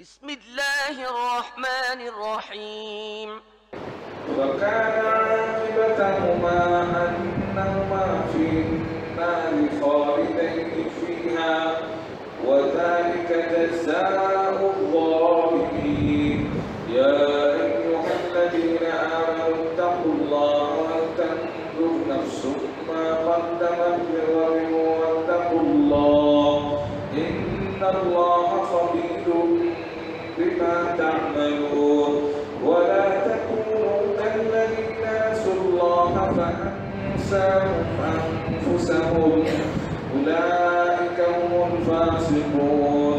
بسم الله الرحمن الرحيم وكان عاقبتهما أنهما في النار خالدين فيها وذلك جزاء الظالمين يا أيها الذين آمنوا اتقوا الله ولتنظر نفس ما قدمت لغد واتقوا الله إن الله خبير بما تعملون ولا تكونوا كالذين نسوا الله فأنساهم أنفسهم أولئك هم الفاسقون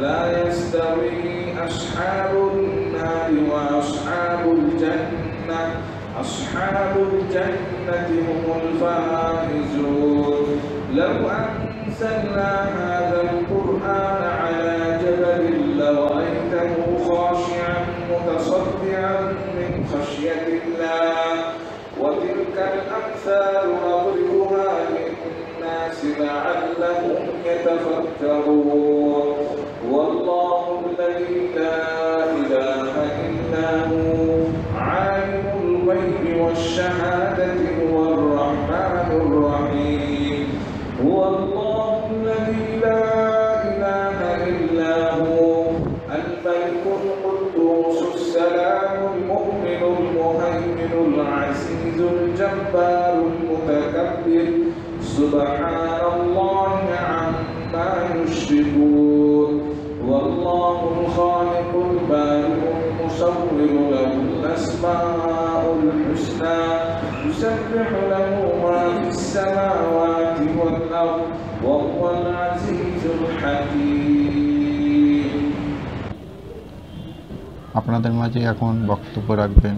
لا يستوي أصحاب النار وأصحاب الجنة أصحاب الجنة هم الفائزون لو أنزلنا هذا القرآن على جبل لرأيته خاشعا متصدعا من خشية الله وتلك الأمثال نضربها للناس لعلهم يتفكرون والله الذي لا إله إلا هو عالم الغيب والشهادة هو الرحمن الرحيم هو الله الذي لا إله إلا هو الملك القدوس السلام المؤمن المهيمن العزيز الجبار المتكبر سبحان الله عما يشركون والله الخالق البارئ المصور له الأسماء الحسنى يسبح له ما في السماوات والأرض وهو العزيز الحكيم আপনাদের মাঝে এখন বক্তব্য রাখবেন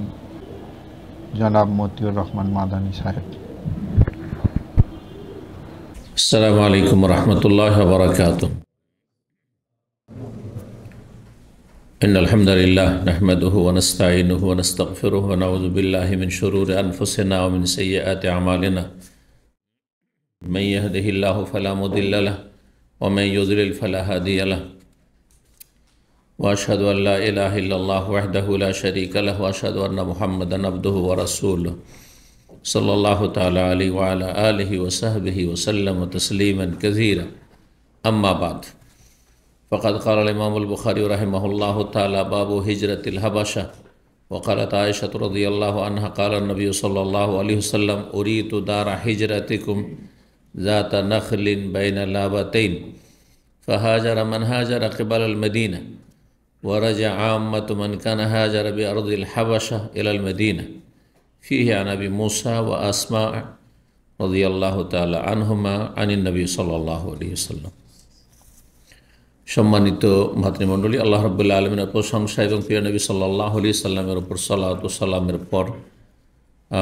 জনাব মতিউর রহমান মাদানী সাহেব। আসসালামু আলাইকুম রহমতুল্লাহ বারাকাতুহু ইন্নাল হামদুলিল্লাহ নাহমাদুহু ওয়া নাস্তাঈনুহু ওয়া নাস্তাগফিরুহু ওয়া নাউযু বিল্লাহি মিন শুরুরি আনফুসিনা ওয়া মিন সাইয়্যাতি আমালিনা মান ইয়াহদিহিল্লাহু ফালা মুদিল্লা লাহু ওয়া মান ইউদ্লিল ফালা হাদিয়া লাহু ওয়া আশহাদু আল লা ইলাহা ইল্লাল্লাহু ওয়াহদাহু লা শারীকা লাহু ওয়া আশহাদু আন্না মুহাম্মাদান আবদুহু ওয়া রাসূলুহু সাল্লাল্লাহু তাআলা আলাইহি ওয়া আলা আলিহি ওয়া সাহবিহি ওয়া সাল্লাম তাসলিমান কাসীরা আম্মা বাদ فقد قال الإمام البخاري رحمه الله تعالى باب هجرة الحبشة وقالت عائشة رضي الله عنها قال النبي صلى الله عليه وسلم أريد دار هجرتكم ذات نخل بين لابتين فهاجر من هاجر قبل المدينة ورجع عامة من كان هاجر بأرض الحبشة إلى المدينة فيه عن أبي موسى وأسماء رضي الله تعالى عنهما عن النبي صلى الله عليه وسلم। সম্মানিত ভাতৃমণ্ডলী, আল্লাহ রাব্বুল আলামিনের প্রশংসা এবং প্রিয় নবী সাল্লাল্লাহু আলাইহি সাল্লামের উপর সালাত ও সালামের পর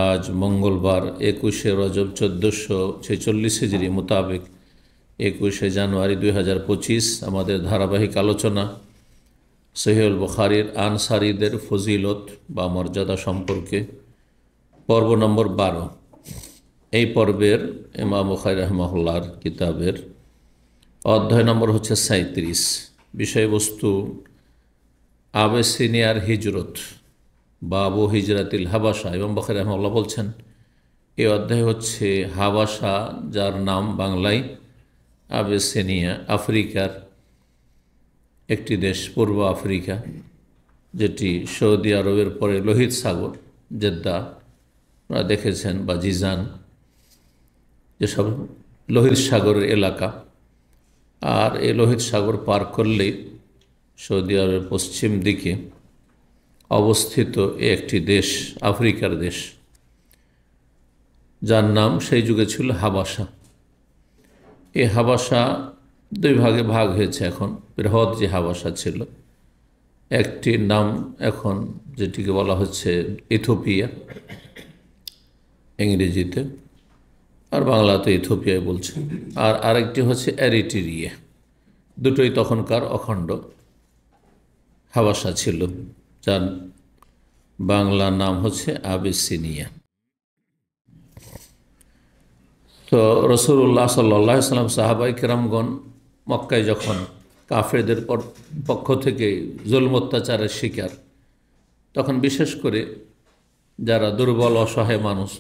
আজ মঙ্গলবার 21শে রজব 1446 হিজরি মোতাবেক 21শে জানুয়ারি 2025 আমাদের ধারাবাহিক আলোচনা সহিহুল বুখারীর আনসারীদের ফজিলত বা মর্যাদা সম্পর্কে পর্ব নম্বর 12। এই পর্বের ইমাম বুখারী রাহিমাহুল্লাহর কিতাবের অধ্যায় নম্বর হচ্ছে 37। বিষয়বস্তু আবেসিনিয়ার হিজরত বাবু হিজরাতিল হাবাসা। ইমাম বুখারী রাহিমাহুল্লাহ বলছেন এই অধ্যায় হচ্ছে হাবাসা, যার নাম বাংলায় আবেসিনিয়া, আফ্রিকার একটি দেশ, পূর্ব আফ্রিকা, যেটি সৌদি আরবের পরে লোহিত সাগর, জেদ্দা আপনারা দেখেছেন, বা জিজান, যেসব লোহিত সাগরের এলাকা। আর এই লোহিত সাগর পার করলেই সৌদি আরবের পশ্চিম দিকে অবস্থিত একটি দেশ, আফ্রিকার দেশ, যার নাম সেই যুগে ছিল হাবাসা। এই হাবাসা দুই ভাগে ভাগ হয়েছে এখন। বৃহৎ যে হাবাসা ছিল, একটির নাম এখন যেটিকে বলা হচ্ছে ইথিওপিয়া ইংরেজিতে, আর বাংলাতে ইথিওপিয়ায় বলছে, আর আরেকটি হচ্ছে এরিট্রিয়া। দুটোই তখনকার অখণ্ড হাবাসা ছিল, যার বাংলা নাম হচ্ছে আবিসিনিয়া। তো রাসূলুল্লাহ সাল্লাল্লাহু আলাইহি ওয়াসাল্লাম সাহাবায়ে কেরামগণ মক্কায় যখন কাফেরদের পক্ষ থেকে জুলম অত্যাচারের শিকার, তখন বিশেষ করে যারা দুর্বল অসহায় মানুষ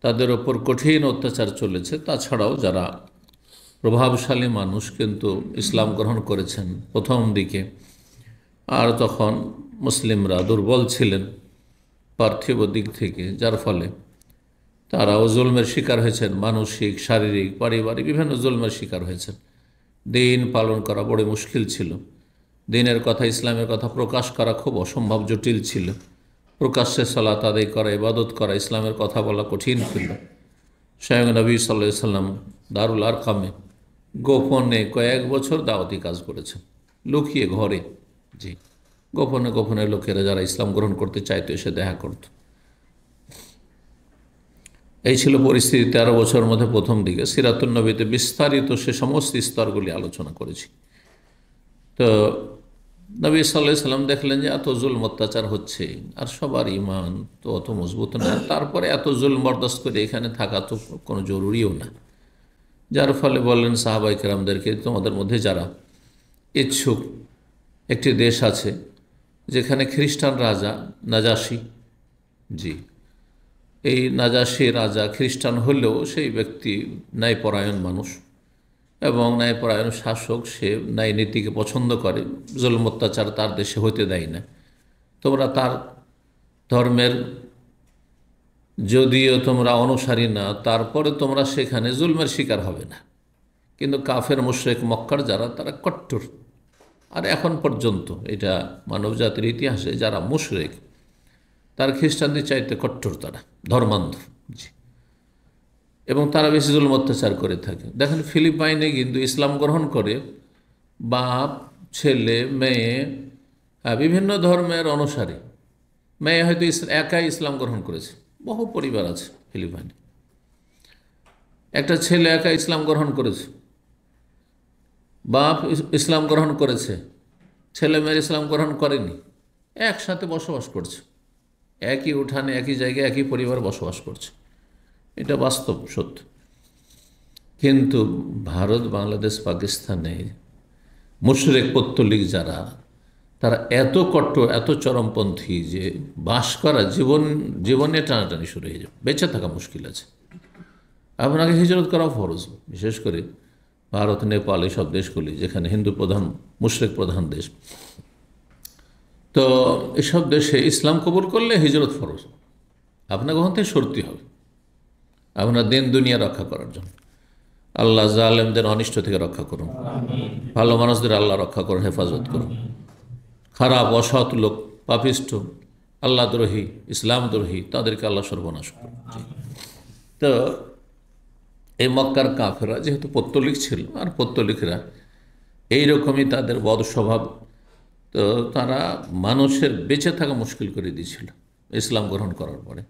তাদের ওপর কঠিন অত্যাচার চলেছে। তাছাড়াও যারা প্রভাবশালী মানুষ কিন্তু ইসলাম গ্রহণ করেছেন প্রথম দিকে, আর তখন মুসলিমরা দুর্বল ছিলেন পার্থিব দিক থেকে, যার ফলে তারাও জুলমের শিকার হয়েছেন, মানসিক, শারীরিক, পারিবারিক বিভিন্ন জুলমের শিকার হয়েছেন। দিন পালন করা বড় মুশকিল ছিল। দিনের কথা, ইসলামের কথা প্রকাশ করা খুব অসম্ভব জটিল ছিল। প্রকাশ্যে সালাত আদায় করা, ইবাদত করা, ইসলামের কথা বলা কঠিন ছিল। স্বয়ং নবী সাল্লাল্লাহু আলাইহি ওয়াসাল্লাম দারুল আরকামে গোপনে কয়েক বছর দাওয়াতি কাজ করেছেন, লুকিয়ে ঘরে। জি, গোপনে গোপনে লোকেরা যারা ইসলাম গ্রহণ করতে চাইতো এসে দেখা করত। এই ছিল পরিস্থিতি 13 বছরের মধ্যে প্রথম দিকে। সিরাতুন নবীতে বিস্তারিত সে সমস্ত স্তরগুলি আলোচনা করেছি। তো নবী সাল্লাল্লাহু আলাইহি ওয়াসাল্লাম দেখলেন যে এত জুলম অত্যাচার হচ্ছে, আর সবার ঈমান তো অত মজবুত না, তারপরে এত জুলম বরদাস্ত করে এখানে থাকা তো কোনো জরুরিও না। যার ফলে বললেন সাহাবায়ে কেরামদেরকে, তোমাদের মধ্যে যারা ইচ্ছুক, একটি দেশ আছে যেখানে খ্রিস্টান রাজা নাজাশী, জি, এই নাজাশী রাজা খ্রিস্টান হলেও সেই ব্যক্তি ন্যায়পরায়ণ মানুষ এবং ন্যায়পরায়ণ শাসক, সে ন্যায় নীতিকে পছন্দ করে, জুলম অত্যাচার তার দেশে হইতে দেয় না। তোমরা তার ধর্মের যদিও তোমরা অনুসারী না, তারপরে তোমরা সেখানে জুলমের শিকার হবে না। কিন্তু কাফের মুশরিক মক্কার যারা, তারা কট্টর। আর এখন পর্যন্ত এটা মানবজাতির ইতিহাসে যারা মুশরিক, তার খ্রিস্টানদের চাইতে কট্টর, তারা ধর্মান্ধ। জি, এবং তারা বেশি জুলম অত্যাচার করে থাকে। দেখেন ফিলিপাইনে কিন্তু ইসলাম গ্রহণ করে বাপ, ছেলে, মেয়ে, বিভিন্ন ধর্মের অনুসারী। মেয়ে হয়তো একাই ইসলাম গ্রহণ করেছে, বহু পরিবার আছে ফিলিপাইনে। একটা ছেলে একা ইসলাম গ্রহণ করেছে, বাপ ইসলাম গ্রহণ করেছে, ছেলে মেয়ের ইসলাম গ্রহণ করেনি, একসাথে বসবাস করছে, একই উঠানে, একই জায়গায়, একই পরিবার বসবাস করছে। এটা বাস্তব সত্য। কিন্তু ভারত, বাংলাদেশ, পাকিস্তানে মুশরিক পৌত্তলিক যারা, তারা এত কট্টর, এত চরমপন্থী যে বাস করা, জীবনে টানাটানি শুরু হয়ে যাবে, বেঁচে থাকা মুশকিল আছে। আপনাকে হিজরত করা ফরজ, বিশেষ করে ভারত, নেপাল, এসব দেশগুলি যেখানে হিন্দু প্রধান, মুশরিক প্রধান দেশ। তো এসব দেশে ইসলাম কবুল করলে হিজরত ফরজ, আপনাকে ওখান থেকে সরতে হবে আপনার দিন দুনিয়া রক্ষা করার জন্য। আল্লাহ জালেমদের অনিষ্ট থেকে রক্ষা করুন, ভালো মানুষদের আল্লাহ রক্ষা করুন, হেফাজত করুন। খারাপ অসৎ লোক, পাপিষ্ঠ, আল্লাহ দ্রোহী, ইসলাম দ্রোহী, তাদেরকে আল্লাহ সর্বনাশ করুন। তো এই মক্কার কাফেররা যেহেতু পৌত্তলিক ছিল, আর পৌত্তলিকরা এইরকমই তাদের বদ স্বভাব, তো তারা মানুষের বেঁচে থাকা মুশকিল করে দিয়েছিল ইসলাম গ্রহণ করার পরে।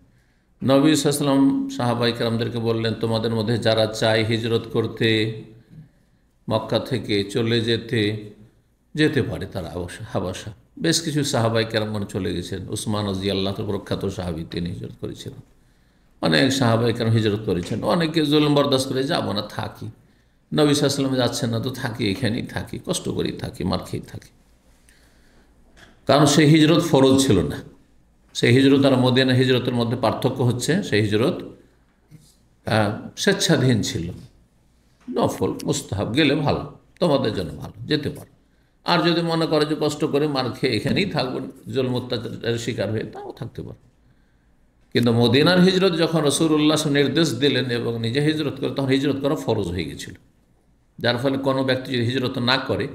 নবী সাল্লাল্লাহু আলাইহি ওয়াসাল্লাম সাহাবায়ে কেরামদেরকে বললেন, তোমাদের মধ্যে যারা চায় হিজরত করতে, মক্কা থেকে চলে যেতে পারে, তারা হাবাসা। বেশ কিছু সাহাবায়ে কেরাম চলে গেছেন। উসমান রাদিয়াল্লাহু আনহু প্রখ্যাত সাহাবী, তিনি হিজরত করেছিলেন। অনেক সাহাবায়ে কেরাম হিজরত করেছেন। অনেকে জুলুম বরদাস্ত করে, যাবো না, থাকি, নবী সাল্লাল্লাহু আলাইহি ওয়াসাল্লাম যাচ্ছেন না তো থাকি, এখানেই থাকি, কষ্ট করেই থাকি, মার খেয়েই থাকি। কারণ সেই হিজরত ফরজ ছিল না। সেই হিজরত আর মদিনা হিজরতের মধ্যে পার্থক্য হচ্ছে, সেই হিজরত স্বেচ্ছাধীন ছিল, নফল, মুস্তাহাব, গেলে ভালো, তোমাদের জন্য ভালো, যেতে পারো। আর যদি মনে করে যে কষ্ট করে মার খেয়ে এখানেই থাকবো, জুলম অত্যাচারের শিকার হয়ে, তাও থাকতে পারো। কিন্তু মদিনার হিজরত যখন রাসূলুল্লাহ নির্দেশ দিলেন এবং নিজে হিজরত করে, তখন হিজরত করা ফরজ হয়ে গেছিল। যার ফলে কোনো ব্যক্তি যদি হিজরত না করে,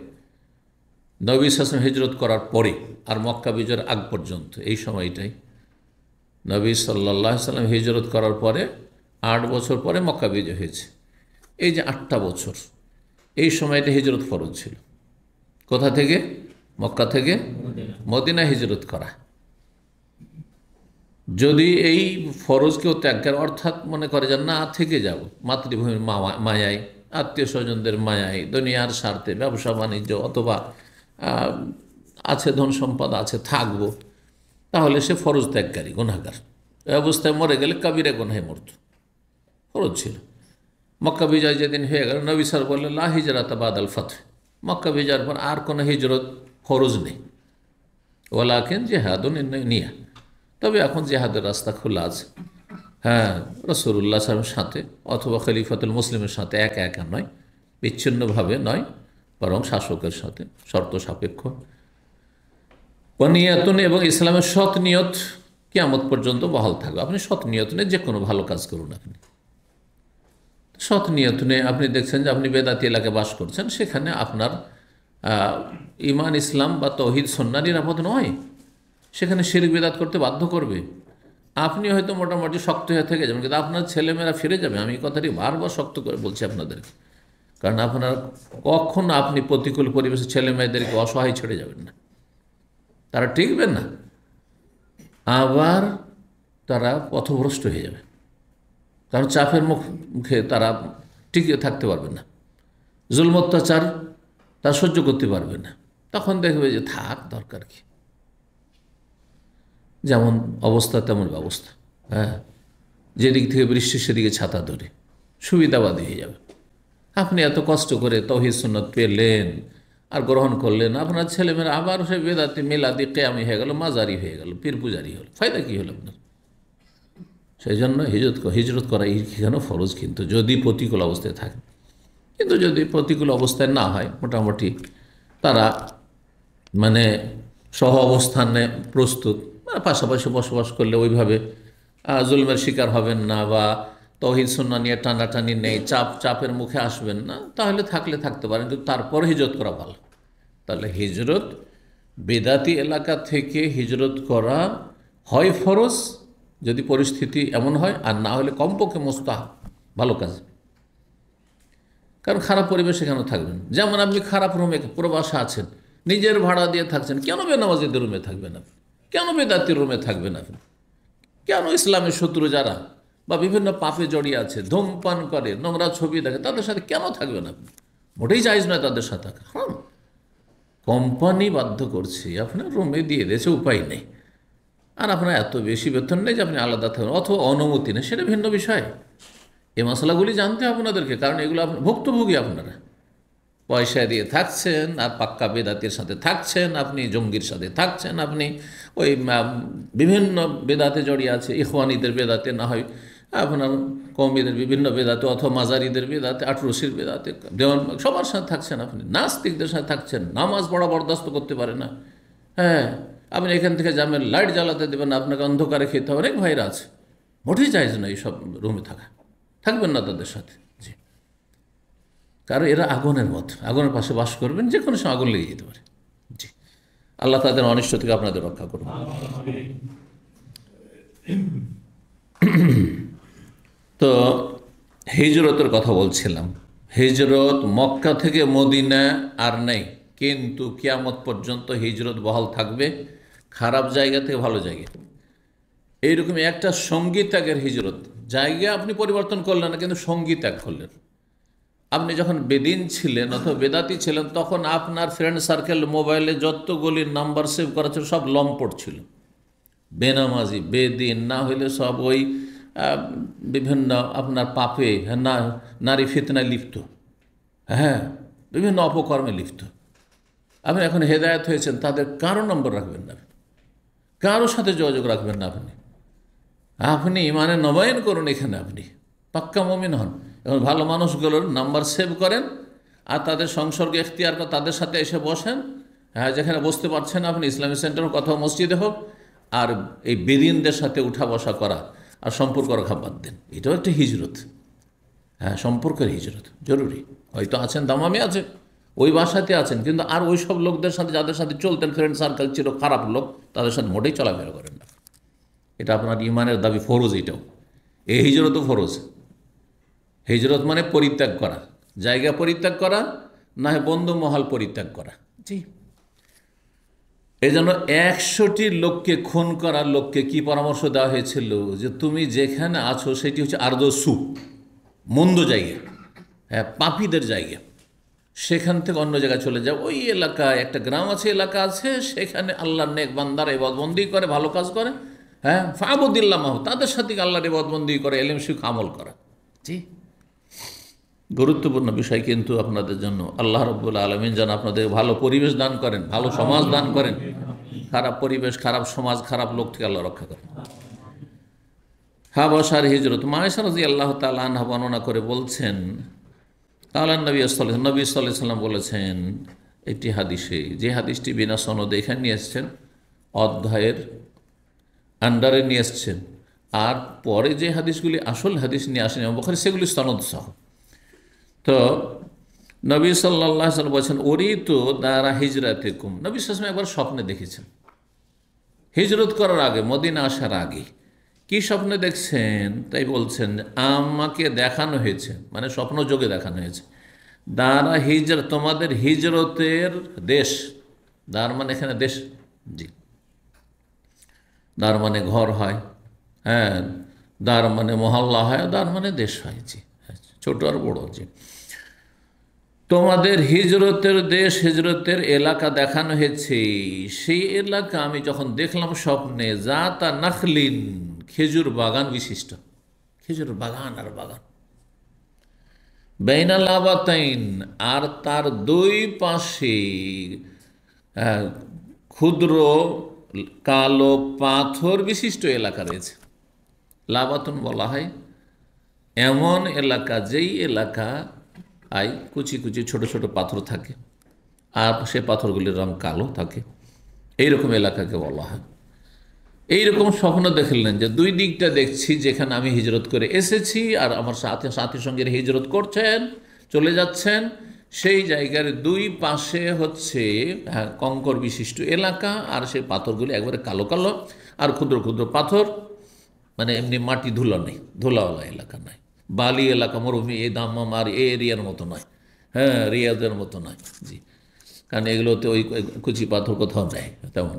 নবী সাল্লাল্লাহু আলাইহি ওয়াসাল্লাম হিজরত করার পরে আর মক্কা বিজয়ের আগ পর্যন্ত, এই সময়টাই নবী সাল্লাল্লাহু আলাইহি ওয়াসাল্লাম হিজরত করার পরে 8 বছর পরে মক্কা বিজয় হয়েছে। এই যে 8টা বছর, এই সময়টা হিজরত ফরজ ছিল। কোথা থেকে? মক্কা থেকে মদিনা হিজরত করা। যদি এই ফরজ কেউ ত্যাগ করে, অর্থাৎ মনে করে যে না থেকে যাব, মাতৃভূমির মায়ায়, আত্মীয় স্বজনদের মায়ায়, দুনিয়ার স্বার্থে, ব্যবসা বাণিজ্য, অথবা আছে ধন সম্পদ আছে, থাকবো, তাহলে সে ফরজ ত্যাগকারী, গুনাহগার। এই অবস্থায় মরে গেলে কাবিরা গুনাহে মরত, ফরজ ছিল। মক্কা বিজয় যেদিন হয়ে গেল, নবী সাল্লাল্লাহু আলাইহি ওয়াসাল্লাম বললেন, লা হিজরাতা বাদাল ফাতহ, মক্কা বিজয়ের পর আর কোনো হিজরত ফরজ নেই, ওয়ালাকিন জিহাদুন নিয়া, তবে এখন জিহাদের রাস্তা খোলা আছে। হ্যাঁ, রাসূলুল্লাহ সাল্লাল্লাহু আলাইহি ওয়াসাল্লামের সাথে অথবা খলিফাতুল মুসলিমের সাথে একা একা নয়, বিচ্ছিন্নভাবে নয়, বরং শাসকের সাথে শর্ত সাপেক্ষ। নিয়তুন এবং ইসলামের সৎ নিয়ত কিয়ামত পর্যন্ত বহাল থাকবে। আপনি সৎ নিয়ত নিয়ে যে কোনো ভালো কাজ করুন, আপনি সৎ নিয়ত নিয়ে আপনি দেখছেন যে আপনি বেদাতি এলাকায় বাস করছেন, সেখানে আপনার ঈমান ইসলাম বা তৌহিদ সুন্নাহ নিরাপদ নয়, সেখানে শিরক বিদআত করতে বাধ্য করবে। আপনি হয়তো মোটামুটি শক্ত হয়ে থেকে যাবেন, কিন্তু আপনার ছেলেমেয়েরা ফিরে যাবে। আমি এই কথাটি বারবার শক্ত করে বলছি আপনাদেরকে, কারণ আপনার কখনো আপনি প্রতিকূল পরিবেশে ছেলে মেয়েদেরকে অসহায় ছেড়ে যাবেন না, তারা টিকবে না, আবার তারা পথভ্রষ্ট হয়ে যাবে, কারণ চাপের মুখে তারা টিকে থাকতে পারবে না, জুলম অত্যাচার তা সহ্য করতে পারবে না। তখন দেখবে যে থাক, দরকার কি, যেমন অবস্থা তেমন ব্যবস্থা। হ্যাঁ, যেদিক থেকে বৃষ্টি সেদিকে ছাতা ধরে সুবিধাবাদী হয়ে যাবে। আপনি এত কষ্ট করে তৌহিদ সুন্নাত পেলেন আর গ্রহণ করলেন, আপনার ছেলেমেয়েরা আবার সে বেদাতি মিলাদি কেয়ামি হয়ে গেল, মাজারি হয়ে গেল, পীর পূজারি হল, ফায়দা কী হলো আপনার? সেই জন্য হিজরত করা এখানে ফরজ, কিন্তু যদি প্রতিকূল অবস্থায় থাকে। কিন্তু যদি প্রতিকূল অবস্থায় না হয়, মোটামুটি তারা মানে সহ অবস্থানে প্রস্তুত, পাশাপাশি বসবাস করলে ওইভাবে জুলমের শিকার হবেন না, বা তৌহিদ সুন্নাহ নিয়ে টানাটানি নেই, চাপের মুখে আসবেন না, তাহলে থাকতে পারেন, কিন্তু তারপর হিজরত করা ভালো। তাহলে হিজরত, বেদাতি এলাকা থেকে হিজরত করা হয় ফরজ যদি পরিস্থিতি এমন হয়, আর না হলে কমপক্ষে মুস্তাহাব, ভালো কাজ। কারণ খারাপ পরিবেশে কেন থাকবেন? যেমন আপনি খারাপ রুমে প্রবাসে আছেন, নিজের ভাড়া দিয়ে থাকছেন, কেন বেনামাজিদের রুমে থাকবেন আপনি? কেন বেদাতির রুমে থাকবেন আপনি? কেন ইসলামের শত্রু যারা বা বিভিন্ন পাপে জড়িয়ে আছে, ধূমপান করে, নোংরা ছবি দেখে, তাদের সাথে কেন থাকবেন আপনি? মোটেই জায়েজ নয় তাদের সাথে থাকা। হ্যাঁ, কোম্পানি বাধ্য করছে, আপনার রুমে দিয়ে দিয়েছে, উপায় নেই, আর আপনার এত বেশি বেতন নেই যে আপনি আলাদা থাকবেন, অথবা অনুমতি নেই, সেটা ভিন্ন বিষয়। এই মশলাগুলি জানতে হবে আপনাদেরকে, কারণ এগুলো আপনার ভুক্তভোগী। আপনারা পয়সা দিয়ে থাকছেন, আর পাক্কা বেদাতের সাথে থাকছেন, আপনি জঙ্গির সাথে থাকছেন, আপনি ওই বিভিন্ন বেদাতে জড়িয়ে আছে, ইখওয়ানিদের বেদাতে, না হয় আপনার কওমিদের বিভিন্ন বেদাতে, অথবা মাজারিদের বেদাতে, আটরসির বেদাতে, দেওয়ান, সবার সাথে থাকছেন। আপনি নাস্তিকদের সাথে থাকছেন, নামাজ পড়া বরদাস্ত করতে পারে না। হ্যাঁ, আপনি এখান থেকে যাবেন, লাইট জ্বালাতে দেবেন, আপনাকে অন্ধকারে খেতে হবে, অনেক ভাইরা আছে। মোটেই চাইছে না এইসব রুমে থাকবেন না তাদের সাথে। জি, কারণ এরা আগুনের মত, আগুনের পাশে বাস করবেন, যে কোনো সময় আগুন লেগে যেতে পারে। জি, আল্লাহ তাদের অনিষ্ট থেকে আপনাদের রক্ষা করবেন। তো হিজরতের কথা বলছিলাম। হিজরত মক্কা থেকে মদিনা আর নেই, কিন্তু কিয়ামত পর্যন্ত হিজরত বহাল থাকবে, খারাপ জায়গা থেকে ভালো জায়গা। এইরকম একটা সঙ্গী ত্যাগের হিজরত, জায়গা আপনি পরিবর্তন করলেন না, কিন্তু সঙ্গী ত্যাগ করলেন। আপনি যখন বেদিন ছিলেন অথবা বেদাতি ছিলেন, তখন আপনার ফ্রেন্ড সার্কেল মোবাইলে যতগুলির নাম্বার সেভ করা ছিল সব লম্পট ছিল, বেনামাজি, বেদিন, না হইলে সব ওই বিভিন্ন আপনার পাপে, নারী ফিতনায় লিপ্ত, হ্যাঁ, বিভিন্ন অপকর্মে লিপ্ত। আপনি এখন হেদায়েত হয়েছেন, তাদের কারো নম্বর রাখবেন না, কারোর সাথে যোগাযোগ রাখবেন না। আপনি ইমানে নবায়ন করুন, এখানে আপনি পাক্কা মুমিন হন। এখন ভালো মানুষগুলোর নাম্বার সেভ করেন, আর তাদের সংসর্গ এখতিয়ার করে তাদের সাথে এসে বসেন। হ্যাঁ, যেখানে বসতে পারছেন আপনি, ইসলামী সেন্টার হোক অথবা মসজিদে হোক, আর এই বেদিনদের সাথে উঠা বসা করা আর সম্পর্ক রাখা বাদ দেন। এটাও একটা হিজরত। হ্যাঁ, সম্পর্কের হিজরত জরুরি। হয়তো আছেন, দামামে আছে, ওই বাসাতে আছেন, কিন্তু আর ওই সব লোকদের সাথে, যাদের সাথে চলতেন, ফ্রেন্ড সার্কেল ছিল খারাপ লোক, তাদের সাথে মোটেই চলাফেরা করেন না। এটা আপনার ইমানের দাবি, ফরজ। এটাও, এই হিজরতও ফরজ। হিজরত মানে পরিত্যাগ করা, জায়গা পরিত্যাগ করা, না হয় বন্ধু মহল পরিত্যাগ করা। জি, এই জন্য 100টি লোককে খুন করার লোককে কি পরামর্শ দেওয়া হয়েছিল? যে তুমি যেখানে আছো সেটি হচ্ছে আরদসু, মন্দ জায়গা, হ্যাঁ, পাপীদের জায়গা, সেখান থেকে অন্য জায়গায় চলে যাও। ওই এলাকায় একটা গ্রাম আছে, এলাকা আছে, সেখানে আল্লাহর নেক বান্দারা ইবাদতবন্দি করে, ভালো কাজ করে, হ্যাঁ, ফাবুদিল্লাহ মাহু, তাদের সাথে আল্লাহর ইবাদতবন্দি করে, ইলম শিখ আমল করা। জি, গুরুত্বপূর্ণ বিষয় কিন্তু আপনাদের জন্য। আল্লাহ রাব্বুল আলামিন যেন আপনাদের ভালো পরিবেশ দান করেন, ভালো সমাজ দান করেন। খারাপ পরিবেশ, খারাপ সমাজ, খারাপ লোক থেকে আল্লাহ রক্ষা করেন। হাবশার হিজরত। মা আয়েশা রাদিয়াল্লাহু তাআলা আনহা বর্ণনা করে বলছেন, তাআলা নবী সাল্লাল্লাহু আলাইহি ওয়াসাল্লাম বলেছেন একটি হাদিসে, যে হাদিসটি বিনা সনদে এখানে নিয়ে এসেছেন, অধ্যায়ের আন্ডারে নিয়ে এসেছেন, আর পরে যে হাদিসগুলি আসল হাদিস নিয়ে আসেন ইমাম বুখারী, সেগুলি সনদ সহ। তো নবী সাল্লাল্লাহু আলাইহি ওয়াসাল্লাম বলছেন, উরিতু দারা হিজরাতিকুম। নবী সাল্লাল্লাহু আলাইহি ওয়াসাল্লাম একবার স্বপ্নে দেখেছেন, হিজরত করার আগে, মদিনা আসার আগে। কি স্বপ্নে দেখছেন? তাই বলছেন আমাকে দেখানো হয়েছে, মানে স্বপ্নযোগে দেখানো হয়েছে, দারা হিজরত, তোমাদের হিজরতের দেশ। দার মানে এখানে দেশ, জি। দার মানে ঘর হয়, হ্যাঁ। দার মানে মহল্লা হয়, দার মানে দেশ হয়, জি, ছোট আর বড়, জি। তোমাদের হিজরতের দেশ, হিজরতের এলাকা দেখানো হয়েছে। সেই এলাকা আমি যখন দেখলাম স্বপ্নে, জাতা নাখলিন, খেজুর বাগান বিশিষ্ট, খেজুর বাগান আর বাগান, বাইনা লাবাতাইন, আর তার দুই পাশে ক্ষুদ্র কালো পাথর বিশিষ্ট এলাকা রয়েছে। লাবাতুন বলা হয় এমন এলাকা, যেই এলাকা আই কুচি কুচি ছোট ছোট পাথর থাকে, আর সে পাথরগুলির রং কালো থাকে, এইরকম এলাকাকে বলা হয়। এইরকম স্বপ্ন দেখলেন যে দুই দিকটা দেখছি, যেখানে আমি হিজরত করে এসেছি আর আমার সাথী সঙ্গীরা হিজরত করছেন, চলে যাচ্ছেন, সেই জায়গার দুই পাশে হচ্ছে কঙ্কর বিশিষ্ট এলাকা, আর সেই পাথরগুলি একবারে কালো কালো আর ক্ষুদ্র ক্ষুদ্র পাথর, মানে এমনি মাটি ধুলা নেই, ধুলাওয়ালা এলাকা নয়, বালি এলাকা, মরুভূমি, এই দাম্মাম আর এই এরিয়ার মতো নয়, হ্যাঁ, রিয়াদের মতো নয়, জি। কারণ এগুলোতে ওই কুচি পাথর কোথাও নেই তেমন।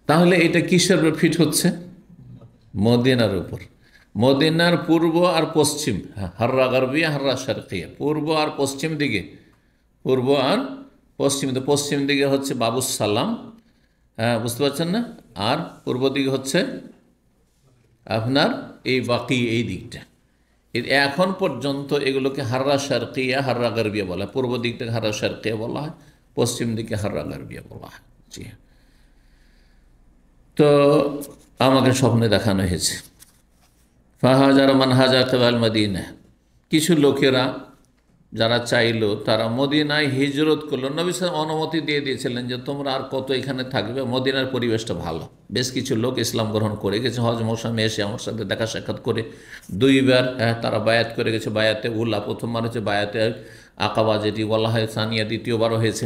তাহলে এটা কিসের উপর ফিট হচ্ছে? মদিনার উপর। মদিনার পূর্ব আর পশ্চিম, হাররা গারবিয়া হাররা শারকিয়া, পূর্ব আর পশ্চিম দিকে, পূর্ব আর পশ্চিম, পশ্চিম দিকে হচ্ছে বাবুস সালাম, হ্যাঁ, বুঝতে পারছেন না, আর পূর্ব দিকে হচ্ছে আপনার এই বাকি এই দিকটা। এখন পর্যন্ত এগুলোকে হাররা শারকিয়া হাররা গারবিয়া বলা হয়। পূর্ব দিকটাকে হাররা শারকিয়া বলা হয়, পশ্চিম দিকে হাররা গারবিয়া বলা হয়, জি। তো আমাকে স্বপ্নে দেখানো হয়েছে, ফাহাজার মান হাজার তেবাল মদিনা, কিছু লোকেরা যারা চাইলো তারা মদিনায় হিজরত করলো। নবী সাল্লাল্লাহু আলাইহি ওয়াসাল্লাম অনুমতি দিয়ে দিয়েছিলেন যে তোমরা আর কত এখানে থাকবে, মদিনার পরিবেশটা ভালো। বেশ কিছু লোক ইসলাম গ্রহণ করে গেছে, হজ মৌসুমে এসে আমার সাথে দেখা সাক্ষাৎ করে দুইবার তারা বায়াত করে গেছে। বায়াতে উল্লাহ প্রথমবার হচ্ছে, বায়াতে আকাবা যেটি বলা হয় সানিয়া দ্বিতীয়বারও হয়েছে।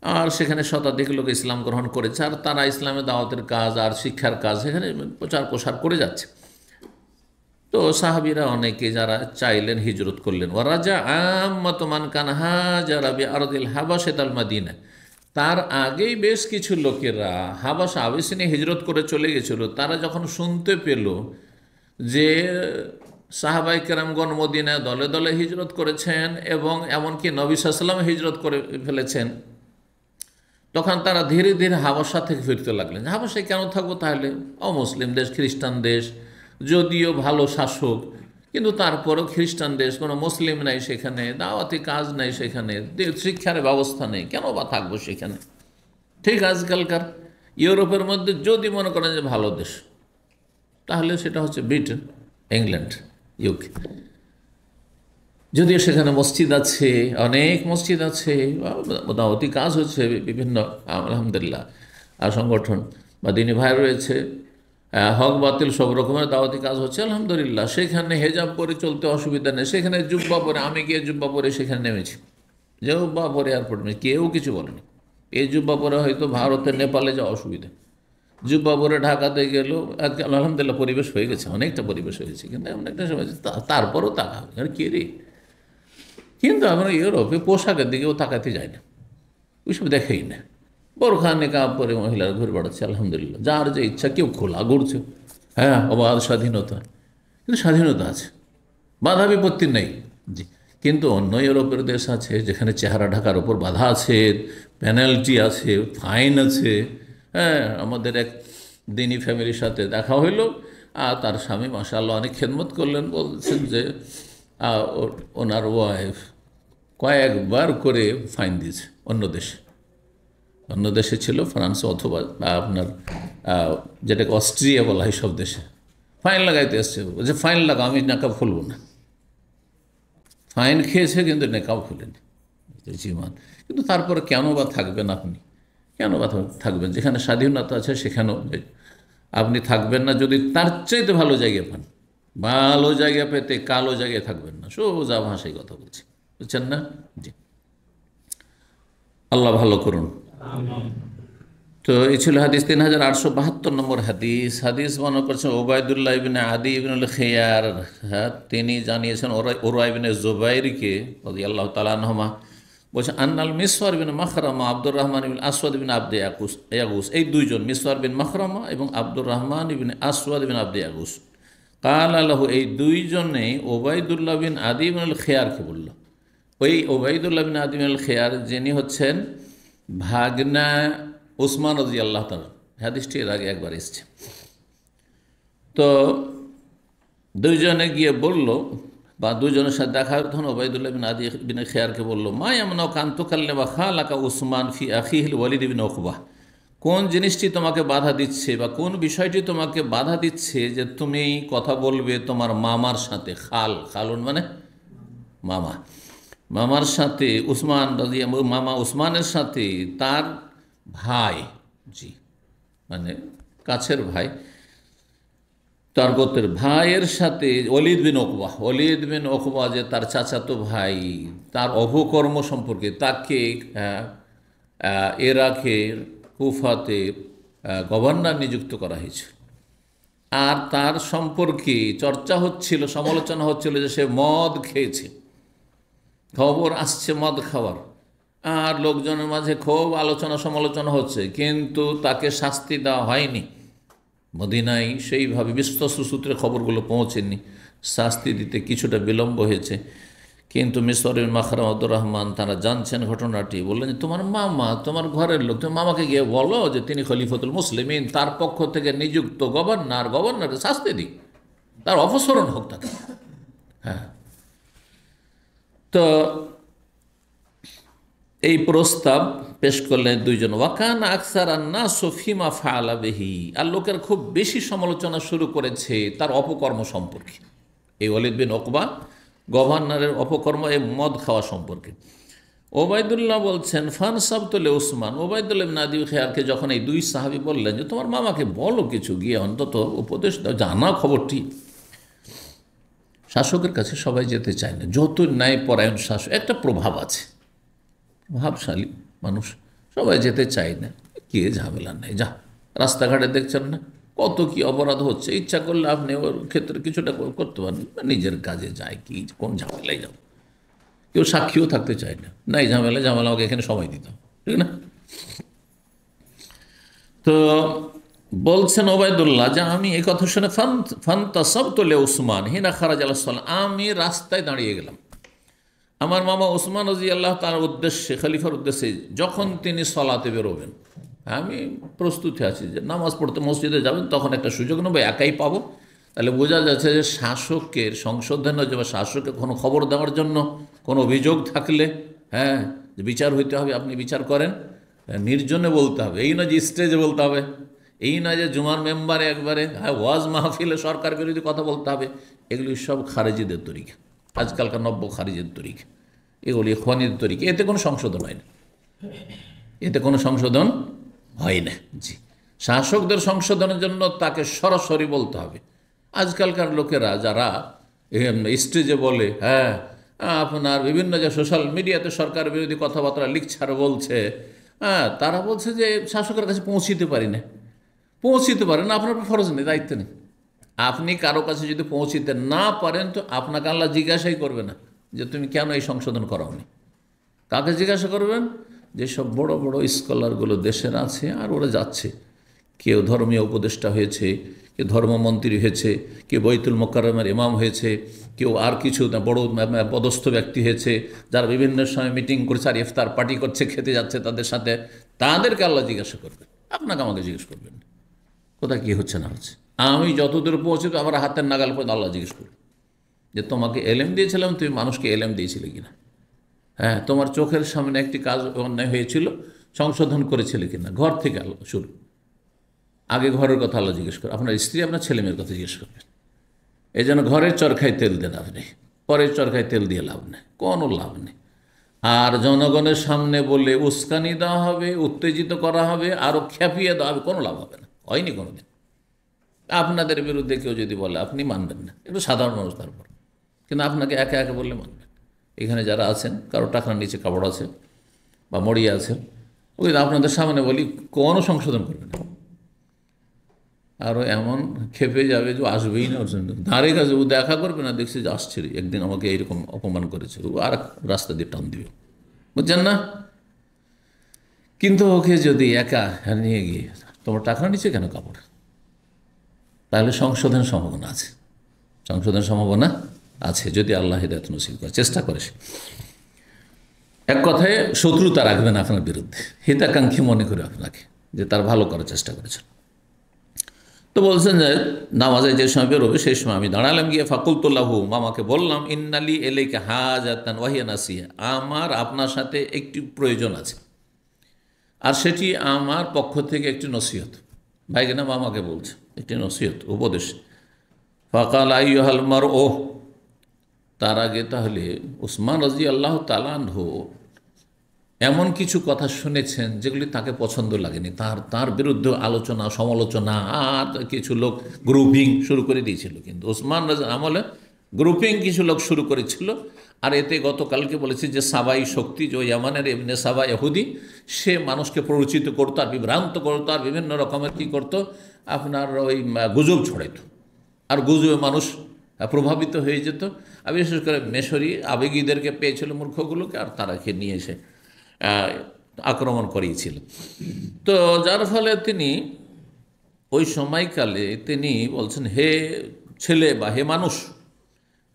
আর সেখানে শতাধিক লোক ইসলাম গ্রহণ করেছে, আর তারা ইসলামের দাওয়াতের কাজ আর শিক্ষার কাজ সেখানে প্রচার প্রসার করে যাচ্ছে। তো সাহাবীরা অনেকে যারা চাইলেন হিজরত করলেন। ওয়া রাজা আম্মাতু মান কানা হাজারা বিআরদিল হাবাশাতাল মাদিনা, তার আগেই বেশ কিছু লোকেরা হাবাশা আবিসিনিয়া হিজরত করে চলে গেছিল। তারা যখন শুনতে পেল যে সাহাবায়ে কেরামগণ মদিনায় দলে দলে হিজরত করেছেন এবং এমনকি নবী সাল্লাল্লাহু আলাইহি ওয়াসাল্লাম হিজরত করে ফেলেছেন, তখন তারা ধীরে ধীরে হাবাসা থেকে ফিরতে লাগলেন। হাবাসায় কেন থাকবো তাহলে, অমুসলিম দেশ, খ্রিস্টান দেশ, যদিও ভালো শাসক, কিন্তু তারপরও খ্রিস্টান দেশ, কোনো মুসলিম নাই সেখানে, দাওয়াতি কাজ নাই সেখানে, শিক্ষার ব্যবস্থা নেই, কেন বা থাকবো সেখানে। ঠিক আজকালকার ইউরোপের মধ্যে যদি মনে করেন যে ভালো দেশ, তাহলে সেটা হচ্ছে ব্রিটেন, ইংল্যান্ড, ইউকে। যদিও সেখানে মসজিদ আছে, অনেক মসজিদ আছে, দাওয়াতি কাজ হচ্ছে বিভিন্ন আলহামদুলিল্লাহ আর সংগঠন বা দিনী ভাই রয়েছে, হক বাতিল সব রকমের দাওয়াতি কাজ হচ্ছে আলহামদুলিল্লাহ। সেখানে হেজাব পরে চলতে অসুবিধা নেই, সেখানে জুব্বা পরে, আমি গিয়ে জুব্বা পরে সেখানে নেমেছি, জুব্বা পরে এয়ারপোর্ট নেই, কেউ কিছু বলেনি। এই জুব্বা পরে হয়তো ভারতের নেপালে যাওয়া অসুবিধা, জুব্বা পরে ঢাকাতে গেলেও আলহামদুলিল্লাহ পরিবেশ হয়ে গেছে, অনেকটা পরিবেশ হয়েছে, কিন্তু এমন একটা সময় তারপরও তাকা আর কে রে। কিন্তু আমরা ইউরোপে পোশাকের দিকেও তাকাতে যাই না, ওইসব দেখেই না। বোরখা নিকাব পরে মহিলারা ঘুরে বেড়াচ্ছে আলহামদুলিল্লাহ, যার যে ইচ্ছা, কেউ খোলা ঘুরছে, হ্যাঁ, অবাধ স্বাধীনতা, কিন্তু স্বাধীনতা আছে, বাধা বিপত্তি নেই, জি। কিন্তু অন্য ইউরোপের দেশ আছে যেখানে চেহারা ঢাকার ওপর বাধা আছে, পেনাল্টি আছে, ফাইন আছে। হ্যাঁ, আমাদের এক দিনী ফ্যামিলির সাথে দেখা হইল, আর তার স্বামী মাশাআল্লাহ অনেক খেদমত করলেন, বলছেন যে ওনার ওয়াইফ কয়েকবার করে ফাইন দিয়েছে অন্য দেশে ছিল, ফ্রান্স অথবা আপনার যেটাকে অস্ট্রিয়া বলা হয়, সব দেশে ফাইন লাগাইতে এসছে। বলছে ফাইন লাগা, আমি নেকাব খুলব না। ফাইন খেয়েছে কিন্তু নেকাব খুলেনি, জীবন। কিন্তু তারপরে কেন বা থাকবেন আপনি, কেন বা থাকবেন? যেখানে স্বাধীনতা আছে সেখানেও আপনি থাকবেন না। যদি তার চাইতে ভালো জায়গায় পান, ভালো জায়গা পেতে কালো জায়গায় থাকবেন না। সোজা ভাষায় কথা বলছি, বুঝছেন না? জি, আল্লাহ ভালো করুন। তো এই ছিল হাদিস 3872 নম্বর হাদিস। হাদিস বর্ণনা করেছেন ওবায়দুল্লাহ ইবনে আদি ইবনুল খিয়ার। হ্যাঁ, তিনি জানিয়েছেন উরওয়া ইবনে জুবাইরকে রাদিয়াল্লাহু তাআলা আনহুমা, বলছেন আন্নাল মিসওয়ার বিন মাখরামা আব্দুর রহমান ইবনে আসওয়াদ ইবনে আবদে ইয়াগুস, এই দুইজন মিসওয়ার বিন মাখরামা এবং আব্দুর রহমান ইবনে আসওয়াদ ইবনে আবদে ইয়াগুস, কালা লাহু, এই দুইজনে ওবায়দুল্লাহ বিন আদি ইবনুল খিয়ারকে বলল। ওই ওবায়দুল্লাহ বিন আদি ইবনুল খিয়ার যিনি হচ্ছেন ভাগনা উসমান রাদিয়াল্লাহু তাআলা, হাদিসটি এর আগে একবার এসেছে। তো দুইজনে গিয়ে বলল, বা দুজনের সাথে দেখা তখন ওবায়দুল্লাহ বিন আদি বিন খিয়ারকে বলল, মা ইয়ামনাউ কান তুকাল্লিমা খালাকা উসমান ফি আখিহিল ওয়ালিদ বিন উকবা, কোন জিনিসটি তোমাকে বাধা দিচ্ছে বা কোন বিষয়টি তোমাকে বাধা দিচ্ছে যে তুমি কথা বলবে তোমার মামার সাথে? খালুন মানে মামা, মামার সাথে উসমান মামা উসমানের সাথে তার ভাই, জি মানে কাছের ভাই, তার গোত্রের ভাইয়ের সাথে ওয়ালিদ বিন উকবা যে তার চাচাতো ভাই, তার অপকর্ম সম্পর্কে তাকে ইরাকের কুফাতে গভর্নর নিযুক্ত করা হয়েছে। আর তার সম্পর্কে চর্চা হচ্ছিল, সমালোচনা হচ্ছিল যে সে মদ খেয়েছে, খবর আসছে মদ খাওয়ার, আর লোকজনের মাঝে খুব আলোচনা সমালোচনা হচ্ছে, কিন্তু তাকে শাস্তি দেওয়া হয়নি। মদিনায় সেইভাবে বিশ্বস্ত সূত্রে খবরগুলো পৌঁছেনি, শাস্তি দিতে কিছুটা বিলম্ব হয়েছে। কিন্তু মিসওয়ার মাখরাম আব্দুর রহমান তারা জানছেন ঘটনাটি, বললেন যে তোমার মামা, তোমার ঘরের লোক, তুমি মামাকে গিয়ে বলো যে তিনি খলিফাতুল মুসলিমিন, তার পক্ষ থেকে নিযুক্ত গভর্নরকে শাস্তি দিই, তার অপসারণ হোক তাকে। হ্যাঁ, তো এই প্রস্তাব পেশ করলেন দুইজন। ওয়াকান আকসার আন্না সফিমা ফাআলা বিহি, আর লোকের খুব বেশি সমালোচনা শুরু করেছে তার অপকর্ম সম্পর্কে, এই ওয়ালিদ বিন উকবা গভর্নরের অপকর্ম, এই মদ খাওয়া সম্পর্কে। ওবায়দুল্লাহ বলছেন ফানসাবতুল উসমান, ওবায়দুল্লাহ ইবনে আদি খিয়ারকে যখন এই দুই সাহাবী বললেন যে তোমার মামাকে বলো কিছু, গিয়ে অন্তত উপদেশ দাও, জানা খবরটি। শাসকের কাছে সবাই যেতে চায় না, যত ন্যায়পরায়ণ শাসক, একটা প্রভাব আছে, প্রভাবশালী মানুষ, সবাই যেতে চায় না। কে ঝামেলা নেই, যা রাস্তাঘাটে দেখছেন না কত কি অপরাধ হচ্ছে, ইচ্ছা করলে আপনি ওর ক্ষেত্রে কিছুটা করতে পারেন, নিজের কাজে যায়, কি কোন ঝামেলায় যাব। কেউ সাক্ষীও থাকতে চায় না, নাই ঝামেলা আমাকে এখানে সময় দিতাম, ঠিক না? তো বলছেন ওবায়দুল্লাহ যে আমি এই কথা শুনে ফান্তাসাবতু লি উসমান হিনা খারাজ আলাইহিস সালাম, আমি রাস্তায় দাঁড়িয়ে গেলাম আমার মামা ওসমান রাদিয়াল্লাহু তাআলার উদ্দেশ্যে, খলিফার উদ্দেশ্যে, যখন তিনি সলাতে বেরোবেন। আমি প্রস্তুতি আছি যে নামাজ পড়তে মসজিদে যাবেন, তখন একটা সুযোগ নেব, একাই পাবো। তাহলে বোঝা যাচ্ছে যে শাসকের সংশোধনের জন্য, শাসককে কোনো খবর দেওয়ার জন্য কোনো অভিযোগ থাকলে, হ্যাঁ, যে বিচার হইতে হবে, আপনি বিচার করেন, নির্জনে বলতে হবে, এই না যে স্টেজে বলতে হবে, এই না যে জুমার মেম্বারে একবারে ওয়াজ মাহফিলে সরকার বিরোধী কথা বলতে হবে। এগুলি সব খারেজিদের তরিকা, আজকালকার নব্য খারিজের তরিকা, এগুলি ইখওয়ানিদের তরিকা। এতে কোনো সংশোধন হয় না, এতে কোনো সংশোধন হয় না। জি, শাসকদের সংশোধনের জন্য তাকে সরাসরি বলতে হবে। আজকালকার লোকেরা যারা স্টেজে বলে, হ্যাঁ আপনার বিভিন্ন যে সোশ্যাল মিডিয়াতে সরকার বিরোধী কথাবার্তা লিখছে আর বলছে, হ্যাঁ তারা বলছে যে শাসকের কাছে পৌঁছিতে পারি না, পৌঁছিতে পারেন না, আপনার ফরজ নেই, দায়িত্ব নেই। আপনি কারো কাছে যদি পৌঁছিতে না পারেন তো আপনাকে আল্লাহ জিজ্ঞাসাই করবে না যে তুমি কেন এই সংশোধন করাওনি। কাকে জিজ্ঞাসা করবেন? যেসব বড় বড় স্কলারগুলো দেশের আছে, আর ওরা যাচ্ছে, কেউ ধর্মীয় উপদেষ্টা হয়েছে, কেউ ধর্মমন্ত্রী হয়েছে, কেউ বাইতুল মোকাররমের ইমাম হয়েছে, কেউ আর কিছু বড় পদস্থ ব্যক্তি হয়েছে, যারা বিভিন্ন সময় মিটিং করছে আর ইফতার পার্টি করছে, খেতে যাচ্ছে তাদের সাথে, তাদেরকে আল্লাহ জিজ্ঞাসা করবেন, আপনাকে আমাকে জিজ্ঞেস করবেন কোথায় কী হচ্ছে না হচ্ছে। আমি যতদূর পৌঁছে তো আমার হাতের নাগাল পর্যন্ত আল্লাহ জিজ্ঞেস করবেন যে তোমাকে এলেম দিয়েছিলাম, তুমি মানুষকে এলেম দিয়েছিলে কিনা। হ্যাঁ, তোমার চোখের সামনে একটি কাজ অন্যায় হয়েছিল, সংশোধন করেছিলে কিনা। ঘর থেকে শুরু, আগে ঘরের কথা আল্লাহ জিজ্ঞেস করে, আপনার স্ত্রী আপনার ছেলেমেয়ের কথা জিজ্ঞেস করবেন। এই জন্য ঘরের চরখায় তেল দেন আপনি, পরের চরখায় তেল দিয়ে লাভ নেই, কোনো লাভ নেই। আর জনগণের সামনে বলে উস্কানি দেওয়া হবে, উত্তেজিত করা হবে, আরও খেপিয়ে দেওয়া হবে, কোনো লাভ হবে না, হয়নি কোনো দিন। আপনাদের বিরুদ্ধে কেউ যদি বলে আপনি মানবেন না, একটু সাধারণ মানুষ তারপর, কিন্তু আপনাকে একে একে বললে মানবেন। এখানে যারা আছেন, কারো টাকার নিচে কাপড় আছে বা মরিয়া আছে, ওই আপনাদের সামনে বলি কোনো সংশোধন করবে না, আরও এমন খেপে যাবে যে আসবেই না, দাঁড়িয়ে কাছে ও দেখা করবে না, দেখছি যে আসছে, একদিন আমাকে এইরকম অপমান করেছে, ও আর রাস্তা দিয়ে টান দিবে, বুঝছেন না। কিন্তু ওকে যদি একা নিয়ে গিয়ে তোমার টাকার নিচে কেন কাপড়, তাহলে সংশোধন সম্ভাবনা আছে, সংশোধন সম্ভাবনা আছে যদি আল্লাহ হিদায়াত নসিব করে, চেষ্টা করে। এক কথায় শত্রুতা রাখবেন আপনার বিরুদ্ধে, হিতাকাঙ্ক্ষী মনে করে আপনাকে, যে তার ভালো করার চেষ্টা করেছেন। তো বলছেন যে নামাজে যে সময় বেরোবে সেই সময় আমি দাঁড়ালাম, গিয়ে ফাকুলতুল্লাহু, মামাকে বললাম, ইন্নালি এলাইকা হাজাতান ওয়া হিয়া নাসিহা, আমার আপনার সাথে একটি প্রয়োজন আছে, আর সেটি আমার পক্ষ থেকে একটি নসিহত। ভাইকে না মামাকে বলছে, একটি নসিহত, উপদেশ। ফাকাল আইয়ুহাল মারউ, তার আগে তাহলে উসমান রাদিয়াল্লাহু তাআলা আনহু এমন কিছু কথা শুনেছেন যেগুলি তাকে পছন্দ লাগেনি, তার বিরুদ্ধে আলোচনা সমালোচনা, আর কিছু লোক গ্রুপিং শুরু করে দিয়েছিল। কিন্তু ওসমান আমলে গ্রুপিং কিছু লোক শুরু করেছিল, আর এতে গতকালকে বলেছি যে সাবাই শক্তি, যে ইয়ামানের ইবনে সাবা ইহুদি, সে মানুষকে প্ররোচিত করতো আর বিভ্রান্ত করতো, আর বিভিন্ন রকমের কী করতো, আপনার ওই গুজব ছড়াইতো, আর গুজবে মানুষ প্রভাবিত হয়ে যেত। আর বিশেষ করে মেশরি আবেগীদেরকে পেয়েছিল, মূর্খগুলোকে, আর তারাকে নিয়ে এসে আক্রমণ করিয়েছিল। তো যার ফলে তিনি ওই সময়কালে তিনি বলছেন, হে ছেলে বা হে মানুষ,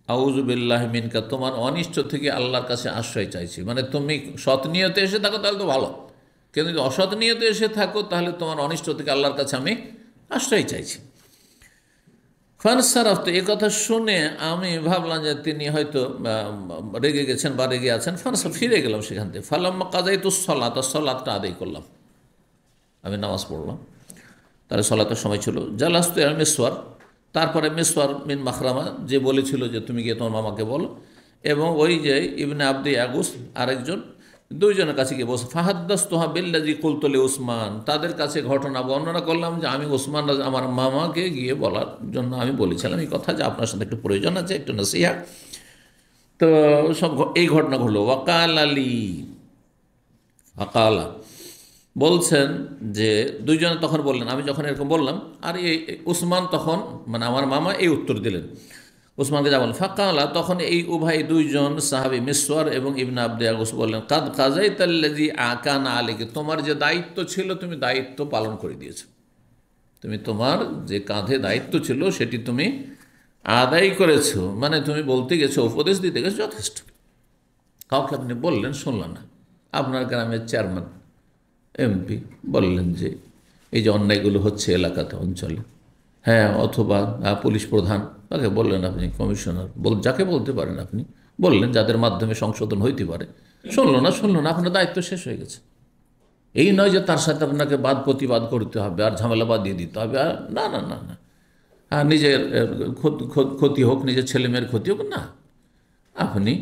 আউযু বিল্লাহি মিনকা, তোমার অনিষ্ট থেকে আল্লাহর কাছে আশ্রয় চাইছি। মানে তুমি সৎ নিয়তে এসে থাকো তাহলে তো ভালো, কিন্তু যদি অসৎ নিয়তে এসে থাকো তাহলে তোমার অনিষ্ট থেকে আল্লাহর কাছে আমি আশ্রয় চাইছি। ফানসারাফ, তো এ কথা শুনে আমি ভাবলাম যে তিনি হয়তো রেগে গেছেন বা রেগে আছেন। ফানসারাফ, ফিরে গেলাম সেখান থেকে। ফালাম্মা কাযাইতু সলাত, সলাতটা আদায় করলাম, আমি নামাজ পড়লাম, তাহলে সলাতের সময় ছিল। জালাস্তু ইলা মিসওয়ার, তারপরে মিসওয়ার মিন মাখরামা, যে বলেছিল যে তুমি গিয়ে তোমার মামাকে বলো, এবং ওই যে ইবনে আবদি আগুস আরেকজন, দুইজনের কাছে গিয়ে বসে। ফাহাদ্দাসতুহা বিল্লাযী কুলতু লি উসমান, তাদের কাছে ঘটনা বর্ণনা করলাম যে আমি উসমান আমার মামাকে গিয়ে বলার জন্য আমি বলেছিলাম এই কথা, যে আপনার সাথে একটু প্রয়োজন আছে, একটু নসিহা। তো সব এই ঘটনা ঘটলো। ওয়াকাল আলী, ওয়াকালা বলছেন যে দুইজনে তখন বললেন, আমি যখন এরকম বললাম, আর এই উসমান তখন, মানে আমার মামা, এই উত্তর দিলেন উসমানকে যা বলেন। ফাকালা, তখন এই উভয় দুইজন সাহাবী মিসওয়ার এবং ইবনে আবদি আগুস বললেন, কাদ কাযাইতাল্লাযী আকানা আলাইকা, তোমার যে দায়িত্ব ছিল তুমি দায়িত্ব পালন করে দিয়েছো, তুমি তোমার যে কাঁধে দায়িত্ব ছিল সেটি তুমি আদায় করেছো, মানে তুমি বলতে গেছো, উপদেশ দিতে গেছো, যথেষ্ট। কাউকে আপনি বললেন, শুনলেন না, আপনার গ্রামের চেয়ারম্যান এমপি বললেন যে এই যে অন্যায়গুলো হচ্ছে এলাকাতে, অঞ্চলে, হ্যাঁ, অথবা পুলিশ প্রধান, তাকে বললেন আপনি, কমিশনার, যাকে বলতে পারেন আপনি বললেন, যাদের মাধ্যমে সংশোধন হইতে পারে, শুনলো না, আপনার দায়িত্ব শেষ হয়ে গেছে। এই নয় যে তার সাথে আপনাকে বাদ প্রতিবাদ করতে হবে আর ঝামেলা বাদ দিয়ে দিতে হবে, আর না না না না, আর নিজের ক্ষতি হোক, নিজের ছেলেমেয়ের ক্ষতি হোক, না, আপনি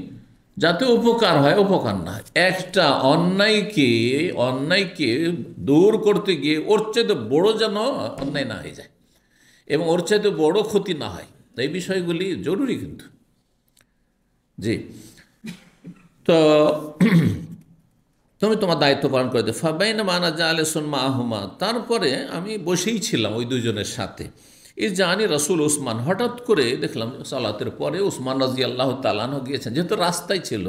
যাতে উপকার হয়, উপকার না হয়, একটা অন্যায়কে দূর করতে গিয়ে ওর চাইতে বড় যেন অন্যায় না হয়ে যায় এবং ওর চাইতে বড় ক্ষতি না হয়, এই বিষয়গুলি জরুরি কিন্তু। জি, তো তুমি তোমার দায়িত্ব পালন করে দে। ফাবাইনা মানা জালেসুন মাহুমা, তারপরে আমি বসেই ছিলাম ওই দুজনের সাথে। এই জানি রাসূল উসমান, হঠাৎ করে দেখলাম সালাতের পরে উসমান রাদিয়াল্লাহু তাআলা আনহু গিয়েছেন, যেহেতু রাস্তায় ছিল,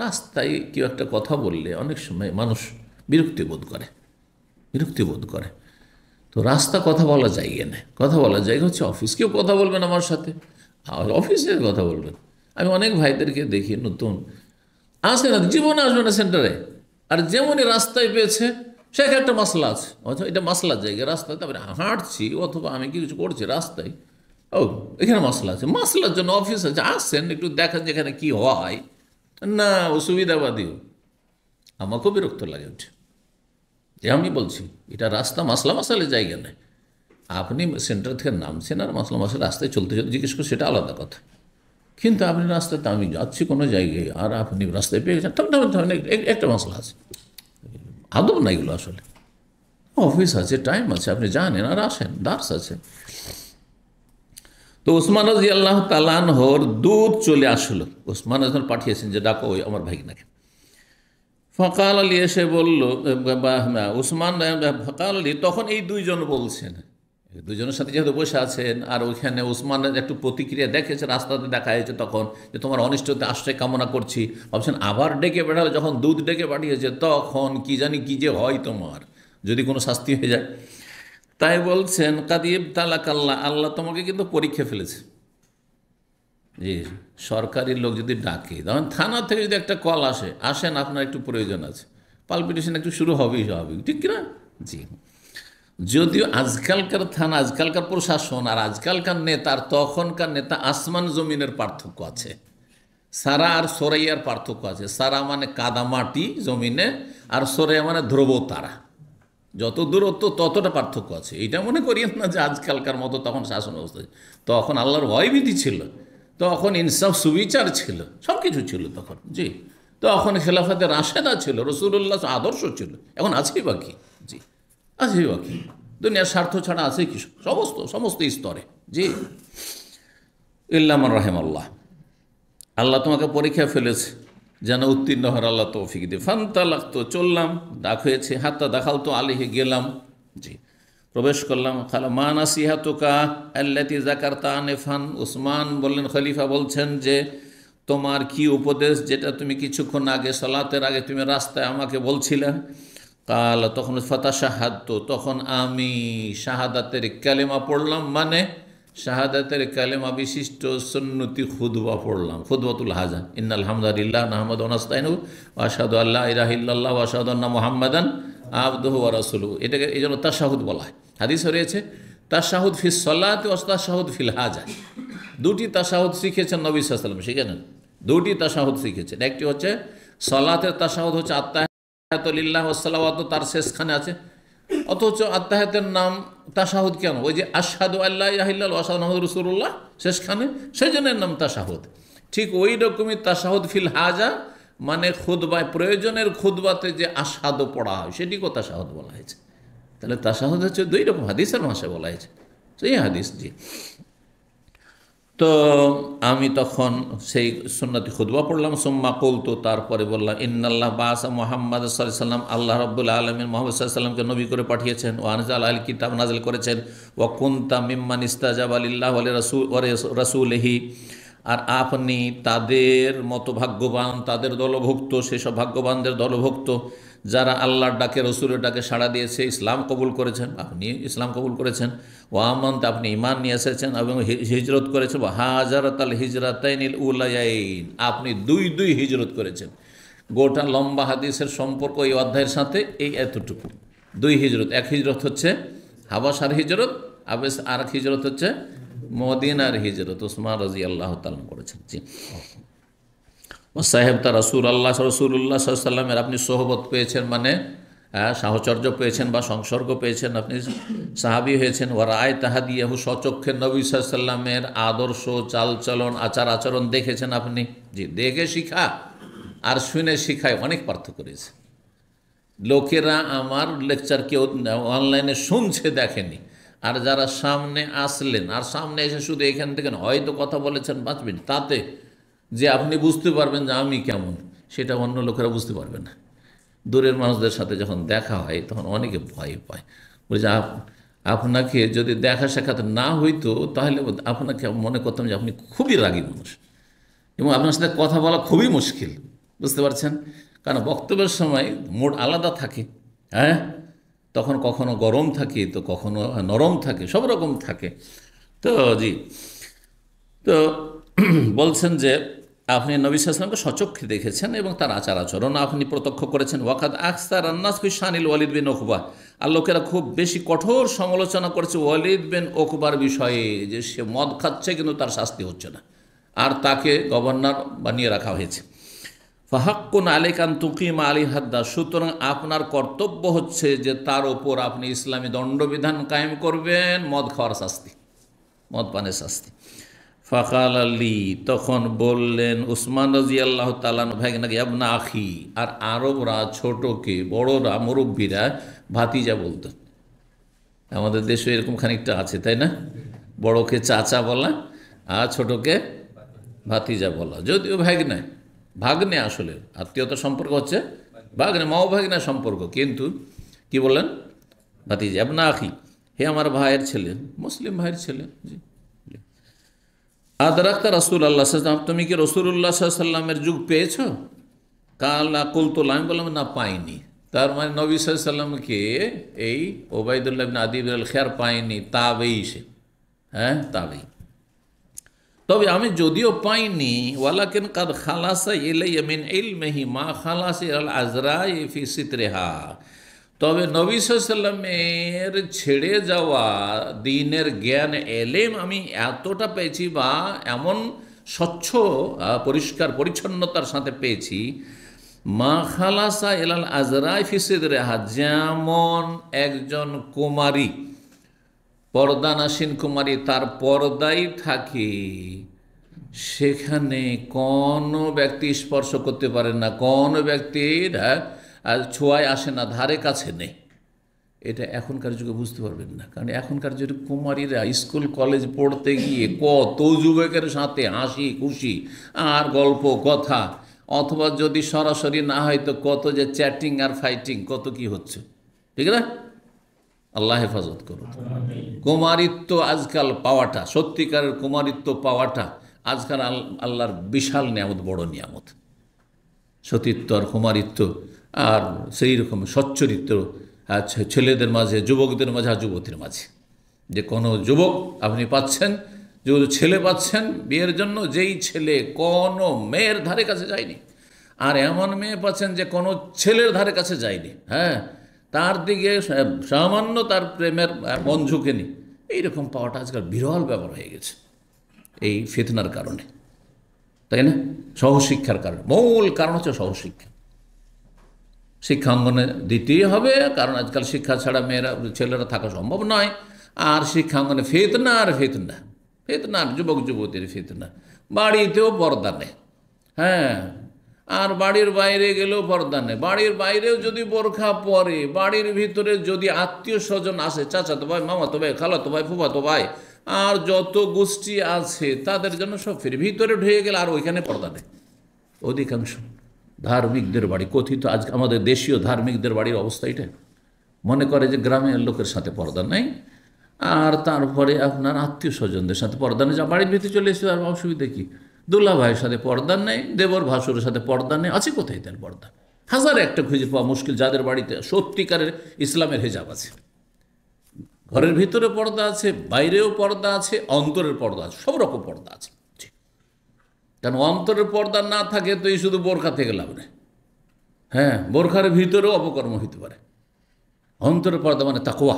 রাস্তায় কেউ একটা কথা বললে অনেক সময় মানুষ বিরক্তি বোধ করে, তো রাস্তা কথা বলা জায়গা নেই, কথা বলা জায়গা হচ্ছে অফিস। কেউ কথা বলবেন আমার সাথে, অফিসে কথা বলবেন। আমি অনেক ভাইদেরকে দেখি নতুন আসে না, জীবনে আসবে না সেন্টারে, আর যেমনই রাস্তায় পেয়েছে সেখানে একটা মাসলা আছে, অথবা এটা মাসলার জায়গা রাস্তায়, তারপরে হাঁটছি অথবা আমি কিছু করছি রাস্তায়, ও এখানে মশলা আছে, মশলার জন্য অফিস আছে, আসছেন একটু দেখেন যেখানে কি হয় না, অসুবিধাবাদীও। আমাকেও বিরক্ত লাগে ওঠে। যে আমি বলছি এটা রাস্তা, মশলা মশালের জায়গা নেই। আপনি সেন্টার থেকে নামছেন আর মশলা মশলা রাস্তায় চলতে চলতে জিজ্ঞেস করছেন, সেটা আলাদা কথা। কিন্তু আপনি রাস্তাতে, আমি যাচ্ছি কোনো জায়গায় আর আপনি রাস্তায় পেয়ে গেছেন, একটা মশলা আছে, আদব না এগুলো আসলে। অফিস আছে, টাইম আছে, আপনি জানেন আর আসেন, দার্স আছে। তো ওসমান রাদিয়াল্লাহু তাআলা আনহুর দুধ চলে আসলো, ওসমান যখন পাঠিয়েছেন যে ডাকো ওই আমার ভাগিনাকে। ফকাল আলী এসে বলল, উসমান ফকাল আলী, তখন এই দুইজন বলছেন, দুজনের সাথে যেহেতু বসে আছেন আর ওইখানে উসমানের একটু প্রতিক্রিয়া দেখেছে, রাস্তাতে দেখা হয়েছে তখন যে তোমার অনিষ্টতে আশ্রয় কামনা করছি, ভাবছেন আবার ডেকে পাঠালে, যখন দুধ ডেকে পাঠিয়েছে তখন কি জানি কি যে হয় তোমার, যদি কোনো শাস্তি হয়ে যায়। তাই বলছেন কাদিব তালাকাল্লাহ, আল্লাহ তোমাকে কিন্তু পরীক্ষা ফেলেছে। জি, সরকারি লোক যদি ডাকে, তখন থানা থেকে যদি একটা কল আসেন আপনার একটু প্রয়োজন আছে, পালপিটেশন একটু শুরু হবেই স্বাভাবিক, ঠিক কিনা? জি, যদিও আজকালকার থানা, আজকালকার প্রশাসন আর আজকালকার নেতার, তখনকার নেতা আসমান জমিনের পার্থক্য আছে, সারা আর সরাইয়ার পার্থক্য আছে। সারা মানে কাদামাটি জমিনে, আর সরাইয়া মানে ধ্রুব তারা, যত দূরত্ব ততটা পার্থক্য আছে। এইটা মনে করিয়েন না যে আজকালকার মতো তখন শাসন ব্যবস্থা, তখন আল্লাহর ভয়ভীতি ছিল, তখন ইনসাফ সুবিচার ছিল, সব কিছু ছিল তখন। জি, তখন খেলাফতে রাশেদা ছিল, রাসূলুল্লাহ আদর্শ ছিল। এখন আছেই বাকি, জি আছেই বাকি, দুনিয়ার স্বার্থ ছাড়া আছে কি? সমস্ত স্তরে। জি, ইল্লা মান রাহিমাল্লাহ, আল্লাহ তোমাকে পরীক্ষা ফেলেছে যেন উত্তীর্ণ হওয়ার আল্লাহ তৌফিক দিয়ে। ফান্তালাক্তু, চললাম, ডাক হয়েছে, হাত্তা দাখালতু আলাইহি, গেলাম, জি প্রবেশ করলাম। খালা মা নাসিহাতুকা আল্লাতী যাকারতা আনিফান, উসমান বললেন, খলিফা বলছেন যে তোমার কি উপদেশ যেটা তুমি কিছুক্ষণ আগে সালাতের আগে তুমি রাস্তায় আমাকে বলছিলে। কাল, তখন ফাতাশাহাদতু, তখন আমি শাহাদাতের কালেমা পড়লাম, মানে শাহাদাতের কালেমা বিশিষ্ট সুন্নতি খুতবা পড়লাম, খুতবাতুল হাজা, ইন্নাল হামদালিল্লাহ নাহমাদুহু ওয়া নাস্তাইনুহু ওয়া আশহাদু আল্লা ইলাহা ইল্লাল্লাহ ওয়া আশহাদু আন্না মুহাম্মাদান আবদুহু ওয়া রাসূলুহু। এটাকে এই জন্য তাশাহুদ বলা হয়। হাদিসে রয়েছে তাশাহুদ ফিস সালাতি ওয়া তাশাহুদ ফিল হাজা, দুটি তাশাহুদ শিখেছেন নবী সাল্লাল্লাহু আলাইহি ওয়াসাল্লাম, শিখেছেন দুটি তাশাহুদ শিখেছেন। একটি হচ্ছে সালাতের তাশাহুদ, হচ্ছে আত্তাহিয়াতু লিল্লাহি ওয়াস সালাওয়াতু, তার শেষখানে আছে। অথচ আত্তাহিয়াতের নাম তাশাহুদ কেন? ওই যে আশহাদু আল্লা ইলাহা ইল্লাল্লাহ ওয়া আশহাদু আন্না মুহাম্মাদুর রাসূলুল্লাহ শেষখানে, সেই জন্য এর নাম তাশাহুদ। ঠিক ওই রকমই তাশাহুদ ফিল হাজা, মানে খুতবায়, প্রয়োজনের খুতবাতে যে আশহাদু পড়া হয় সেটিকেও তাশাহুদ বলা হয়েছে। তাহলে তাশাহুদ হচ্ছে দুই রকম, হাদিসের ভাষায় বলা হয়েছে, সেই হাদিস। জি, তো আমি তখন সেই সুন্নতি খুতবা পড়লাম। সুম্মা কুলতু, তারপরে বললাম, ইন্নাল্লাহ বাআসা মুহাম্মাদ সাল্লাল্লাহু আলাইহি ওয়াসাল্লাম, আল্লাহ রাব্বুল আলামিন মুহাম্মদ সাল্লাল্লাহু আলাইহি ওয়াসাল্লামকে নবী করে পাঠিয়েছেন। ওয়া আনজাল আল কিতাব, নাযিল করেছেন। ওয়া কুনতা মিম্মান ইস্তাজাবা লিল্লাহি ওয়া রাসূলিহি, আর আপনি তাদের মতো ভাগ্যবান, তাদের দলভুক্ত, সেসব ভাগ্যবানদের দলভুক্ত যারা আল্লাহর ডাকে, রসুলের ডাকে সাড়া দিয়েছে, ইসলাম কবুল করেছেন। আপনি ইসলাম কবুল করেছেন। ওয়ামান্ত, আপনি ঈমান নিয়ে এসেছেন এবং হিজরত করেছেন। হাজারাত আল হিজরাতাইনিল উলায়াইন, আপনি দুই হিজরত করেছেন। গোটা লম্বা হাদিসের সম্পর্ক এই অধ্যায়ের সাথে এই এতটুকু, দুই হিজরত। এক হিজরত হচ্ছে হাবাসার হিজরত, আর এক হিজরত হচ্ছে মদিনার হিজরত, উসমান রাদিয়াল্লাহু তাআলা করেছেন। জি, সাহেব তা রাসূলুল্লাহ সাল্লাল্লাহু আলাইহি ওয়াসাল্লামের আপনি সোহবত পেয়েছেন, মানে সাহচর্য পেয়েছেন বা সংসর্গ পেয়েছেন, আপনি সাহাবী হয়েছেন। ওয়া রাআইতা হাদিয়াহু, স্বচক্ষে নবী সাল্লাল্লাহু আলাইহি ওয়াসাল্লামের আদর্শ, চালচলন, আচার আচরণ দেখেছেন আপনি। জি, দেখে শিখা আর শুনে শিখায় অনেক পার্থক্য রয়েছে। লোকেরা আমার লেকচার কেউ অনলাইনে শুনছে, দেখেনি, আর যারা সামনে আসলেন আর সামনে এসে শুধু এখান থেকে হয়তো কথা বলেছেন 5 মিনিট, তাতে যে আপনি বুঝতে পারবেন যে আমি কেমন, সেটা অন্য লোকেরা বুঝতে পারবে না। দূরের মানুষদের সাথে যখন দেখা হয় তখন অনেকে ভয় পায়, বলে যে আপনাকে যদি দেখা সাক্ষাৎ না হইতো তাহলে আপনাকে মনে করতাম যে আপনি খুবই রাগী মানুষ এবং আপনার সাথে কথা বলা খুবই মুশকিল, বুঝতে পারছেন? কারণ বক্তব্যের সময় মোড আলাদা থাকে, হ্যাঁ, তখন কখনো গরম থাকে তো কখনো নরম থাকে, সব রকম থাকে। তো জি, তো বলছেন যে আপনি নবী সাল্লাল্লাহু আলাইহি ওয়াসাল্লামকে সচক্ষে দেখেছেন এবং তার আচার আচরণ আপনি প্রত্যক্ষ করেছেন। ওয়াকাদ আকসার আন্নাস ফি শানিল ওয়ালিদ বিন উকবা, আর লোকেরা খুব বেশি কঠোর সমালোচনা করেছে ওয়ালিদ বিন ওকবার বিষয়ে, যে সে মদ খাচ্ছে কিন্তু তার শাস্তি হচ্ছে না, আর তাকে গভর্নর বানিয়ে রাখা হয়েছে। ফাহাক্কুন আলাইকান তুকিমা আলী হাদ্দা, সুতরাং আপনার কর্তব্য হচ্ছে যে তার ওপর আপনি ইসলামী দণ্ডবিধান কায়েম করবেন, মদ খাওয়ার শাস্তি, মদ পানের শাস্তি। ফাকাল আলী, তখন বললেন উসমান রাদিয়াল্লাহ তাআলা ভাই নাকি আবনা আখি, আর আরবরা ছোটকে, বড়রা মুরব্বীরা ভাতিজা বলতো। আমাদের দেশে এরকম খানিকটা আছে, তাই না? বড়কে চাচা বলা আর ছোটকে ভাতিজা বলা, যদিও ভাগ্নে, ভাগ্নে আসলে আত্মীয়তার সম্পর্ক হচ্ছে ভাগ্নে, মাও ভাগ্নে সম্পর্ক, কিন্তু কি বললেন? ভাতিজা, আবনা আখি, হে আমার ভাইয়ের ছেলে, মুসলিম ভাইয়ের ছেলে। জি, আদরাক্তা রাসূলুল্লাহ সাল্লাল্লাহু আলাইহি ওয়াসাল্লাম, তুমি কি রাসূলুল্লাহ সাল্লাল্লাহু আলাইহি ওয়াসাল্লামের যুগ পেয়েছো? কালা কুলতুল, আমি বললাম না, পাইনি। তার মানে নবী সাল্লাল্লাহু আলাইহি ওয়াসাল্লামকে এই ওবাইদুল্লাহ ইবনে আদি বিন আল-খিয়ার পায়নি, তাবেই সে, হ্যাঁ তাবেই। তবে আমি যদিও পাইনি, ওয়ালাকিন কাদ খালাসা ইলাইয়া মিন ইলমিহি মা খালাসা ইলাল আজরাই ফি সিতরিহা, তবে নবী সাল্লাল্লাহু আলাইহি ওয়াসাল্লামের ছেড়ে যাওয়া দ্বীনের জ্ঞান এলেম আমি এতটা পেয়েছি, বা এমন স্বচ্ছ পরিষ্কার পরিচ্ছন্নতার সাথে পেয়েছি, মা খালাসা ইলাল আজরাই ফি সিতরিহা, যেমন একজন কুমারী, পর্দানাসীন কুমারী, তার পর্দাই থাকে, সেখানে কোনো ব্যক্তি স্পর্শ করতে পারে না, কোনো ব্যক্তির ছোঁয়ায় আসে না, ধারে কাছে নেই। এটা এখনকার যুগে বুঝতে পারবেন না, কারণ এখনকার যুগে কুমারীরা স্কুল কলেজ পড়তে গিয়ে কত যুবকের সাথে হাসি খুশি আর গল্প কথা, অথবা যদি সরাসরি না হয় তো কত যে চ্যাটিং আর ফাইটিং, কত কি হচ্ছে, ঠিক না? আল্লাহ হেফাজত করুন। কুমারিত্ব আজকাল পাওয়াটা, সত্যিকারের কুমারিত্ব পাওয়াটা আজকাল আল্লাহর বিশাল নিয়ামত, বড় নিয়ামত। সতীত্ব আর কুমারিত্ব আর সেই রকম সচ্চরিত্র ছেলেদের মাঝে, যুবকদের মাঝে আর যুবতীর মাঝে, যে কোনো যুবক আপনি পাচ্ছেন, যে ছেলে পাচ্ছেন বিয়ের জন্য, যেই ছেলে কোনো মেয়ের ধারে কাছে যায়নি, আর এমন মেয়ে পাচ্ছেন যে কোনো ছেলের ধারে কাছে যায়নি, হ্যাঁ, তার দিকে সামান্য তার প্রেমের মন ঝুঁকেনি, এইরকম পাওয়াটা আজকাল বিরল ব্যাপার হয়ে গেছে এই ফিতনার কারণে, তাই না? সহশিক্ষার কারণে, মূল কারণ হচ্ছে সহশিক্ষা। শিক্ষাঙ্গনে দিতেই হবে, কারণ আজকাল শিক্ষা ছাড়া মেয়েরা, ছেলেরা থাকা সম্ভব নয়। আর শিক্ষাঙ্গনে ফিতনা আর ফিতনা, ফিতনা যুবক যুবতীর ফিতনা, বাড়িতেও পর্দা নেই, হ্যাঁ, আর বাড়ির বাইরে গেলেও পর্দা নেই। বাড়ির বাইরেও যদি বোরখা পরে, বাড়ির ভিতরে যদি আত্মীয় স্বজন আসে, চাচাতো ভাই, মামাতো ভাই, খালাতো ভাই, ফুফাতো ভাই, আর যত গোষ্ঠী আছে তাদের জন্য সব ফিরে, ভিতরে ঢুকে গেলে আর ওইখানে পর্দা নেই। অধিকাংশ ধার্মিকদের বাড়ি, কথিত আজ আমাদের দেশীয় ধার্মিকদের বাড়ির অবস্থা এটা, মনে করে যে গ্রামের লোকের সাথে পর্দা নেই, আর তারপরে আপনার আত্মীয় স্বজনদের সাথে পর্দা নেই, যা বাড়ির ভিতরে চলে এসে আর অসুবিধা কি? দুলা ভাইয়ের সাথে পর্দা নেই, দেবর ভাসুরের সাথে পর্দা নেই, আছে কোথায় তার পর্দা? হাজার একটা খুঁজে পাওয়া মুশকিল যাদের বাড়িতে সত্যিকারের ইসলামের হেজাব আছে। ঘরের ভিতরে পর্দা আছে, বাইরেও পর্দা আছে, অন্তরের পর্দা আছে, সব রকম পর্দা আছে। কারণ অন্তরের পর্দা না থাকে তো এই শুধু বোরখা থেকে লাভ নেই, হ্যাঁ, বোরখার ভিতরেও অপকর্ম হইতে পারে। অন্তরের পর্দা মানে তাকওয়া,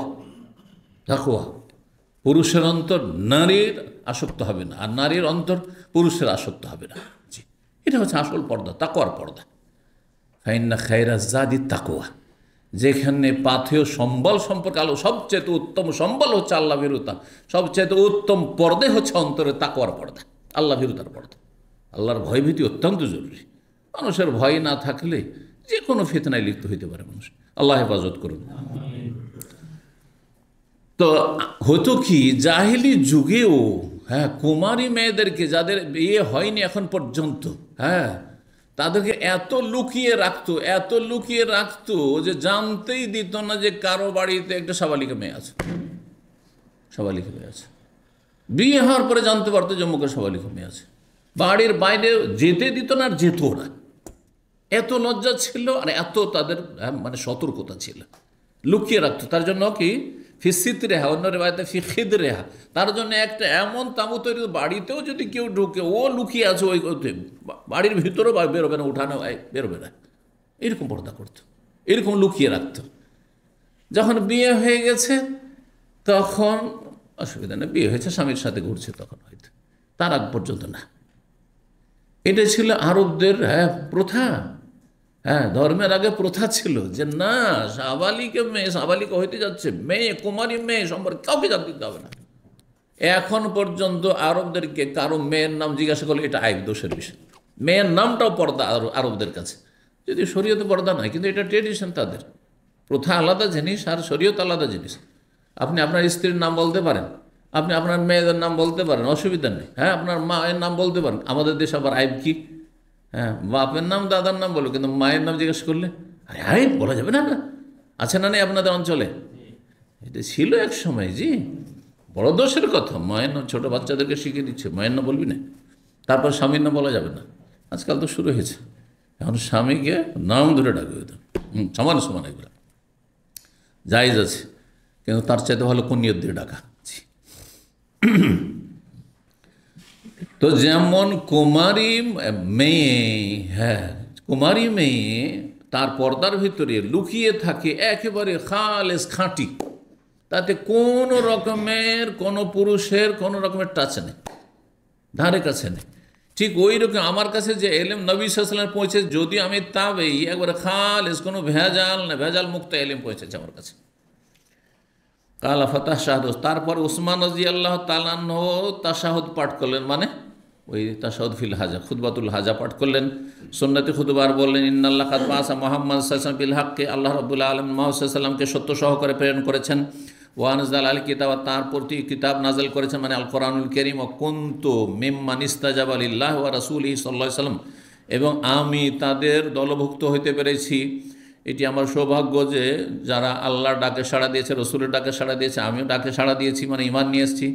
তাকওয়া। পুরুষের অন্তর নারীর আসক্ত হবে না, আর নারীর অন্তর পুরুষের আসক্ত হবে না। জি, এটা হচ্ছে আসল পর্দা, তাকওয়ার পর্দা। ফাইন্না খায়রা জাদি তাকওয়া, যেখানে পাথেয় সম্বল সম্পর্কে আলো, সবচেয়ে উত্তম সম্বল হচ্ছে আল্লাহ ভীরুতা, সবচেয়ে উত্তম পর্দে হচ্ছে অন্তরের তাকওয়ার পর্দা, আল্লাহ ভীরুতার পর্দা। আল্লাহর ভয়ভীতি অত্যন্ত জরুরি। মানুষের ভয় না থাকলে যে কোনো ফিতনায় লিপ্ত হইতে পারে মানুষ। আল্লাহ হেফাজত করুন। তো হতো কি, জাহেলি যুগেও, হ্যাঁ, কুমারী মেয়েদেরকে, যাদের বিয়ে হয়নি এখন পর্যন্ত, হ্যাঁ, তাদেরকে এত লুকিয়ে রাখতো, এত লুকিয়ে রাখতো যে জানতেই দিত না যে কারো বাড়িতে একটা সাবালিকা মেয়ে আছে, সাবালিকা মেয়ে আছে। বিয়ে হওয়ার পরে জানতে পারতো যে মুখে সাবালিকা মেয়ে আছে। বাড়ির বাইরে যেতে দিত না, আর যেত না। এত লজ্জা ছিল, আর এত তাদের মানে সতর্কতা ছিল, লুকিয়ে রাখতো। তার জন্য কি ফিসিত রেহা, অন্য রেবায়তে ফিখিদ রেহা, তার জন্য একটা এমন তাঁবু তৈরি, বাড়িতেও যদি কেউ ঢুকে, ও লুকিয়ে আছে ওই বাড়ির ভিতরেও বেরোবে না, উঠানো বেরোবে না, এরকম পর্দা করতো, এরকম লুকিয়ে রাখতো। যখন বিয়ে হয়ে গেছে তখন অসুবিধা নেই, বিয়ে হয়েছে স্বামীর সাথে ঘুরছে তখন হয়তো, তার আগ পর্যন্ত না। এটা ছিল আরবদের প্রথা। ধর্মের আগে প্রথা ছিল যে না, সাবালিক হইতে যাচ্ছে, মেয়ে কুমারী মেয়ে সম্পর্কে কাউকে জানতে দিতে হবে না। এখন পর্যন্ত আরবদেরকে কারো মেয়ের নাম জিজ্ঞাসা করলে এটা আইব, দোষের বিষয়। মেয়ের নামটাও পর্দা আরবদের কাছে, যদি শরীয়তে পর্দা নয়, কিন্তু এটা ট্রেডিশন, তাদের প্রথা আলাদা জিনিস আর শরীয়ত আলাদা জিনিস। আপনি আপনার স্ত্রীর নাম বলতে পারেন, আপনি আপনার মেয়েদের নাম বলতে পারেন, অসুবিধা নেই। আপনার মায়ের নাম বলতে পারেন। আমাদের দেশে আবার আইব কি? বাপের নাম দাদার নাম বলো, কিন্তু মায়ের নাম জিজ্ঞেস করলে আরে আইব বলা যাবে না। আছে না নেই আপনাদের অঞ্চলে? এটা ছিল এক সময়, জি, বড় দোষের কথা। মায়ের নাম ছোটো বাচ্চাদেরকে শিখিয়ে দিচ্ছে, মায়ের নাম বলবি না, তারপর স্বামীর নাম বলা যাবে না। আজকাল তো শুরু হয়েছে, এখন স্বামীকে নাম ধরে ডাকবে, সমান সমান এগুলো জায়েজ আছে, কিন্তু তার চাইতে ভালো কুনিয়ত দিয়ে ডাকা। তো যেমন কুমারী মেয়ে, কুমারী মেয়ে তার পর্দার ভিতরে লুকিয়ে থাকে একেবারে খালেস খাঁটি, তাতে কোনো রকমের কোনো পুরুষের কোনো রকমের টাচ নেই, ধারে কাছে নেই। ঠিক ওই রকম আমার কাছে যে এলেম নবী সাল্লাল্লাহু আলাইহি ওয়াসাল্লাম পৌঁছেছে, যদি আমি তাবেই একবারে খালেস, কোনো ভেজাল না, ভেজাল মুক্ত এলেম পৌঁছেছে আমার কাছে। কালা ফাতাহ শাহাদ। তারপর উসমান রাদিয়াল্লাহু তাআলা আনহু তাশাহুদ পাঠ করলেন, মানে ওই তাশাহুদ ফিল হাজা, খুতবাতুল হাজা পাঠ করলেন, সুন্নতি খুতবার বললেন ইন্নাল্লাহ কাদ বাসা মুহাম্মদ সাল্লাল্লাহু আলাইহি ওয়াসাল্লাম বিল হককে, আল্লাহ রাব্বুল আলামিন মুহাম্মদ সাল্লাল্লাহু আলাইহি ওয়াসাল্লামকে সত্য সহকারে প্রেরণ করেছেন। ওয়া আনজাল আল কিতাব, তার প্রতি কিতাব নাযিল করেছেন, মানে আল কোরআনুল কারীম। ওয়া কুনতু মিম্মান ইস্তাজাবা লিল্লাহি ওয়া রাসূলিহি সাল্লাল্লাহু আলাইহি ওয়াসাল্লাম, এবং আমি তাদের দলভুক্ত হইতে পেরেছি। এটি আমার সৌভাগ্য যে যারা আল্লাহর ডাকে সাড়া দিয়েছে, রসুলের ডাকে সাড়া দিয়েছে, আমিও ডাকে সাড়া দিয়েছি, মানে ইমান নিয়ে এসেছি।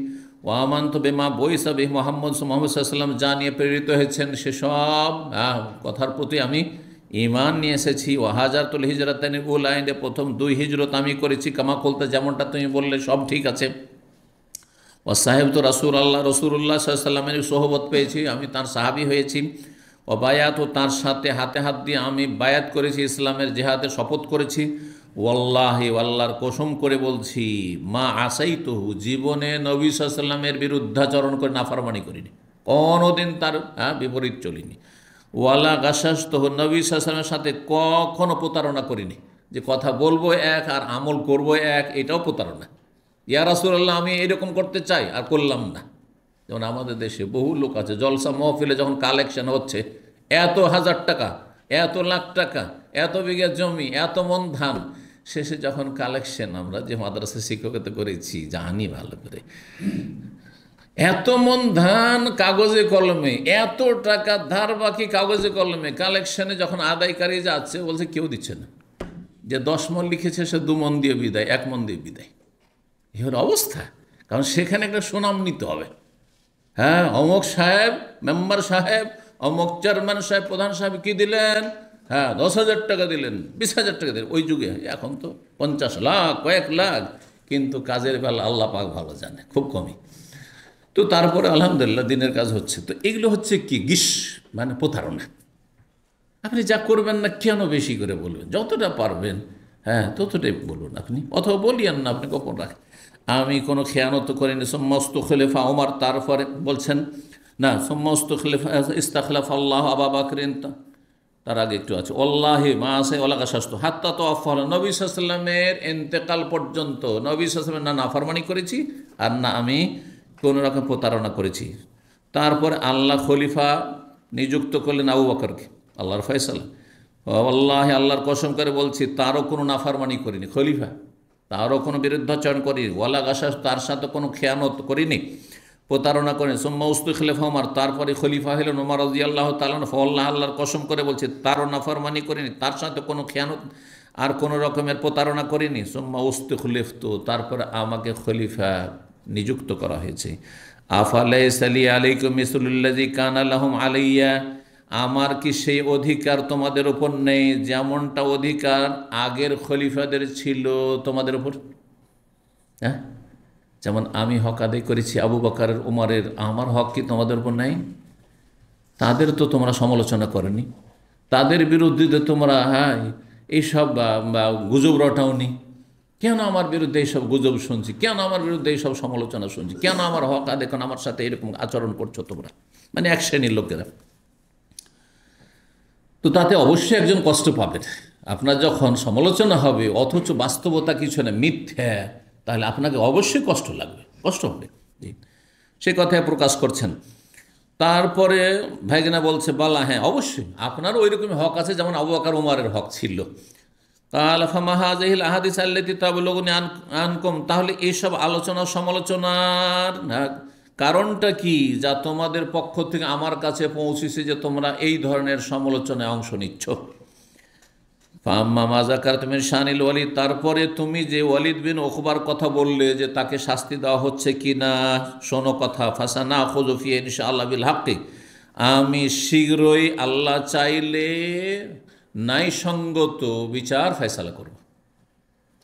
ও আমান তো বেমা বইসা বিহি মোহাম্মদ সাল্লাম যা নিয়ে প্রেরিত হয়েছেন সেসব কথার প্রতি আমি ইমান নিয়ে এসেছি। ও হাজারতুল হিজরাতানি উলাইনে, প্রথম 2 হিজরত আমি করেছি, কামা কলতে, যেমনটা তুমি বললে সব ঠিক আছে। ও সাহেব তো রসুল্লাহ সাল্লামের সোহবত পেয়েছি, আমি তার সাহাবি হয়েছি। ও বায়াত, ও তার সাথে হাতে হাত দিয়ে আমি বায়াত করেছি, ইসলামের জেহাদের শপথ করেছি। ওয়াল্লাহি, আল্লাহর কসম করে বলছি, মা আসাইতুহু, জীবনে নবী সাল্লাল্লাহু আলাইহি ওয়াসাল্লামের বিরুদ্ধাচরণ করে নাফরমানি করিনি, কোনোদিন তার বিপরীত চলিনি। ওয়ালা গাসাস্তহু, নবী সাল্লাল্লাহু আলাইহি ওয়াসাল্লামের সাথে কখনো প্রতারণা করিনি, যে কথা বলবো এক আর আমল করবো এক, এটাও প্রতারণা। ইয়া রাসূলুল্লাহ আমি এরকম করতে চাই আর করলাম না। যেমন আমাদের দেশে বহু লোক আছে, জলসা মহফিলে যখন কালেকশন হচ্ছে, এত হাজার টাকা, এত লাখ টাকা, এত বিঘা জমি, এত মন ধান, শেষে যখন কালেকশন, আমরা যে মাদ্রাসা শিক্ষকতা করেছি জানি ভালো করে, এত মন ধান কাগজে কলমে, এত টাকা ধার বাকি কাগজে কলমে, কালেকশনে যখন আদায়কারী যাচ্ছে বলছে কেউ দিচ্ছে না, যে 10 মন লিখেছে সে 2 মন দিয়ে বিদায়, 1 মন দিয়ে বিদায়। এই হলো অবস্থা, কারণ সেখানে একটা সুনাম নিতে হবে। অমুক সাহেব, মেম্বার সাহেব, অমুক চেয়ারম্যান সাহেব, প্রধান সাহেব কি দিলেন? 10,000 টাকা দিলেন, 20,000 টাকা দিলেন। ওই যুগে, এখন তো 50 লাখ, কয়েক লাখ, কিন্তু কাজের বেলা আল্লাহ পাক ভালো জানে, খুব কমই। তো তারপরে আলহামদুলিল্লাহ দিনের কাজ হচ্ছে। তো এগুলো হচ্ছে কি মানে প্রতারণা। আপনি যা করবেন না কেন বেশি করে বলবেন, যতটা পারবেন ততটাই বলুন আপনি, অথবা বলিয়েন না, আপনি গোপন রাখেন। আমি কোনো খেয়ানত করিনি। সমস্ত খলিফা ওমর, তারপরে বলছেন না সমস্ত খলিফা ইস্তাখলাফ আল্লাহ আবু বকরিন, তার আগে একটু আছে আল্লাহি মা আছে ওলাকা স্বাস্থ্য হাত্তা তো আফল, নবী সাল্লাল্লাহু আলাইহি ওয়াসাল্লামের ইন্তেকাল পর্যন্ত নবী সাল্লাল্লাহু আলাইহি ওয়াসাল্লামের না নাফরমানি করেছি, আর না আমি কোনো রকম প্রতারণা করেছি। তারপরে আল্লাহ খলিফা নিযুক্ত করলেন আবু বকরকে, আল্লাহর ফয়সালা। আল্লাহ, আল্লাহর কসম করে বলছি, তারও কোনো নাফরমানি করিনি, খলিফা তারও কোনো বিরুদ্ধাচরণ করিনি। ওয়ালা গাসাস, তার সাথে কোনো খেয়ানত করিনি, প্রতারণা করেন। সুম্মা উস্তুখলিফা ওমর, তারপরে খলিফা হলেন ওমর রাদিয়াল্লাহু তাআলা আনহু। আল্লাহ, আল্লাহর কসম করে বলছে, তারও নাফরমানি করিনি, তার সাথে কোনো খেয়ানত আর কোনো রকমের প্রতারণা করিনি। সুম্মা উস্তুখলিফতু, তারপরে আমাকে খলিফা নিযুক্ত করা হয়েছে। আফালাইসা লি আলাইকুম মিসলুল্লাযী কানা লাহুম আলাইয়া, আমার কি সেই অধিকার তোমাদের উপর নেই যেমনটা অধিকার আগের খলিফাদের ছিল তোমাদের উপর? যেমন আমি হক আদায় করেছি আবু বকরের, উমরের, আমার হক কি তোমাদের উপর নেই? তাদের তো তোমরা সমালোচনা করনি, তাদের বিরুদ্ধে তোমরা এইসব গুজব রটাওনি, কেন আমার বিরুদ্ধে এইসব গুজব শুনছি, কেন আমার বিরুদ্ধে এইসব সমালোচনা শুনছি, কেন আমার হক আদায় এখন আমার সাথে এরকম আচরণ করছো তোমরা, মানে এক শ্রেণীর লোকেরা। তো তাতে অবশ্যই একজন কষ্ট পাবেন। আপনার যখন সমালোচনা হবে অথচ বাস্তবতা কিছু না, মিথ্যা, তাহলে আপনাকে অবশ্যই কষ্ট লাগবে, কষ্ট হবে। জি, সে কথায় প্রকাশ করছেন। তারপরে ভাইগিনা বলছে বালা, হ্যাঁ অবশ্যই আপনারও ওই রকমই হক আছে যেমন আবু বকর ওমরের হক ছিল। তাহলে এইসব আলোচনা সমালোচনার কারণটা কি যা তোমাদের পক্ষ থেকে আমার কাছে পৌঁছেছে যে তোমরা এই ধরনের সমালোচনায় অংশ নিচ্ছ? শানিল ওয়ালিদ, তারপরে তুমি যে ওয়ালিদ বিন উকবার কথা বললে যে তাকে শাস্তি দেওয়া হচ্ছে কি না, শোনো কথা। ফাসানা খুযুফি ইনশাআল্লাহ বিল হাক্কি, আমি শীঘ্রই আল্লাহ চাইলে ন্যায়সঙ্গত বিচার ফয়সালা করব,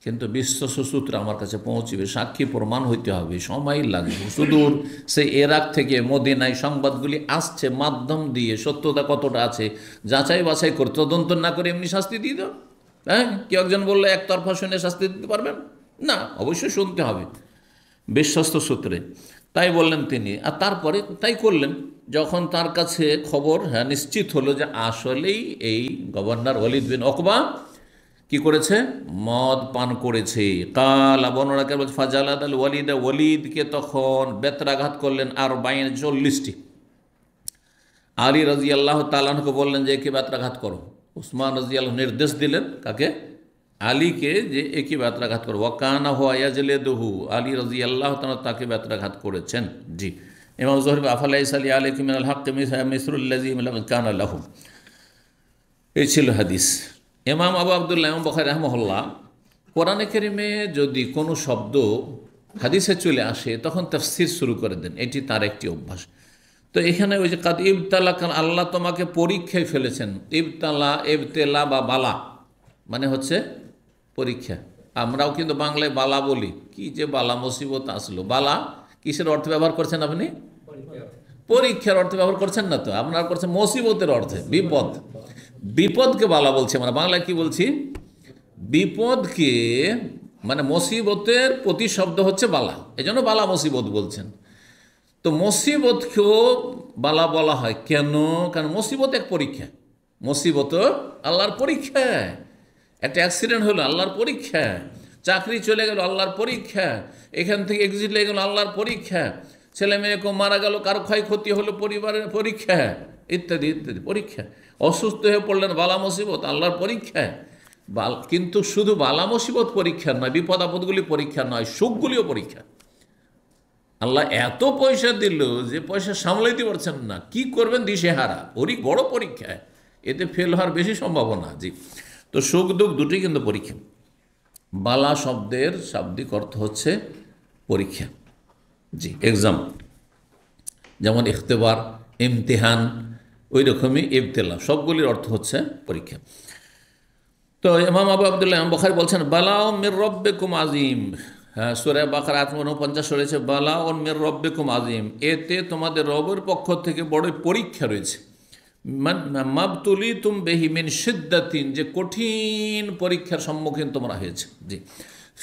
কিন্তু বিশ্বস্ত সূত্র আমার কাছে পৌঁছবে, সাক্ষী প্রমাণ হইতে হবে, সময় লাগবে। সুদূর সে ইরাক থেকে মদিনায় সংবাদগুলি আসছে, মাধ্যম দিয়ে সত্যতা কতটা আছে যাচাই বাছাই করে, তদন্ত না করে এমনি শাস্তি দিয়ে দাও। হ্যাঁ, কেউ একজন বললে একতরফা শুনে শাস্তি দিতে পারবেন না, অবশ্যই শুনতে হবে বিশ্বস্ত সূত্রে। তাই বললেন তিনি, আর তারপরে তাই করলেন। যখন তার কাছে খবর নিশ্চিত হলো যে আসলেই এই গভর্নর ওয়ালিদ বিন উকবা কি করেছে, মদ পান করেছে। কালা বর্ণনাকার বলছে ফাজালাদ আল ওয়ালিদ, ওয়ালিদকে তখন বেত্রাঘাত করলেন আর 40টি। আলী রাদিয়াল্লাহু তাআলা আনহু বললেন যে একে বেত্রাঘাত করো। উসমান রাদিয়াল্লাহু নির্দেশ দিলেন কাকে, আলীকে, যে একে বেত্রাঘাত করো। ওয়াকানা হুয়া ইয়াজলিদুহু, আলী রাদিয়াল্লাহু তাআলা তাকে বেত্রাঘাত করেছেন। জি, ইমাম যুহরি আফালাইসা আলাইকুম মিনাল হক মিসলুল্লাযী কানা লাহু, এই ছিল হাদিস। ইমাম আবু আবদুল্লাহ ইমাম বুখারী রাহমাহুল্লাহ কোরআনে কারিমে যদি কোনো শব্দ হাদিসে চলে আসে তখন তাফসীর শুরু করে দেন, এটি তার একটি অভ্যাস। তো এখানে ওই যে কাদ ইবতালা, আল্লাহ তোমাকে পরীক্ষায় ফেলেছেন। ইবতালা, ইবতেলা বা বালা মানে হচ্ছে পরীক্ষা। আমরাও কিন্তু বাংলায় বালা বলি, কি যে বালা মুসিবত আসলো। বালা কিসের অর্থে ব্যবহার করছেন আপনি? পরীক্ষার অর্থে ব্যবহার করছেন না তো, আপনারা করছেন মুসিবতের অর্থে, বিপদ। বিপদকে বালা বলছি আমরা, বাংলায় কি বলছি? বিপদকে, মানে মুসিবতের প্রতিশব্দ হচ্ছে বালা, এজন্য বালা মুসিবত বলছেন। তো মুসিবতকেও বালা বলা হয় কেন? কারণ মুসিবত এক পরীক্ষা, মুসিবত আল্লাহর পরীক্ষা। একটা অ্যাক্সিডেন্ট হলো আল্লাহর পরীক্ষা, চাকরি চলে গেল আল্লাহর পরীক্ষা, এখান থেকে এক্সিট লেগে গেল আল্লাহর পরীক্ষা, ছেলে মেয়ে কেউ মারা গেল, কারো ক্ষয়ক্ষতি হলো পরিবারের পরীক্ষা, ইত্যাদি ইত্যাদি পরীক্ষা। অসুস্থ হয়ে পড়লেন, বালা মুসিবত আল্লাহর পরীক্ষা। কিন্তু শুধু বালা মুসিবত পরীক্ষা নয়, বিপদ আপদগুলি পরীক্ষা নয়, সুখগুলিও পরীক্ষা। আল্লাহ এত পয়সা দিল যে পয়সা সামলাইতে পারছেন না, কি করবেন দিশেহারা, ওরই বড় পরীক্ষা, এতে ফেল হওয়ার বেশি সম্ভাবনা। জি, তো সুখ দুঃখ দুটোই কিন্তু পরীক্ষা। বালা শব্দের শাব্দিক অর্থ হচ্ছে পরীক্ষা। জি, এক্সাম, যেমন ইখতিবার, ইমতিহান, ওই রকমই ইবতেলা, সবগুলির অর্থ হচ্ছে পরীক্ষা। তো ইমাম আবু আবদুল্লাহ ইমাম বুখারী বলছেন বালাউ মির রব্বিকুম আযীম, সূরা বাকারা 49 রয়েছে, বালাউ মির রব্বিকুম আযীম, এতে তোমাদের রবের পক্ষ থেকে বড় পরীক্ষা রয়েছে। মাবতুলিতুম বিহি মিন শিদ্দাতিন, যে কঠিন পরীক্ষার সম্মুখীন তোমরা হয়েছে। জি,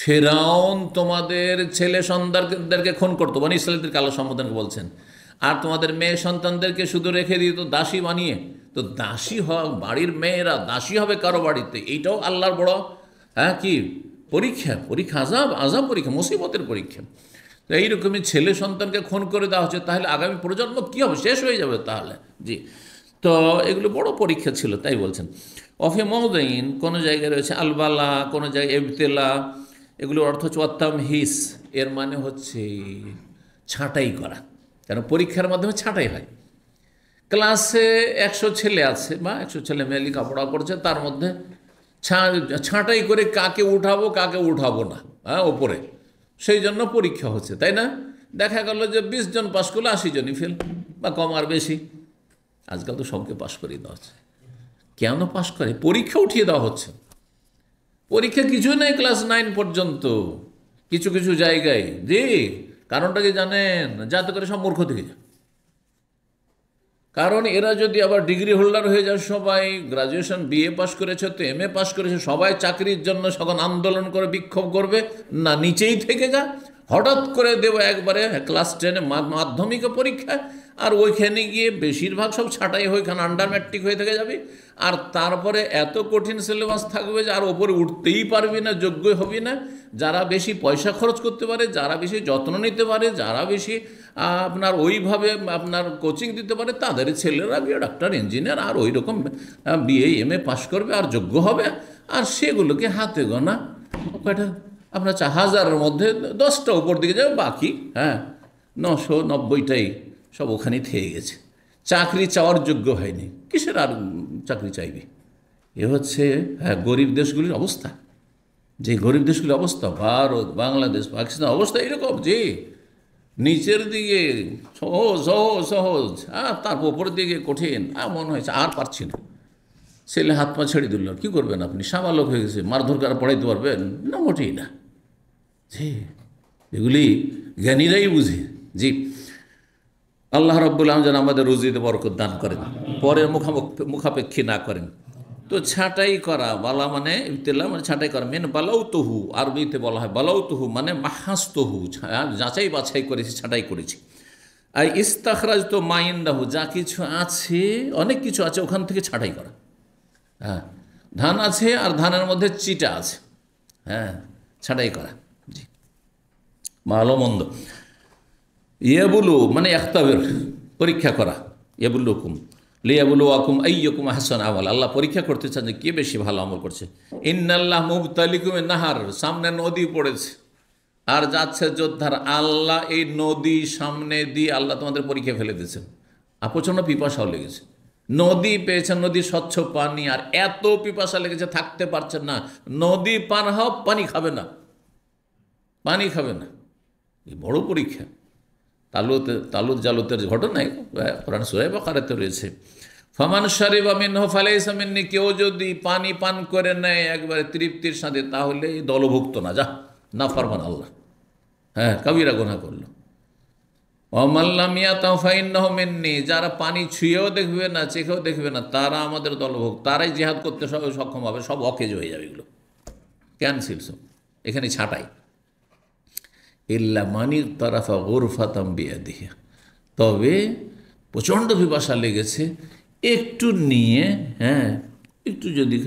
ফিরআউন তোমাদের ছেলে সন্তানদেরকে খুন করতো, বনি ইসরাঈলদেরকে আল্লাহ সম্বোধন বলছেন, আর তোমাদের মেয়ে সন্তানদেরকে শুধু রেখে দিত দাসী বানিয়ে। তো দাসী বাড়ির মেয়েরা দাসী হবে কারো বাড়িতে, এইটাও আল্লাহর বড় কি পরীক্ষা, পরীক্ষা, আজাব পরীক্ষা, মুসিবতের পরীক্ষা। তো এইরকমই ছেলে সন্তানকে খুন করে দেওয়া হচ্ছে, তাহলে আগামী প্রজন্ম কী হবে, শেষ হয়ে যাবে তাহলে। জি, তো এগুলো বড় পরীক্ষা ছিল, তাই বলছেন। অফি মওদাইন, কোনো জায়গায় রয়েছে আলবালা, কোনো জায়গায় ইবতেলা, এগুলোর অর্থ হচ্ছে ওয়াত্তামহিস, এর মানে হচ্ছে ছাঁটাই করা। কারণ পরীক্ষার মাধ্যমে ছাঁটাই হয়। ক্লাসে 100 ছেলে আছে বা 100 ছেলে মেয়ে লেখাপড়া করছে, তার মধ্যে ছাঁটাই করে কাকে উঠাবো কাকে উঠাবো না, ওপরে, সেই জন্য পরীক্ষা হচ্ছে, তাই না? দেখা গেল যে 20 জন পাস করলে 80 জনই ফেল, বা কম আর বেশি। আজকাল তো সবকে পাস করিয়ে দেওয়া হচ্ছে। কেন পাস করে? পরীক্ষা উঠিয়ে দেওয়া হচ্ছে। পরীক্ষা কিছুই নাই ক্লাস 9 পর্যন্ত কিছু কিছু জায়গায়। জি, কারণটা কি জানেন? যাতে করে সব মূর্খ থেকে যায়। কারণ এরা যদি আবার ডিগ্রি হোল্ডার হয়ে যায়, সবাই গ্রাজুয়েশন বিএ পাস করেছে, তো এমএ পাস করেছে, সবাই চাকরির জন্য সখন আন্দোলন করে বিক্ষোভ করবে না, নিচেই থেকে যা হঠাৎ করে দেবো একবারে ক্লাস 10 মাধ্যমিক পরীক্ষা, আর ওইখানে গিয়ে বেশিরভাগ সব ছাঁটাই হয়ে এখানে আন্ডার ম্যাট্রিক হয়ে থেকে যাবে, আর তারপরে এত কঠিন সিলেবাস থাকবে যে আর ওপরে উঠতেই পারবি না, যোগ্য হবি না। যারা বেশি পয়সা খরচ করতে পারে, যারা বেশি যত্ন নিতে পারে, যারা বেশি আপনার ওইভাবে আপনার কোচিং দিতে পারে, তাদের ছেলেরা গিয়ে ডাক্তার, ইঞ্জিনিয়ার আর ওই রকম বিএ এমএ পাস করবে আর যোগ্য হবে, আর সেগুলোকে হাতে গোনা কয়টা আপনার 1000-এর মধ্যে 10টা উপর দিকে যাবে, বাকি 990টাই সব ওখানেই থেকে গেছে, চাকরি চাওয়ার যোগ্য হয়নি, কিসের আর চাকরি চাইবে? এ হচ্ছে গরিব দেশগুলির অবস্থা। যে গরিব দেশগুলির অবস্থা, ভারত, বাংলাদেশ, পাকিস্তান অবস্থা এরকম যে নিচের দিকে সহজ সহজ সহজ, তারপর উপরের দিকে কঠিন, মনে হয়েছে আর পারছি না, ছেলে হাত পা ছেড়ে দিল, কী করবেন আপনি? সাবালক হয়ে গেছে, মারধর করে পড়াইতে পারবেন না? মোটেই না। জি, এগুলি জ্ঞানীরাই বুঝে। জি, আল্লাহ রাব্বুল আলামিন যেন আমাদের রুজিতে বরকত দান করেন, পরের মুখাপেক্ষী না করেন। তো ছাঁটাই করা, বালা মানে ইবতিলা মানে ছাঁটাই করা, মেন বালাউ তহু, আরবিতে বলা হয় বালাউ তহু মানে মাহাস তহু, যাচাই বাছাই করেছি, ছাঁটাই করেছি। আর ইস্তাখরাজ তো মাইন্দাহু, যা কিছু আছে, অনেক কিছু আছে, ওখান থেকে ছাঁটাই করা। হ্যাঁ, ধান আছে আর ধানের মধ্যে চিটা আছে, ছাঁটাই করা। জি, ভালো মন্দ। ইয়াবুলু মানে ইখতাবির, পরীক্ষা করা, ইয়াবুলুকুম লিয়াবুলুয়াকুম আইয়ুকুম আহসানু আমাল, আল্লাহ পরীক্ষা করতে চান যে কে বেশি ভালো আমল করছে। ইন্নাল্লাহ মুবতালিকুম নাহার, সামনে নদী পড়েছে আর যাচ্ছে যোদ্ধার, আল্লাহ এই নদী সামনে দিয়ে আল্লাহ তোমাদের পরীক্ষা ফেলে দিয়েছেন, প্রচণ্ড পিপাসাও লেগেছে, নদী পেয়েছেন, নদী স্বচ্ছ পানি, আর এত পিপাসা লেগেছে থাকতে পারছেন না, নদী পার হও, পানি খাবে না, পানি খাবে না। এই বড় পরীক্ষা। তালুত জালুতের ঘটনায় কোরআন সূরা বাকারাতে রয়েছে, ফামান শারিবা মিনহু ফালাইসা মিন্নি, কেউ যদি পানি পান করে নেয় একবারে তৃপ্তির সাথে, তাহলে দলভুক্ত না, যা নাফরমান আল্লাহ, কবিরা গুনাহ করলো। ওয়ামান লাম ইয়াতাউ ফাইন্নাহু মিন্নি, যারা পানি ছুঁয়েও দেখবে না, চেখেও দেখবে না, তারা আমাদের দলভুক্ত, তারাই জিহাদ করতে সক্ষম হবে, সব অকেজ হয়ে যাবে, এগুলো ক্যান্সেল সব। এখানে ছাঁটাই। ইল্লা মানির তারাফা গুরফাতাম বিয়াদিহি, তবে প্রচণ্ড পিপাসা লেগেছে, একটু নিয়ে একটু যদি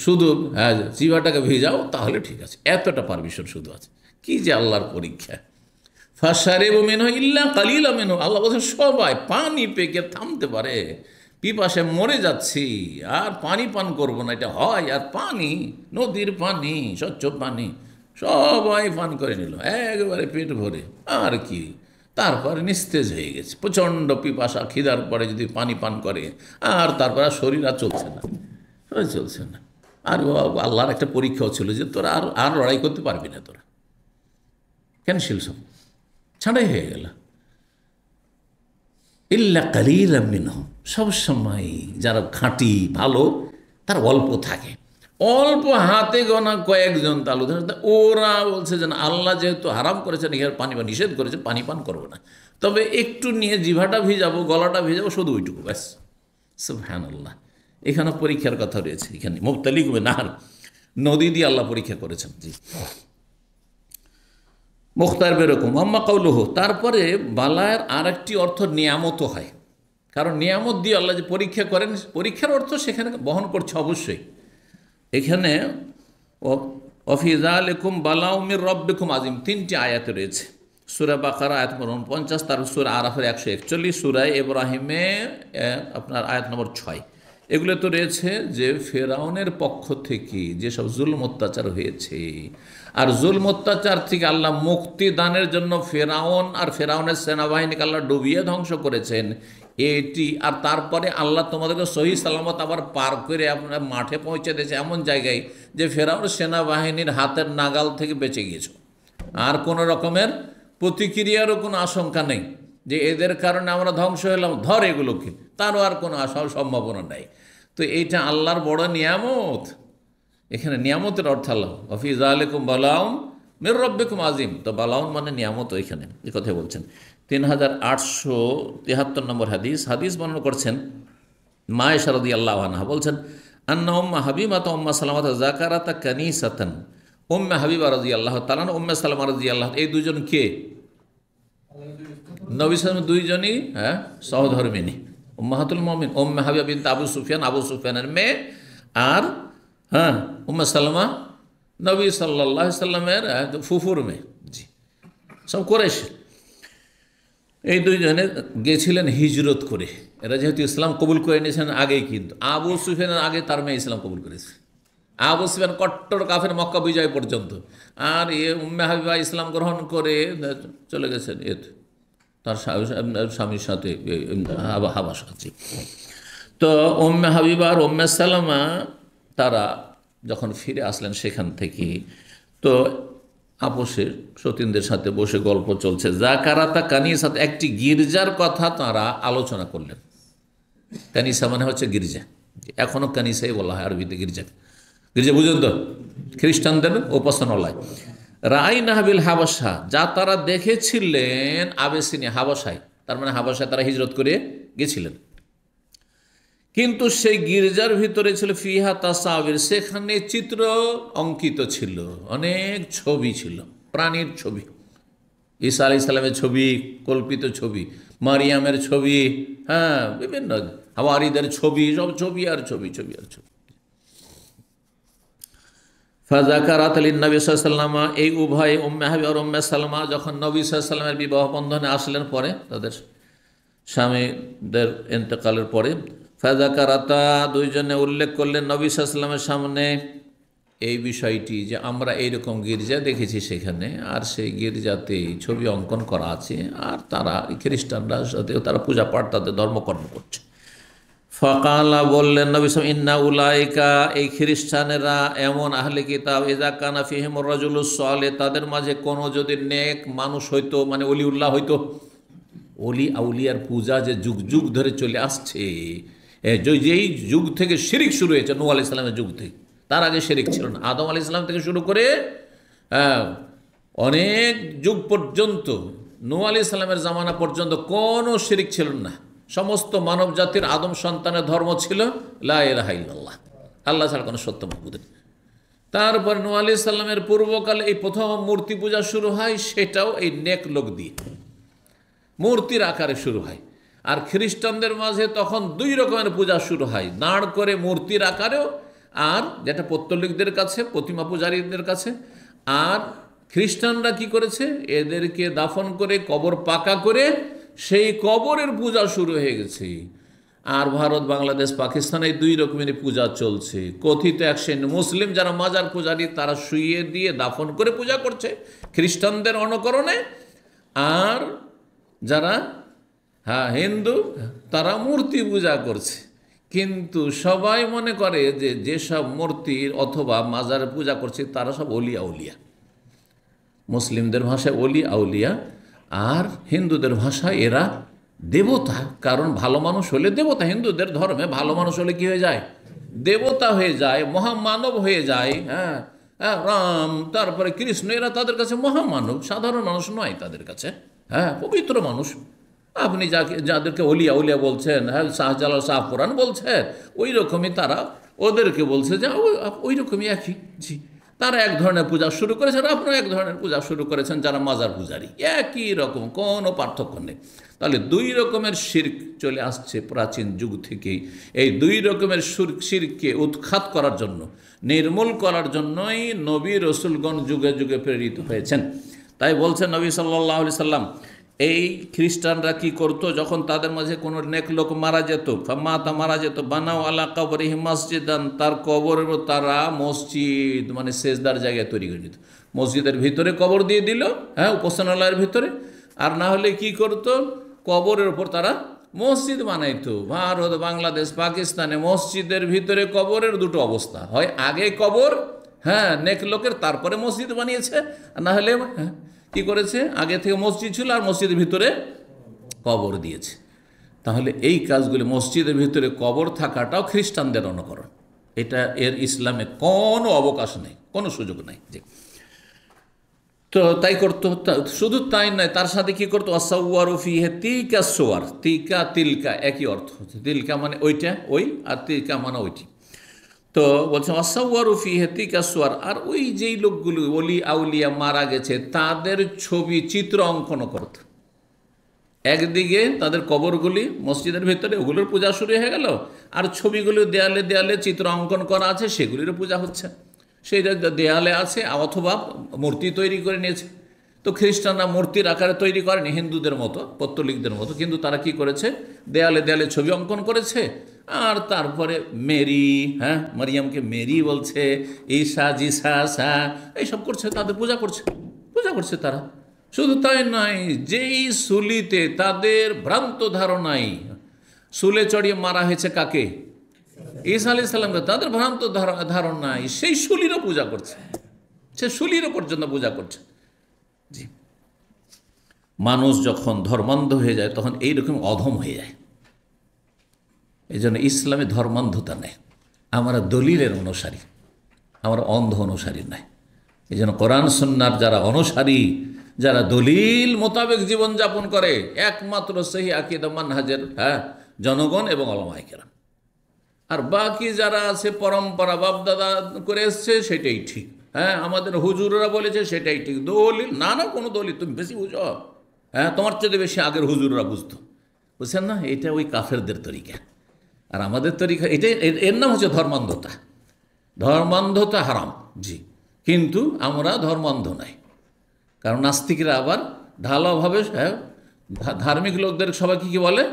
শুধু জিভাটাকে ভেজাও তাহলে ঠিক আছে, এতটা পারমিশন শুধু আছে। কি যে আল্লাহর পরীক্ষা। ফাশারিবু মিনহু ইল্লা কালিলা মিনহু, আল্লাহ বলছেন সবাই পানি পেকে থামতে পারে, পিপাসায় মরে যাচ্ছি আর পানি পান করবো না, এটা হয়? আর পানি, নদীর পানি, স্বচ্ছ পানি, সবাই পান করে নিল একবারে পেট ভরে, আর কি, তারপরে নিস্তেজ হয়ে গেছে, প্রচণ্ড পিপাসা, খিদার পরে যদি পানি পান করে, আর তারপর শরীর আর চলছে না, চলছে না। আর আল্লাহর একটা পরীক্ষাও ছিল যে তোরা আর লড়াই করতে পারবি না, তোরা ক্যান্সেল, সব ছাঁটাই হয়ে গেল। ইল্লা কালিলাম মিনহুম, সবসময় যারা খাঁটি ভালো তার অল্প থাকে, অল্প হাতে গোনা কয়েকজন তালু, ওরা বলছে যে আল্লাহ যেহেতু হারাম করেছেন, ইহার পানি বা নিষেধ করেছে, পানি পান করবো না, তবে একটু নিয়ে জিভাটা ভিজাবো, গলাটা ভিজাবো, শুধু ওইটুকু, ব্যাস। সুবহানাল্লাহ। এখানে পরীক্ষার কথা রয়েছে, এখানে মুবতালিকুম নাহার, নদী দিয়ে আল্লাহ পরীক্ষা করেছেন। জি, মুখতার বেরকম আম্মা কাউলুহু। তারপরে বালায়ের আর একটি অর্থ নিয়ামতও হয়, কারণ নিয়ামত দিয়ে আল্লাহ যে পরীক্ষা করেন, পরীক্ষার অর্থ সেখানে বহন করছে অবশ্যই। এখানে ওয়াফি যালিকুম বালাউ মির রাব্বিকুম আযীম, 3টি আয়াতে রয়েছে। সূরা বাকারা আয়াত নম্বর 49, তারপর সূরা আরাফের 141, সূরা ইব্রাহিমে আপনার আয়াত নম্বর 6। এগুলো তো রয়েছে যে ফেরাউনের পক্ষ থেকে যেসব জুলম অত্যাচার হয়েছে, আর জুলম অত্যাচার থেকে আল্লাহ মুক্তি দানের জন্য ফেরাউন আর ফেরাউনের সেনাবাহিনীকে আল্লাহ ডুবিয়ে ধ্বংস করেছেন, এটি। আর তারপরে আল্লাহ তোমাদেরকে সহি সালামত আবার পার করে আপনার মাঠে পৌঁছে দিয়েছে এমন জায়গায় যে ফেরাউনের সেনাবাহিনীর হাতের নাগাল থেকে বেঁচে গিয়েছো, আর কোনো রকমের প্রতিক্রিয়ারও কোনো আশঙ্কা নেই যে এদের কারণে আমরা ধ্বংস হলাম, ধর এগুলোকে, তারও আর কোনো সম্ভাবনা নাই। তো এইটা আল্লাহর বড় নিয়ামত। এখানে নিয়ামতের অর্থ আল্লাহ ওয়াফি যালিকুম বালাউম মির রব্বিকুম আজিম, তো বালাউন মানে নিয়ামত, এখানে এই কথা বলছেন। 3873 নম্বর হাদিস বর্ণনা করছেন মা আয়েশা রাদিয়াল্লাহু আনহা, বলছেন আন্না উম্মা হাবিবা উম্মা সালামাতা যাকারাতা কানিসাতান। উম্মে হাবিবা রাদিয়াল্লাহু তাআলা, উম্মে সালামা রাদিয়াল্লাহু, এই দুজন কে? নবী সাল্লাল্লাহু আলাইহি ওয়াসাল্লাম দুইজনই সহধর্মিনী। উম্মাহাতুল মুমিন উম্মে হাবিবা বিনতে আবু সুফিয়ানের মেয়ে, আর উম্মে সালামা নবী সাল্লাল্লাহু আলাইহি সাল্লামের ফুফুর মেয়ে। জি, সব কুরাইশ। এই দুইজনে গেছিলেন হিজরত করে। এরা যেহেতু ইসলাম কবুল করে নিয়েছেন আগেই, কিন্তু আবু সুফিয়ানের আগে তার মেয়ে ইসলাম কবুল করেছে। আবু সুফিয়ান কট্টর কাফের, মক্কা বিজয় পর্যন্ত। আর উম্মে হাবিবা ইসলাম গ্রহণ করে চলে গেছেন তার স্বামীর সাথে হাবাসা। তো উম্মে হাবিবা আর উম্মে সালামা তারা যখন ফিরে আসলেন সেখান থেকে, তো আপোষের সতীনদের সাথে বসে গল্প চলছে। যাকারাতা কানিসাত, একটি গির্জার কথা তারা আলোচনা করলেন। কানিসা মানে হচ্ছে গির্জা, এখনও কানিসাই বলা হয় আরবিতে গির্জা। গির্জা বুঝলেন তো, খ্রিস্টানদের উপাসনালয়। রাআইনা বিল হাবাসা, যা তারা দেখেছিলেন আবেসিনিয়া, হাবাসায়, তার মানে হাবাসায় তারা হিজরত করে গেছিলেন। কিন্তু সেই গির্জার ভিতরে ছিল ফিহা তাসাবির, সেখানে চিত্র অঙ্কিত ছিল, অনেক ছবি ছিল, প্রাণীর ছবি, ঈসা আলাইহিস সালামের ছবি, কল্পিত ছবি, মারিয়ামের ছবি, বিভিন্ন হাওয়ারিদের ছবি, সব ছবি আর ছবি, ছবি আর ছবি। ফাযাকারাত লিন-নবী সাল্লাল্লাহু আলাইহি ওয়াসাল্লাম, এই উভয় উম্মে হাবিবা আর উম্মে সালামা যখন নবী সাল্লাল্লাহু আলাইহি ওয়াসাল্লামের বিবাহ বন্ধনে আসলেন, পরে তাদের স্বামীদের ইন্তেকালের পরে, ফাযাকারাতা, দুইজনে উল্লেখ করলেন নবী সাল্লাল্লাহু আলাইহি ওয়াসাল্লামের সামনে এই বিষয়টি যে আমরা এইরকম গির্জা দেখেছি সেখানে, আর সেই গির্জাতে ছবি অঙ্কন করা আছে, আর তারা খ্রিস্টানরা সাথে তারা পূজা পাঠ, তাদের ধর্মকর্ম করছে। ফাকালা, বললেন নবী সাল্লাল্লাহু আলাইহি ওয়াসাল্লাম, ইন্না উলাইকা, এই খ্রিস্টানেরা এমন আহলে কিতাব, ইযা কানা ফিহিমুর রাজুলুস সালেহ, তাদের মাঝে কোনো যদি নেক মানুষ হইতো, মানে ওলিউল্লাহ হইতো। ওলি আউলিয়ার পূজা যে যুগ যুগ ধরে চলে আসছে, যেই যুগ থেকে শিরিক শুরু হয়েছে, নূহ আলাইহিস সালামের যুগ থেকে, তার আগে শিরিক ছিল না। আদম আলাইহিস সালাম থেকে শুরু করে অনেক যুগ পর্যন্ত, নূহ আলাইহিস সালামের জামানা পর্যন্ত কোনো শিরিক ছিল না। সমস্ত মানব জাতির আদম সন্তানের ধর্ম ছিল লা ইলাহা ইল্লাল্লাহ, আল্লাহ ছাড়া কোনো সত্য মাবুদ নেই। তারপর নূহ আলাইহিস সালামের পূর্বকালে এই প্রথম মূর্তি পূজা শুরু হয়, সেটাও এই নেক লোক দিয়ে মূর্তির আকারে শুরু হয়। আর খ্রিস্টানদের মাঝে তখন দুই রকমের পূজা শুরু হয়, দাঁড় করে মূর্তির আকারেও, আর যেটা পৌত্তলিকদের কাছে, প্রতিমা পূজারীদের কাছে। আর খ্রিস্টানরা কি করেছে, এদেরকে দাফন করে কবর পাকা করে সেই কবরের পূজা শুরু হয়ে গেছে। আর ভারত, বাংলাদেশ, পাকিস্তানে এই দুই রকমের পূজা চলছে। কথিত এক শ্রেণী মুসলিম যারা মাজার পূজারী, তারা শুইয়ে দিয়ে দাফন করে পূজা করছে খ্রিস্টানদের অনুকরণে, আর যারা হিন্দু তারা মূর্তি পূজা করছে। কিন্তু সবাই মনে করে যে যেসব মূর্তির অথবা মাজার পূজা করছে তারা সব অলিয়া উলিয়া। মুসলিমদের ভাষায় অলি আউলিয়া, আর হিন্দুদের ভাষায় এরা দেবতা। কারণ ভালো মানুষ হলে দেবতা, হিন্দুদের ধর্মে ভালো মানুষ হলে কি হয়ে যায়, দেবতা হয়ে যায়, মহামানব হয়ে যায়। রাম, তারপরে কৃষ্ণ, এরা তাদের কাছে মহামানব, সাধারণ মানুষ নয় তাদের কাছে, পবিত্র মানুষ। আপনি যাদেরকে অলিয়া উলিয়া বলছেন, শাহজালাল শাহ পুরাণ বলছেন, ওই রকমই তারা ওদেরকে বলছে যে ওই রকমই একই। জি, তারা এক ধরনের পূজা শুরু করেছেন, আপনারা এক ধরনের পূজা শুরু করেছেন, যারা মাজার পূজারী, একই রকম, কোনো পার্থক্য নেই। তাহলে দুই রকমের শিরক চলে আসছে প্রাচীন যুগ থেকেই। এই দুই রকমের শিরককে উৎখাত করার জন্য, নির্মূল করার জন্যই নবী রসুলগণ যুগে যুগে প্রেরিত হয়েছেন। তাই বলছেন নবী সাল্লাল্লাহু আলাইহি সাল্লাম, এই খ্রিস্টানরা কি করতো, যখন তাদের মাঝে কোনো নেক লোক মারা যেত, মারা যেত, বানাও আলা কবরিহি মসজিদান, তার কবরের তারা মসজিদ, মানে সেজদার জায়গায় তৈরি করে নিত। মসজিদের ভিতরে কবর দিয়ে দিল, উপাসনালয়ের ভিতরে। আর না হলে কি করতো, কবরের ওপর তারা মসজিদ বানাইতো। ভারত, বাংলাদেশ, পাকিস্তানে মসজিদের ভিতরে কবরের দুটো অবস্থা হয়, আগে কবর নেক লোকের, তারপরে মসজিদ বানিয়েছে। না হলে কি করেছে, আগে থেকে মসজিদ ছিল আর মসজিদের ভিতরে কবর দিয়েছে। তাহলে এই কাজগুলি, মসজিদের ভিতরে কবর থাকাটাও খ্রিস্টানদের অনুকরণ। এটা এর ইসলামে কোনো অবকাশ নেই, কোনো সুযোগ নেই। তো তাই করতো। শুধু তাই নয়, তার সাথে কি করতো, আসাওয়ারু ফিহে তিকা সোয়ার, তিকা তিলকা একই অর্থ হচ্ছে। তিলকা মানে ওইটা, ওই, আর তিলকা মানে ওইটি। তো বলছে আসাওয়ারু ফিহে তিকা সোয়ার, আর ওই যেই লোকগুলো ওলি আউলিয়া মারা গেছে তাদের ছবি চিত্র অঙ্কন করত। একদিকে তাদের কবরগুলি মসজিদের ভেতরে, ওগুলোর পূজা শুরু হয়ে গেল, আর ছবিগুলো দেয়ালে দেয়ালে চিত্র অঙ্কন করা আছে, সেগুলিরও পূজা হচ্ছে। সেইটা দেয়ালে আছে, অথবা মূর্তি তৈরি করে নিয়েছে। তো খ্রিস্টানরা মূর্তির আকারে তৈরি করেনি হিন্দুদের মতো, পত্তলিকদের মতো, কিন্তু তারা কি করেছে, দেয়ালে দেয়ালে ছবি অঙ্কন করেছে। আর তারপরে মেরি, হ্যাঁ, মারিয়ামকে মেরি বলছে, ঈসা জিসা সা, এইসব করছে, তাদের পূজা করছে তারা। শুধু তাই নয়, যেই সুলিতে তাদের ভ্রান্ত ধারণাই, সুলে চড়িয়ে মারা হয়েছে কাকে, ঈসা আলাইহিস সালামকে, তাদের ভ্রান্ত ধারণাই সেই শুলিরও পূজা করছে, সে শুলিরও পর্যন্ত পূজা করছে। জি, মানুষ যখন ধর্মান্ধ হয়ে যায় তখন এইরকম অধম হয়ে যায়। এই জন্য ইসলামে ধর্মান্ধতা নেই, আমরা দলিলের অনুসারী, আমরা অন্ধ অনুসারী নয়। এই জন্য কোরআন সুন্নাহর যারা অনুসারী, যারা দলিল মোতাবেক জীবনযাপন করে, একমাত্র সহি আকীদা মানহাজের জনগণ এবং উলামায়ে কেরাম। আর বাকি যারা আছে পরম্পরা বাপদাদা করে এসছে সেটাই ঠিক, আমাদের হুজুররা বলেছে সেটাই ঠিক, দলিল না, কোনো দলিল তুমি বেশি বুঝো, তোমার চেয়ে বেশি আগের হুজুররা বুঝতো, বুঝছেন না? এটা ওই কাফেরদের তরিকা, আর আমাদের তরিকা এটাই, এর নাম হচ্ছে ধর্মান্ধতা। ধর্মান্ধতা হারাম, জি, কিন্তু আমরা ধর্মান্ধ নাই। কারণ নাস্তিকরা আবার ঢালাওভাবে ধার্মিক লোকদের সবাইকে কি বলে,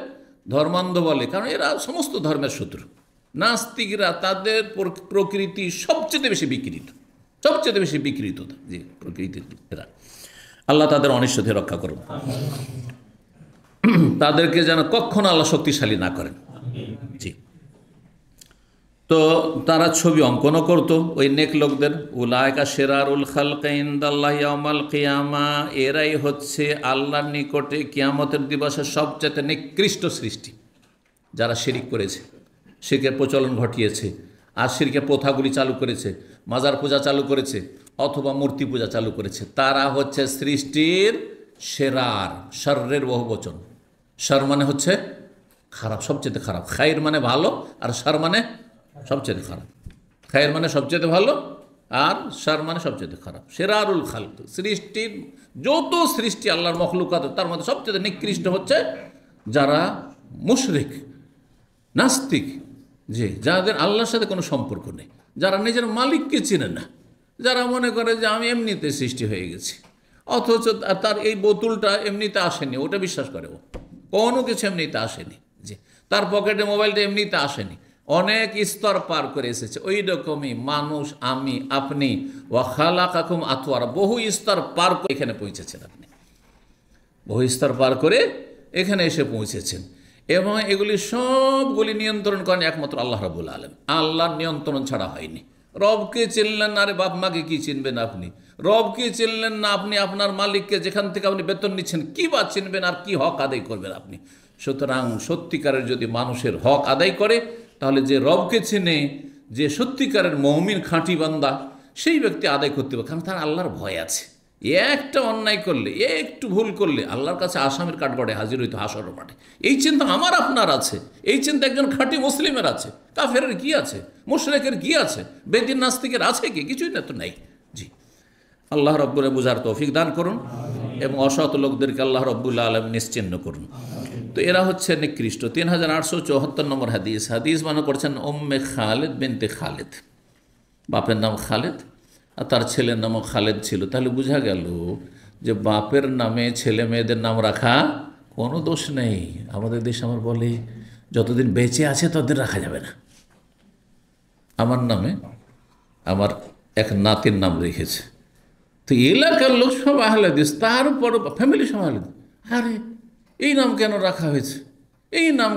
ধর্মান্ধ বলে, কারণ এরা সমস্ত ধর্মের শত্রু। নাস্তিকরা তাদের প্রকৃতি সবচেয়ে বেশি বিকৃত, জি, প্রকৃতির এরা। আল্লাহ তাদের অনিষ্ট থেকে রক্ষা করুন, তাদেরকে যেন কখনো আল্লাহ শক্তিশালী না করেন। জি, তো তারা ছবি অঙ্কনও করত ওই নেক লোকদের। উলাইকা শিরারুল খালকি ইনদাল্লাহি ইয়াউমাল কিয়ামা, এরাই হচ্ছে আল্লাহর নিকটে কিয়ামতের দিবসে সবচেয়ে নিকৃষ্ট সৃষ্টি। যারা শিরিক করেছে, শিরকের প্রচলন ঘটিয়েছে, আর শিরকের প্রথাগুলি চালু করেছে, মাজার পূজা চালু করেছে, অথবা মূর্তি পূজা চালু করেছে, তারা হচ্ছে সৃষ্টির শেরার, শর্রের বহুবচন। শর মানে হচ্ছে খারাপ, সবচেয়ে খারাপ। খায়ের মানে ভালো, আর শর মানে সবচেয়ে খারাপ। খায়ের মানে সবচেয়ে ভালো, আর শর মানে সবচেয়ে খারাপ। শেরারুল খালক, সৃষ্টির যত সৃষ্টি আল্লাহর মখলুকাত, তার মধ্যে সবচেয়ে নিকৃষ্ট হচ্ছে যারা মুশরিক, নাস্তিক, যে যাদের আল্লাহর সাথে কোনো সম্পর্ক নেই, যারা নিজের মালিককে চিনে না, যারা মনে করে যে আমি এমনিতে সৃষ্টি হয়ে গেছি, অথচ তার এই বোতলটা এমনিতে আসেনি, ওটা বিশ্বাস করে, ও কোনো কিছু এমনিতে আসেনি, যে তার পকেটে মোবাইলটা এমনিতে আসেনি, অনেক স্তর পার করে এসেছে। ওই রকমই মানুষ, আমি, আপনি, ওয়া খালাকাকুম আতওয়ারা, বহু স্তর পার করে এখানে পৌঁছেছেন, আপনি বহু স্তর পার করে এখানে এসে পৌঁছেছেন। এবং এগুলি সবগুলি নিয়ন্ত্রণ করেন একমাত্র আল্লাহ রাব্বুল আলামিন। আল্লাহর নিয়ন্ত্রণ ছাড়া হয়নি। রবকে চিনলেন না, আরে বাপ মাকে কি চিনবেন আপনি? রবকে চিনলেন না আপনি, আপনার মালিককে যেখান থেকে আপনি বেতন নিচ্ছেন কি বা চিনবেন, আর কি হক আদায় করবেন আপনি? সুতরাং সত্যিকারের যদি মানুষের হক আদায় করে, তাহলে যে রবকে চেনে, যে সত্যিকারের মুমিন খাঁটি বান্দা, সেই ব্যক্তি আদায় করতে পারে, কারণ তার আল্লাহর ভয় আছে। একটা অন্যায় করলে, একটু ভুল করলে আল্লাহর কাছে আসামির কাঠগড়ে হাজির হইতে, হাসরের মাঠে। এই চিন্তা আমার আপনার আছে, এই চিন্তা একজন খাঁটি মুসলিমের আছে। কাফেরের কি আছে? মুশরিকের কি আছে? বেদিন নাস্তিকের আছে কি? কিছুই না তো, নাই। জি, আল্লাহ রব্বুল বুঝার তৌফিক দান করুন, এবং অসৎ লোকদেরকে আল্লাহ রব্বুল আলামিন নিশ্চিহ্ন করুন। তো এরা হচ্ছে নিকৃষ্ট। 3874 নম্বর হাদিস। হাদিস মানে করছেন উম্মে খালেদ বিনতে খালেদ। বাপের নাম খালেদ, আর তার ছেলের নামও খালেদ ছিল। তাহলে বোঝা গেল যে বাপের নামে ছেলে মেয়েদের নাম রাখা কোনো দোষ নেই। আমাদের দেশ আমার বলে যতদিন বেঁচে আছে ততদিন রাখা যাবে না। আমার নামে আমার এক নাতির নাম রেখেছে, তো এলাকার লোক সব আহলে হাদিস, তারপর ফ্যামিলি সব আহলে হাদিস। আরে এই নাম কেন রাখা হয়েছে? এই নাম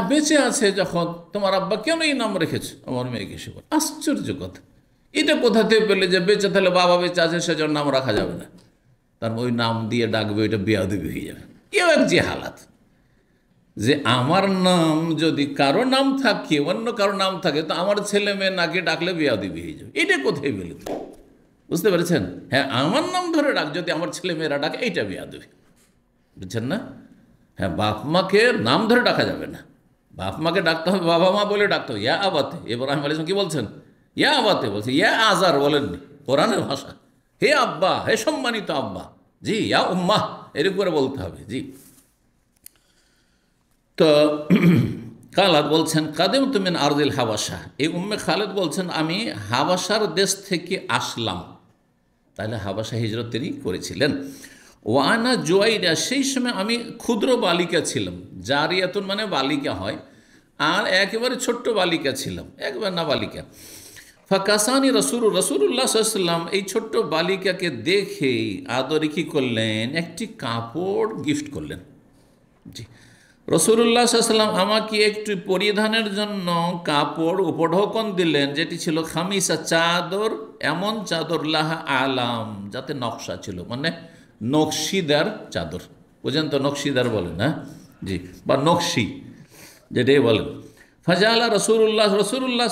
বেঁচে আছে যখন, তোমার আব্বা কেন এই নাম রেখেছে? আমার মেয়েকে সে বলে, আশ্চর্য কথা। এটা কোথা থেকে পেলে যে বেঁচে থাকলে বাবা বেঁচে আছে সেজন্য নাম রাখা যাবে না? তার ওই নাম দিয়ে ডাকবে, ওইটা বেয়াদবি হয়ে যাবে। কেউ এক যে হালাত, যে আমার নাম যদি কারো নাম থাকে, অন্য কারো নাম থাকে, তো আমার ছেলে মেয়ে নাকে ডাকলে বেয়াদবি হয়ে যাবে। এটা কোথায় পেলে? বুঝতে পেরেছেন? হ্যাঁ, আমার নাম ধরে ডাক, যদি আমার ছেলে মেয়েরা ডাকে, এইটা বেয়াদবি, বুঝছেন না? হ্যাঁ, বাপ মাকে নাম ধরে ডাকা যাবে না, বাপ মাকে ডাকতে হবে বাবা মা বলে ডাকতে হবে। ইয়া আবাতে, ইব্রাহিম আলাইহিস সালাম কি বলছেন? ইয়া আবাতে বলছে, ইয়া আজার বলেননি, কোরআনের ভাষা। হে আব্বা, হে সম্মানিত আব্বা, জি, ইয়া উম্মাহ, এরকম করে বলতে হবে। জি। তো খালাদ বলছেন কাদেম তুমিন আরদিল হাবাসা, এই উম্মে খালেদ বলছেন আমি হাবাসার দেশ থেকে আসলাম। তাহলে হাবাসা হিজরত তিনি করেছিলেন। ওয়ানা জুয়াইরা, সেই সময় আমি ক্ষুদ্র বালিকা ছিলাম। জারিয়াতুন মানে বালিকা হয়, আর একেবারে ছোট্ট বালিকা ছিলাম, একবার না বালিকা। ফাকাসানি রসুল্লাহ সাল্লাম এই ছোট্ট বালিকাকে দেখে আদরে কি করলেন, একটি কাপড় গিফট করলেন। জি, রসুল্লাহ সাল্লাম আমাকে একটু পরিধানের জন্য কাপড় উপঢৌকন দিলেন, যেটি ছিল খামিসা, চাদর, এমন চাদর, লাহা আলাম, যাতে নকশা ছিল, মানে নকশিদার চাদর, বুঝেন তো? নকশিদার বলেন, হ্যাঁ জি, বা নকশি যেটাই বলেন। ফাজালা রসুল্লাহ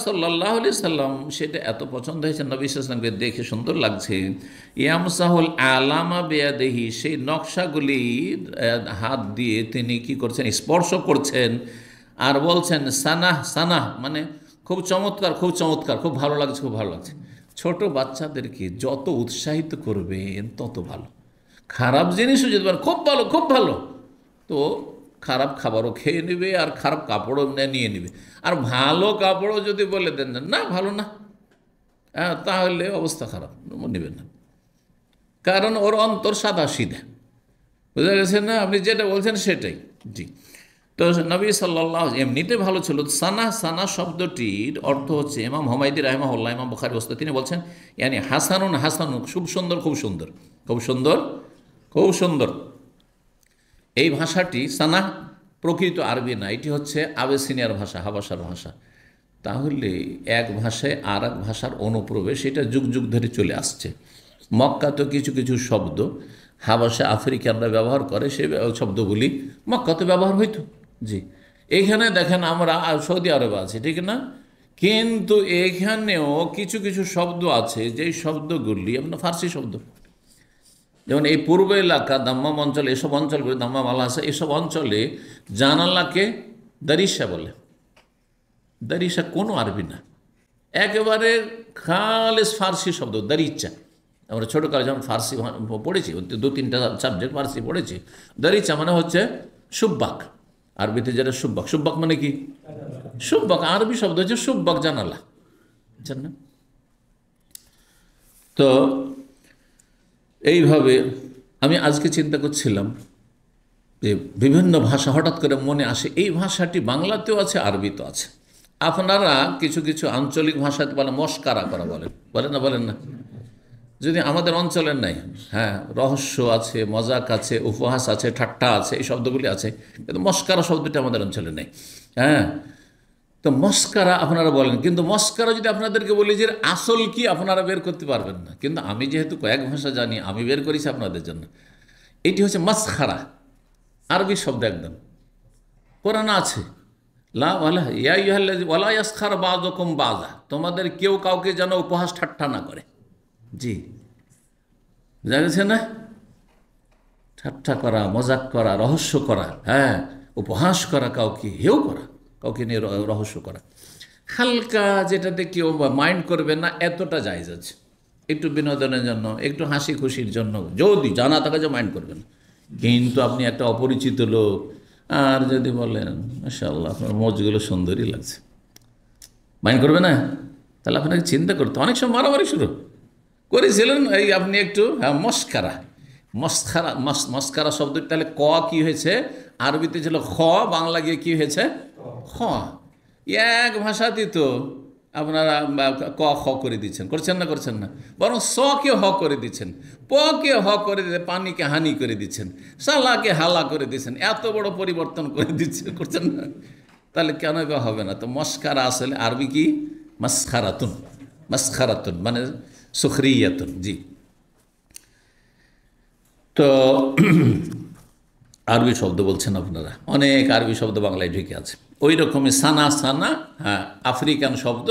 সাল্লাহ আলি সাল্লাম, সেটা এত পছন্দ হয়েছে নবী সাল্লামকে, দেখে সুন্দর লাগছে। ইয়ামসাহুল আলামা বেয়াদেহি, সেই নকশাগুলি হাত দিয়ে তিনি কি করছেন, স্পর্শ করছেন, আর বলছেন সানাহ, সানাহ মানে খুব চমৎকার, খুব চমৎকার, খুব ভালো লাগছে, খুব ভালো লাগছে। ছোট বাচ্চাদেরকে যত উৎসাহিত করবেন তত ভালো। খারাপ জিনিসও যদি বলেন খুব ভালো, খুব ভালো, তো খারাপ খাবারও খেয়ে নেবে, আর খারাপ কাপড়ও নিয়ে নেবে। আর ভালো কাপড়ও যদি বলে দেন না ভালো না, তাহলে অবস্থা খারাপ, নেবেন না, কারণ ওর অন্তর সাদা সিধা, বুঝা গেছে না? আপনি যেটা বলছেন সেটাই। জি। তো নবী সাল্লাল্লাহু এমনিতে ভালো ছিল। সানা, সানা শব্দটির অর্থ হচ্ছে, ইমাম হুমায়দি রাহিমাহুল্লাহ, ইমাম বুখারী ওস্তাদ, তিনি বলছেন ইয়ানি হাসানুন, হাসানুন খুব সুন্দর, খুব সুন্দর, খুব সুন্দর, খুব সুন্দর। এই ভাষাটি সানা প্রকৃত আরবি না, এটি হচ্ছে আবেসিনিয়ার ভাষা, হাবাসার ভাষা। তাহলে এক ভাষায় আর এক ভাষার অনুপ্রবেশ, এটা যুগ যুগ ধরে চলে আসছে। মক্কাতে কিছু কিছু শব্দ হাবাসা আফ্রিকানরা ব্যবহার করে, সেই শব্দগুলি মক্কাতে ব্যবহার হইতো। জি, এইখানে দেখেন আমরা সৌদি আরবে আছি, ঠিক না? কিন্তু এখানেও কিছু কিছু শব্দ আছে, যেই শব্দগুলি আপনার ফার্সি শব্দ। যেমন এই পূর্ব এলাকা, দাম্মাম অঞ্চল, এসব অঞ্চলগুলি, দাম্মাম আলহাসা, এসব অঞ্চলে জানালাকে দারিসা বলে। দারিসা কোনো আরবি না, একেবারে খালেস ফার্সি শব্দ, দারিচা। আমরা ছোটোকালে যখন ফার্সি পড়েছি, 2-3টা সাবজেক্ট ফার্সি পড়েছি। দারিচা মানে হচ্ছে সুব্বাক, আরবিতে যেটা সুব্বাক। সুব্বাক মানে কি? সুব্বাক আরবি শব্দ হচ্ছে সুব্বাক, জানালা, বুঝছেন না? তো এইভাবে আমি আজকে চিন্তা করছিলাম যে বিভিন্ন ভাষা হঠাৎ করে মনে আসে, এই ভাষাটি বাংলাতেও আছে, আরবিতেও আছে। আপনারা কিছু কিছু আঞ্চলিক ভাষাতে বলে মস্কারা করা, বলেন না, বলেন না? যদি আমাদের অঞ্চলের নাই, হ্যাঁ, রহস্য আছে, মজাক আছে, উপহাস আছে, ঠাট্টা আছে, এই শব্দগুলি আছে, কিন্তু মস্কারা শব্দটি আমাদের অঞ্চলে নেই। হ্যাঁ, তো মস্কারা আপনারা বলেন, কিন্তু মস্কারা যদি আপনাদেরকে বলি যে আসল কি, আপনারা বের করতে পারবেন না। কিন্তু আমি যেহেতু কয়েক ভাষা জানি, আমি বের করেছি আপনাদের জন্য। এটি হচ্ছে মাসখারা, আরবি শব্দ একদম, কোরআনে আছে, তোমাদের কেউ কাউকে যেন উপহাস ঠাট্টা না করে। জি, বুঝা গেছে না? ঠাট্টা করা, মজাক করা, রহস্য করা, হ্যাঁ, উপহাস করা, কাউকে হেও করা, কাউকে নিয়ে রহস্য করা, হালকা, যেটাতে কেউ মাইন্ড করবে না, এতটা জায়েজ আছে। একটু বিনোদনের জন্য, একটু হাসি খুশির জন্য যদি জানা থাকে যে মাইন্ড করবেন। কিন্তু আপনি একটা অপরিচিত লোক, আর যদি বলেন মাশাআল্লাহ আপনার মোজগুলো সুন্দরই লাগছে, মাইন্ড করবে না? তাহলে আপনাকে চিন্তা করতে, অনেক সময় মারামারি শুরু করেছিলেন এই আপনি একটু, হ্যাঁ, মস্কারা, মস্কারা শব্দটি তাহলে ক কি হয়েছে, আরবিতে ছিল খ, বাংলা গিয়ে কি হয়েছে খ। এক ভাষাতেই তো আপনারা ক খ করে দিচ্ছেন, করছেন না? করছেন না? বরং স কে হ করে দিচ্ছেন, প কে হ করে দিচ্ছেন, পানিকে হানি করে দিচ্ছেন, সালাকে হালা করে দিচ্ছেন, এত বড় পরিবর্তন করে দিচ্ছেন, করছেন না? তাহলে কেন হবে না? তো মস্কারা আসলে আরবি কি? মাসখারাতুন, মাসখারাতুন মানে সুখরিয়াতুন। জি, তো আরবি শব্দ বলছেন আপনারা, অনেক আরবি শব্দ বাংলায় ঢুকে আছে। ওই রকমই সানা, সানা, হ্যাঁ, আফ্রিকান শব্দ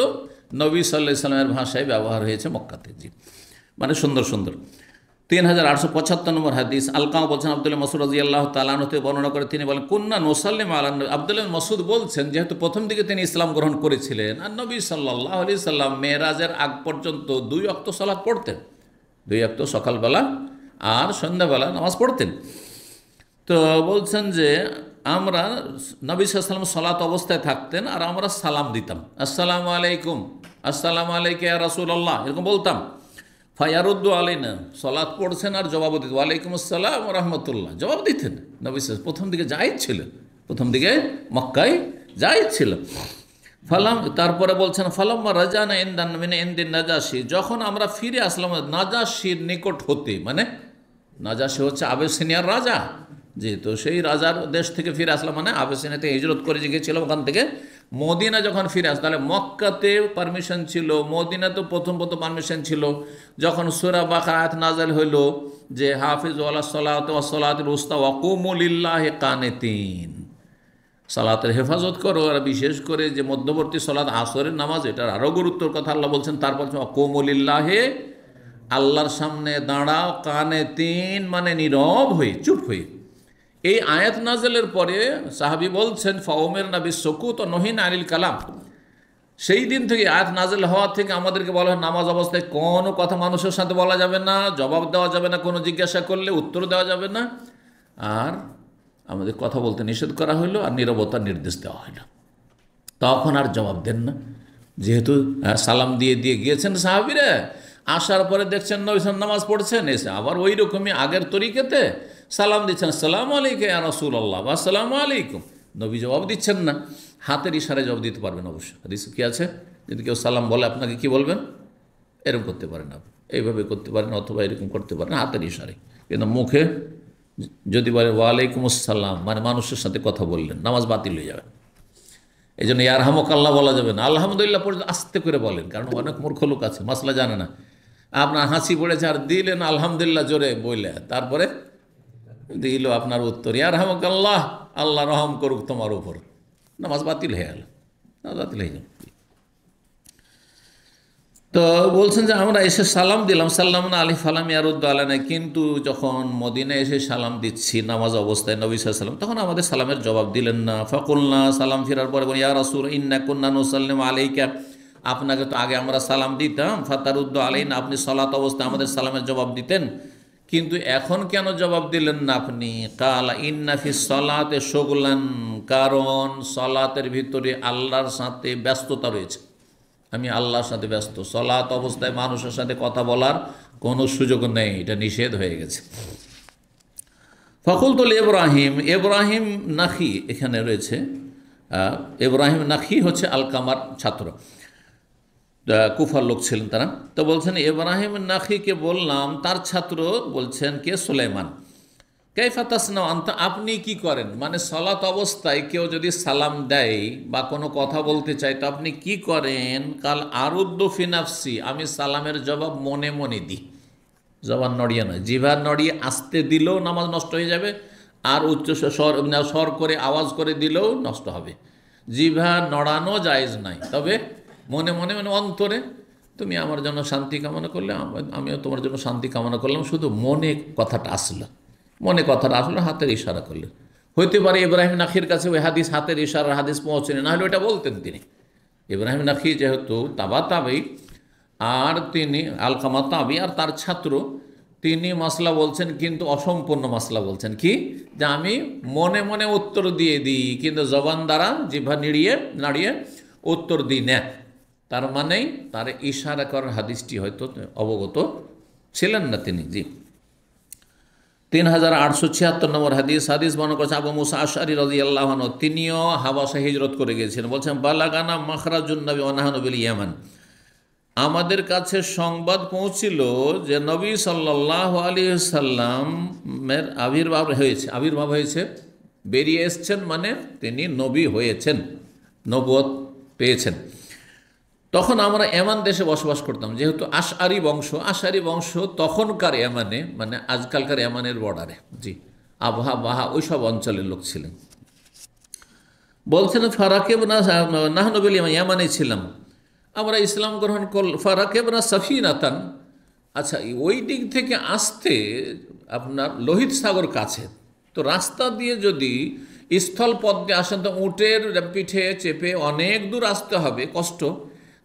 নবী সাল্লাল্লাহু আলাইহি ওয়াসাল্লামের ভাষায় ব্যবহার হয়েছে মক্কাতে। জি, মানে সুন্দর সুন্দর। 3875 নম্বর হাদিস, আলকামা বলছেন আব্দুল্লাহ মাসউদ রাদিয়াল্লাহু তাআলা আনহু থেকে বর্ণনা করে তিনি বলেন, কুন্না নুসাল্লিমু আলা নবী। আব্দুল্লাহ মাসউদ বলছেন যেহেতু প্রথম দিকে তিনি ইসলাম গ্রহণ করেছিলেন, আর নবী সাল্লাল্লাহু আলাইহি সাল্লাম মেরাজের আগ পর্যন্ত 2 ওয়াক্ত সালাত পড়তেন, 2 ওয়াক্ত সকালবেলা আর সন্ধ্যাবেলা নামাজ পড়তেন। তো বলছেন যে আমরা নবী সাল্লাল্লাহু আলাইহি ওয়াসাল্লাম সালাত অবস্থায় থাকতেন আর আমরা সালাম দিতাম, আসসালামু আলাইকুম, আসসালামু আলাইকা ইয়া রাসূলুল্লাহ, এরকম বলতাম। ফায়ারুদ্দু আলাইনা, সালাত পড়ছেন আর জবাব দিতেন, ওয়ালাইকুম আসসালাম ওয়া রাহমাতুল্লাহ, জবাব দিতেন। নবী সাল্লাল্লাহু প্রথম দিকে জায়েজ ছিল, প্রথম দিকে মক্কায় জায়েজ ছিল। তারপরে বলছেন ফালাম্মা রাজানা ইনদান মিন ইনদিন নাজাশি, যখন আমরা ফিরে আসলাম নাজাশির নিকট হতে, মানে নাজাশি হচ্ছে আবেসিনিয়ার রাজা, যেহেতু সেই রাজার দেশ থেকে ফিরে আসলাম, মানে আবেসিনিয়াতে হিজরত করে গিয়েছিলাম, ওখান থেকে মদিনা যখন ফিরে আস, তাহলে মক্কাতে পারমিশন ছিল, মদিনাতে প্রথম পারমিশন ছিল। যখন সূরা বাকারা আয়াত নাযিল হইল যে হাফিজু আলাস সালাতি ওয়াস সালাতিল উস্তা ওয়া কুমু লিল্লাহি কানিতিন, সালাতের হেফাজত করো, আর বিশেষ করে যে মধ্যবর্তী সালাত আসরের নামাজ, এটার আরও গুরুত্বের কথা আল্লাহ বলছেন। তারপর কুমু লিল্লাহি, আল্লাহর সামনে দাঁড়াও, কানিতিন মানে নীরব হয়ে, চুপ হয়ে। এই আয়াত নাজেলের পরে সাহাবী বলছেন ফাউমের নাবি সুকুত ও নহিন আনিল কালাম, সেই দিন থেকে আয়াত নাজেল হওয়া থেকে আমাদেরকে বলা হয় নামাজ অবস্থায় কোনো কথা মানুষের সাথে বলা যাবে না, জবাব দেওয়া যাবে না, কোনো জিজ্ঞাসা করলে উত্তর দেওয়া যাবে না, আর আমাদের কথা বলতে নিষেধ করা হইলো, আর নীরবতার নির্দেশ দেওয়া হইলো। তখন আর জবাব দেন না, যেহেতু সালাম দিয়ে দিয়ে গিয়েছেন সাহাবীরা। আসার পরে দেখছেন নবী নামাজ পড়ছেন, এসে আবার ওই রকমই আগের তরিকাতে সালাম দিচ্ছেন, আসসালামু আলাইকা ইয়া রাসূলুল্লাহ, আসসালামু আলাইকুম। নবী জবাব দিচ্ছেন না, হাতের ইশারায় জবাব দিতে পারবেন অবশ্যই। হাদিসে কি আছে, যদি কেউ সালাম বলে আপনাকে কি বলবেন, এরকম করতে পারেন, আপনি এইভাবে করতে পারেন, অথবা এরকম করতে পারেন হাতের ইশারায়। কিন্তু মুখে যদি বলে ওয়ালাইকুম আসসালাম, মানে মানুষের সাথে কথা বললেন, নামাজ বাতিল হয়ে যাবে। এই জন্য ইয়ারহামুকাল্লাহ বলা যাবে না, আলহামদুলিল্লাহ পর্যন্ত আস্তে করে বলেন, কারণ অনেক মূর্খ লোক আছে মাসলা জানে না। আপনার হাসি পড়েছে আর দিলেন আলহামদুলিল্লাহ জোরে বললে, তারপরে দিল আপনার উত্তর ইয়ারহামুকাল্লাহ, আল্লাহ রহম করুক তোমার উপর, নামাজ বাতিল হয়ে গেল, নামাজ বাতিল হয়ে গেল। তো বলছেন যে আমরা এসে সালাম দিলাম, সাল্লাম আলী ফালাম ইয়ারুদ্দ আলানা, কিন্তু যখন মদিনায় এসে সালাম দিচ্ছি নামাজ অবস্থায় নবী সাল্লাল্লাহু আলাইহি ওয়াসাল্লাম, তখন আমাদের সালামের জবাব দিলেন না। ফাকুলনা, সালাম ফিরার পরে বলি ইয়া রাসূল ইন্না কুন্না নুসাল্লিমু আলাইকা, আপনাকে তো আগে আমরা সালাম দিতাম, ফাতারুদ্দ আলাইনা, আপনি সালাত অবস্থায় আমাদের সালামের জবাব দিতেন, কিন্তু এখন কেন জবাব দিলেন না আপনি? কালা ইন্না ফিস সালাতে শুগলান, কারণ সালাতের ভিতরে আল্লাহর সাথে ব্যস্ততা রয়েছে, আমি আল্লাহর সাথে ব্যস্ত, সালাত অবস্থায় মানুষের সাথে কথা বলার কোনো সুযোগ নেই, এটা নিষেধ হয়ে গেছে। ফাকুলতুল ইব্রাহিম, ইব্রাহিম নাখি এখানে রয়েছে, ইব্রাহিম নাখি হচ্ছে আলকামার ছাত্র, কুফার লোক ছিলেন তারা। তো বলছেন ইব্রাহিম নাখিকে বললাম, তার ছাত্র বলছেন কে, সুলাইমান, কাইফা তাসনাউ আনতা, আপনি কি করেন, মানে সালাত অবস্থায় কেউ যদি সালাম দেয় বা কোনো কথা বলতে চায় তো আপনি কি করেন? কাল আরুদ্দু ফি নাফসি, আমি সালামের জবাব মনে মনে দিই, জবান নড়িয়ে নয়, জিভার নড়িয়ে আসতে দিলেও নামাজ নষ্ট হয়ে যাবে, আর উচ্চ স্বর করে আওয়াজ করে দিলেও নষ্ট হবে। জিভা নড়ানো জায়েজ নাই, তবে মনে মনে মানে অন্তরে তুমি আমার জন্য শান্তি কামনা করলে আমিও তোমার জন্য শান্তি কামনা করলাম, শুধু মনে কথাটা আসলো, মনে কথাটা আসলো, হাতের ইশারা করলে হইতে পারে। ইব্রাহিম নাখির কাছে ওই হাদিস, হাতের ইশারার হাদিস পৌঁছেনি, না হলে ওইটা বলতেন তিনি। ইব্রাহিম নাখি যেহেতু তাবি, আর তিনি আলকামা তাবি, আর তার ছাত্র, তিনি মাসলা বলছেন, কিন্তু অসম্পূর্ণ মাসলা বলছেন, কি যে আমি মনে মনে উত্তর দিয়ে দিই, কিন্তু জবান দ্বারা জিভা নাড়িয়ে উত্তর দিই না। তার মানেই তার ইশারা করার হাদিসটি হয়তো অবগত ছিলেন না তিনি। জি, 3876 নম্বর হাদিস, হাদিস বর্ণনা করেছেন আবু মুসা আশআরী রাদিয়াল্লাহু আনহু, তিনিও হাবাসা হিজরত করে গিয়েছিলেন। বলছেন বালাগানা মাখরাজুন নবী ওয়া নাহনু বিল ইয়ামান, আমাদের কাছে সংবাদ পৌঁছিল যে নবী সাল্লাল্লাহু আলাইহি ওয়াসাল্লামের আবির্ভাব হয়েছে, বেরিয়ে এসছেন, মানে তিনি নবী হয়েছেন, নবুয়ত পেয়েছেন। তখন আমরা ইয়ামান দেশে বসবাস করতাম, যেহেতু আশআরী বংশ তখনকার ইয়ামানে, মানে আজকালকার ইয়ামানের বর্ডারে, জি, আবহা বাহা ওইসব অঞ্চলের লোক ছিলেন। বলছেন ফারাকেবনা নাহনু বিল ইয়ামান, ইয়ামানে ছিলাম আমরা, ইসলাম গ্রহণ করল। ফারাকেবনা সাফিনাতান, আচ্ছা, ওই দিক থেকে আসতে আপনার লোহিত সাগর কাছে, তো রাস্তা দিয়ে যদি স্থল পথ দিয়ে আসেন তো উটের পিঠে চেপে অনেক দূর আসতে হবে, কষ্ট।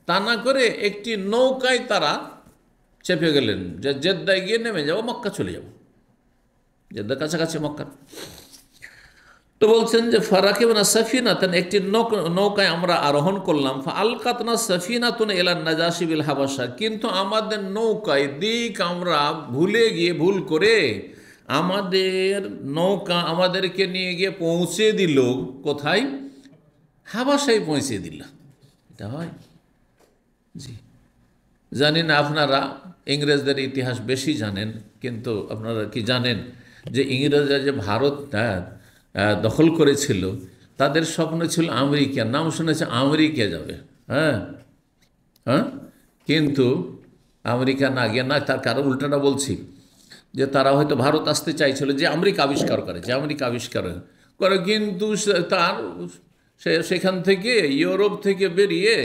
তা না করে একটি নৌকায় তারা চেপে গেলেন যে জেদ্দায় গিয়ে নেমে যাবো, মক্কা চলে যাব, জেদ্দার কাছাকাছি মক্কা। তো বলছেন যে ফারাকিবনা সাফিনাতান, একটি নৌকায় আমরা আরোহণ করলাম। আলকাতনা সাফিনাতুন ইলা নাজাশি বিল হাবাসা, কিন্তু আমাদের নৌকায় দিক আমরা ভুল করে আমাদের নৌকা আমাদেরকে নিয়ে গিয়ে পৌঁছে দিল কোথায়? হাবাসায় পৌঁছে দিল। এটা হয়? জি, জানি না আপনারা ইংরেজদের ইতিহাস বেশি জানেন, কিন্তু আপনারা কি জানেন যে ইংরেজরা যে ভারতটা দখল করেছিল, তাদের স্বপ্ন ছিল আমেরিকা, নাম শুনেছে আমেরিকা যাবে। হ্যাঁ হ্যাঁ, কিন্তু আমেরিকা না গিয়ে, না, তার কারণ উল্টাটা বলছি, যে তারা হয়তো ভারত আসতে চাইছিল, যে আমেরিকা আবিষ্কার করে, কিন্তু তার সেখান থেকে ইউরোপ থেকে বেরিয়ে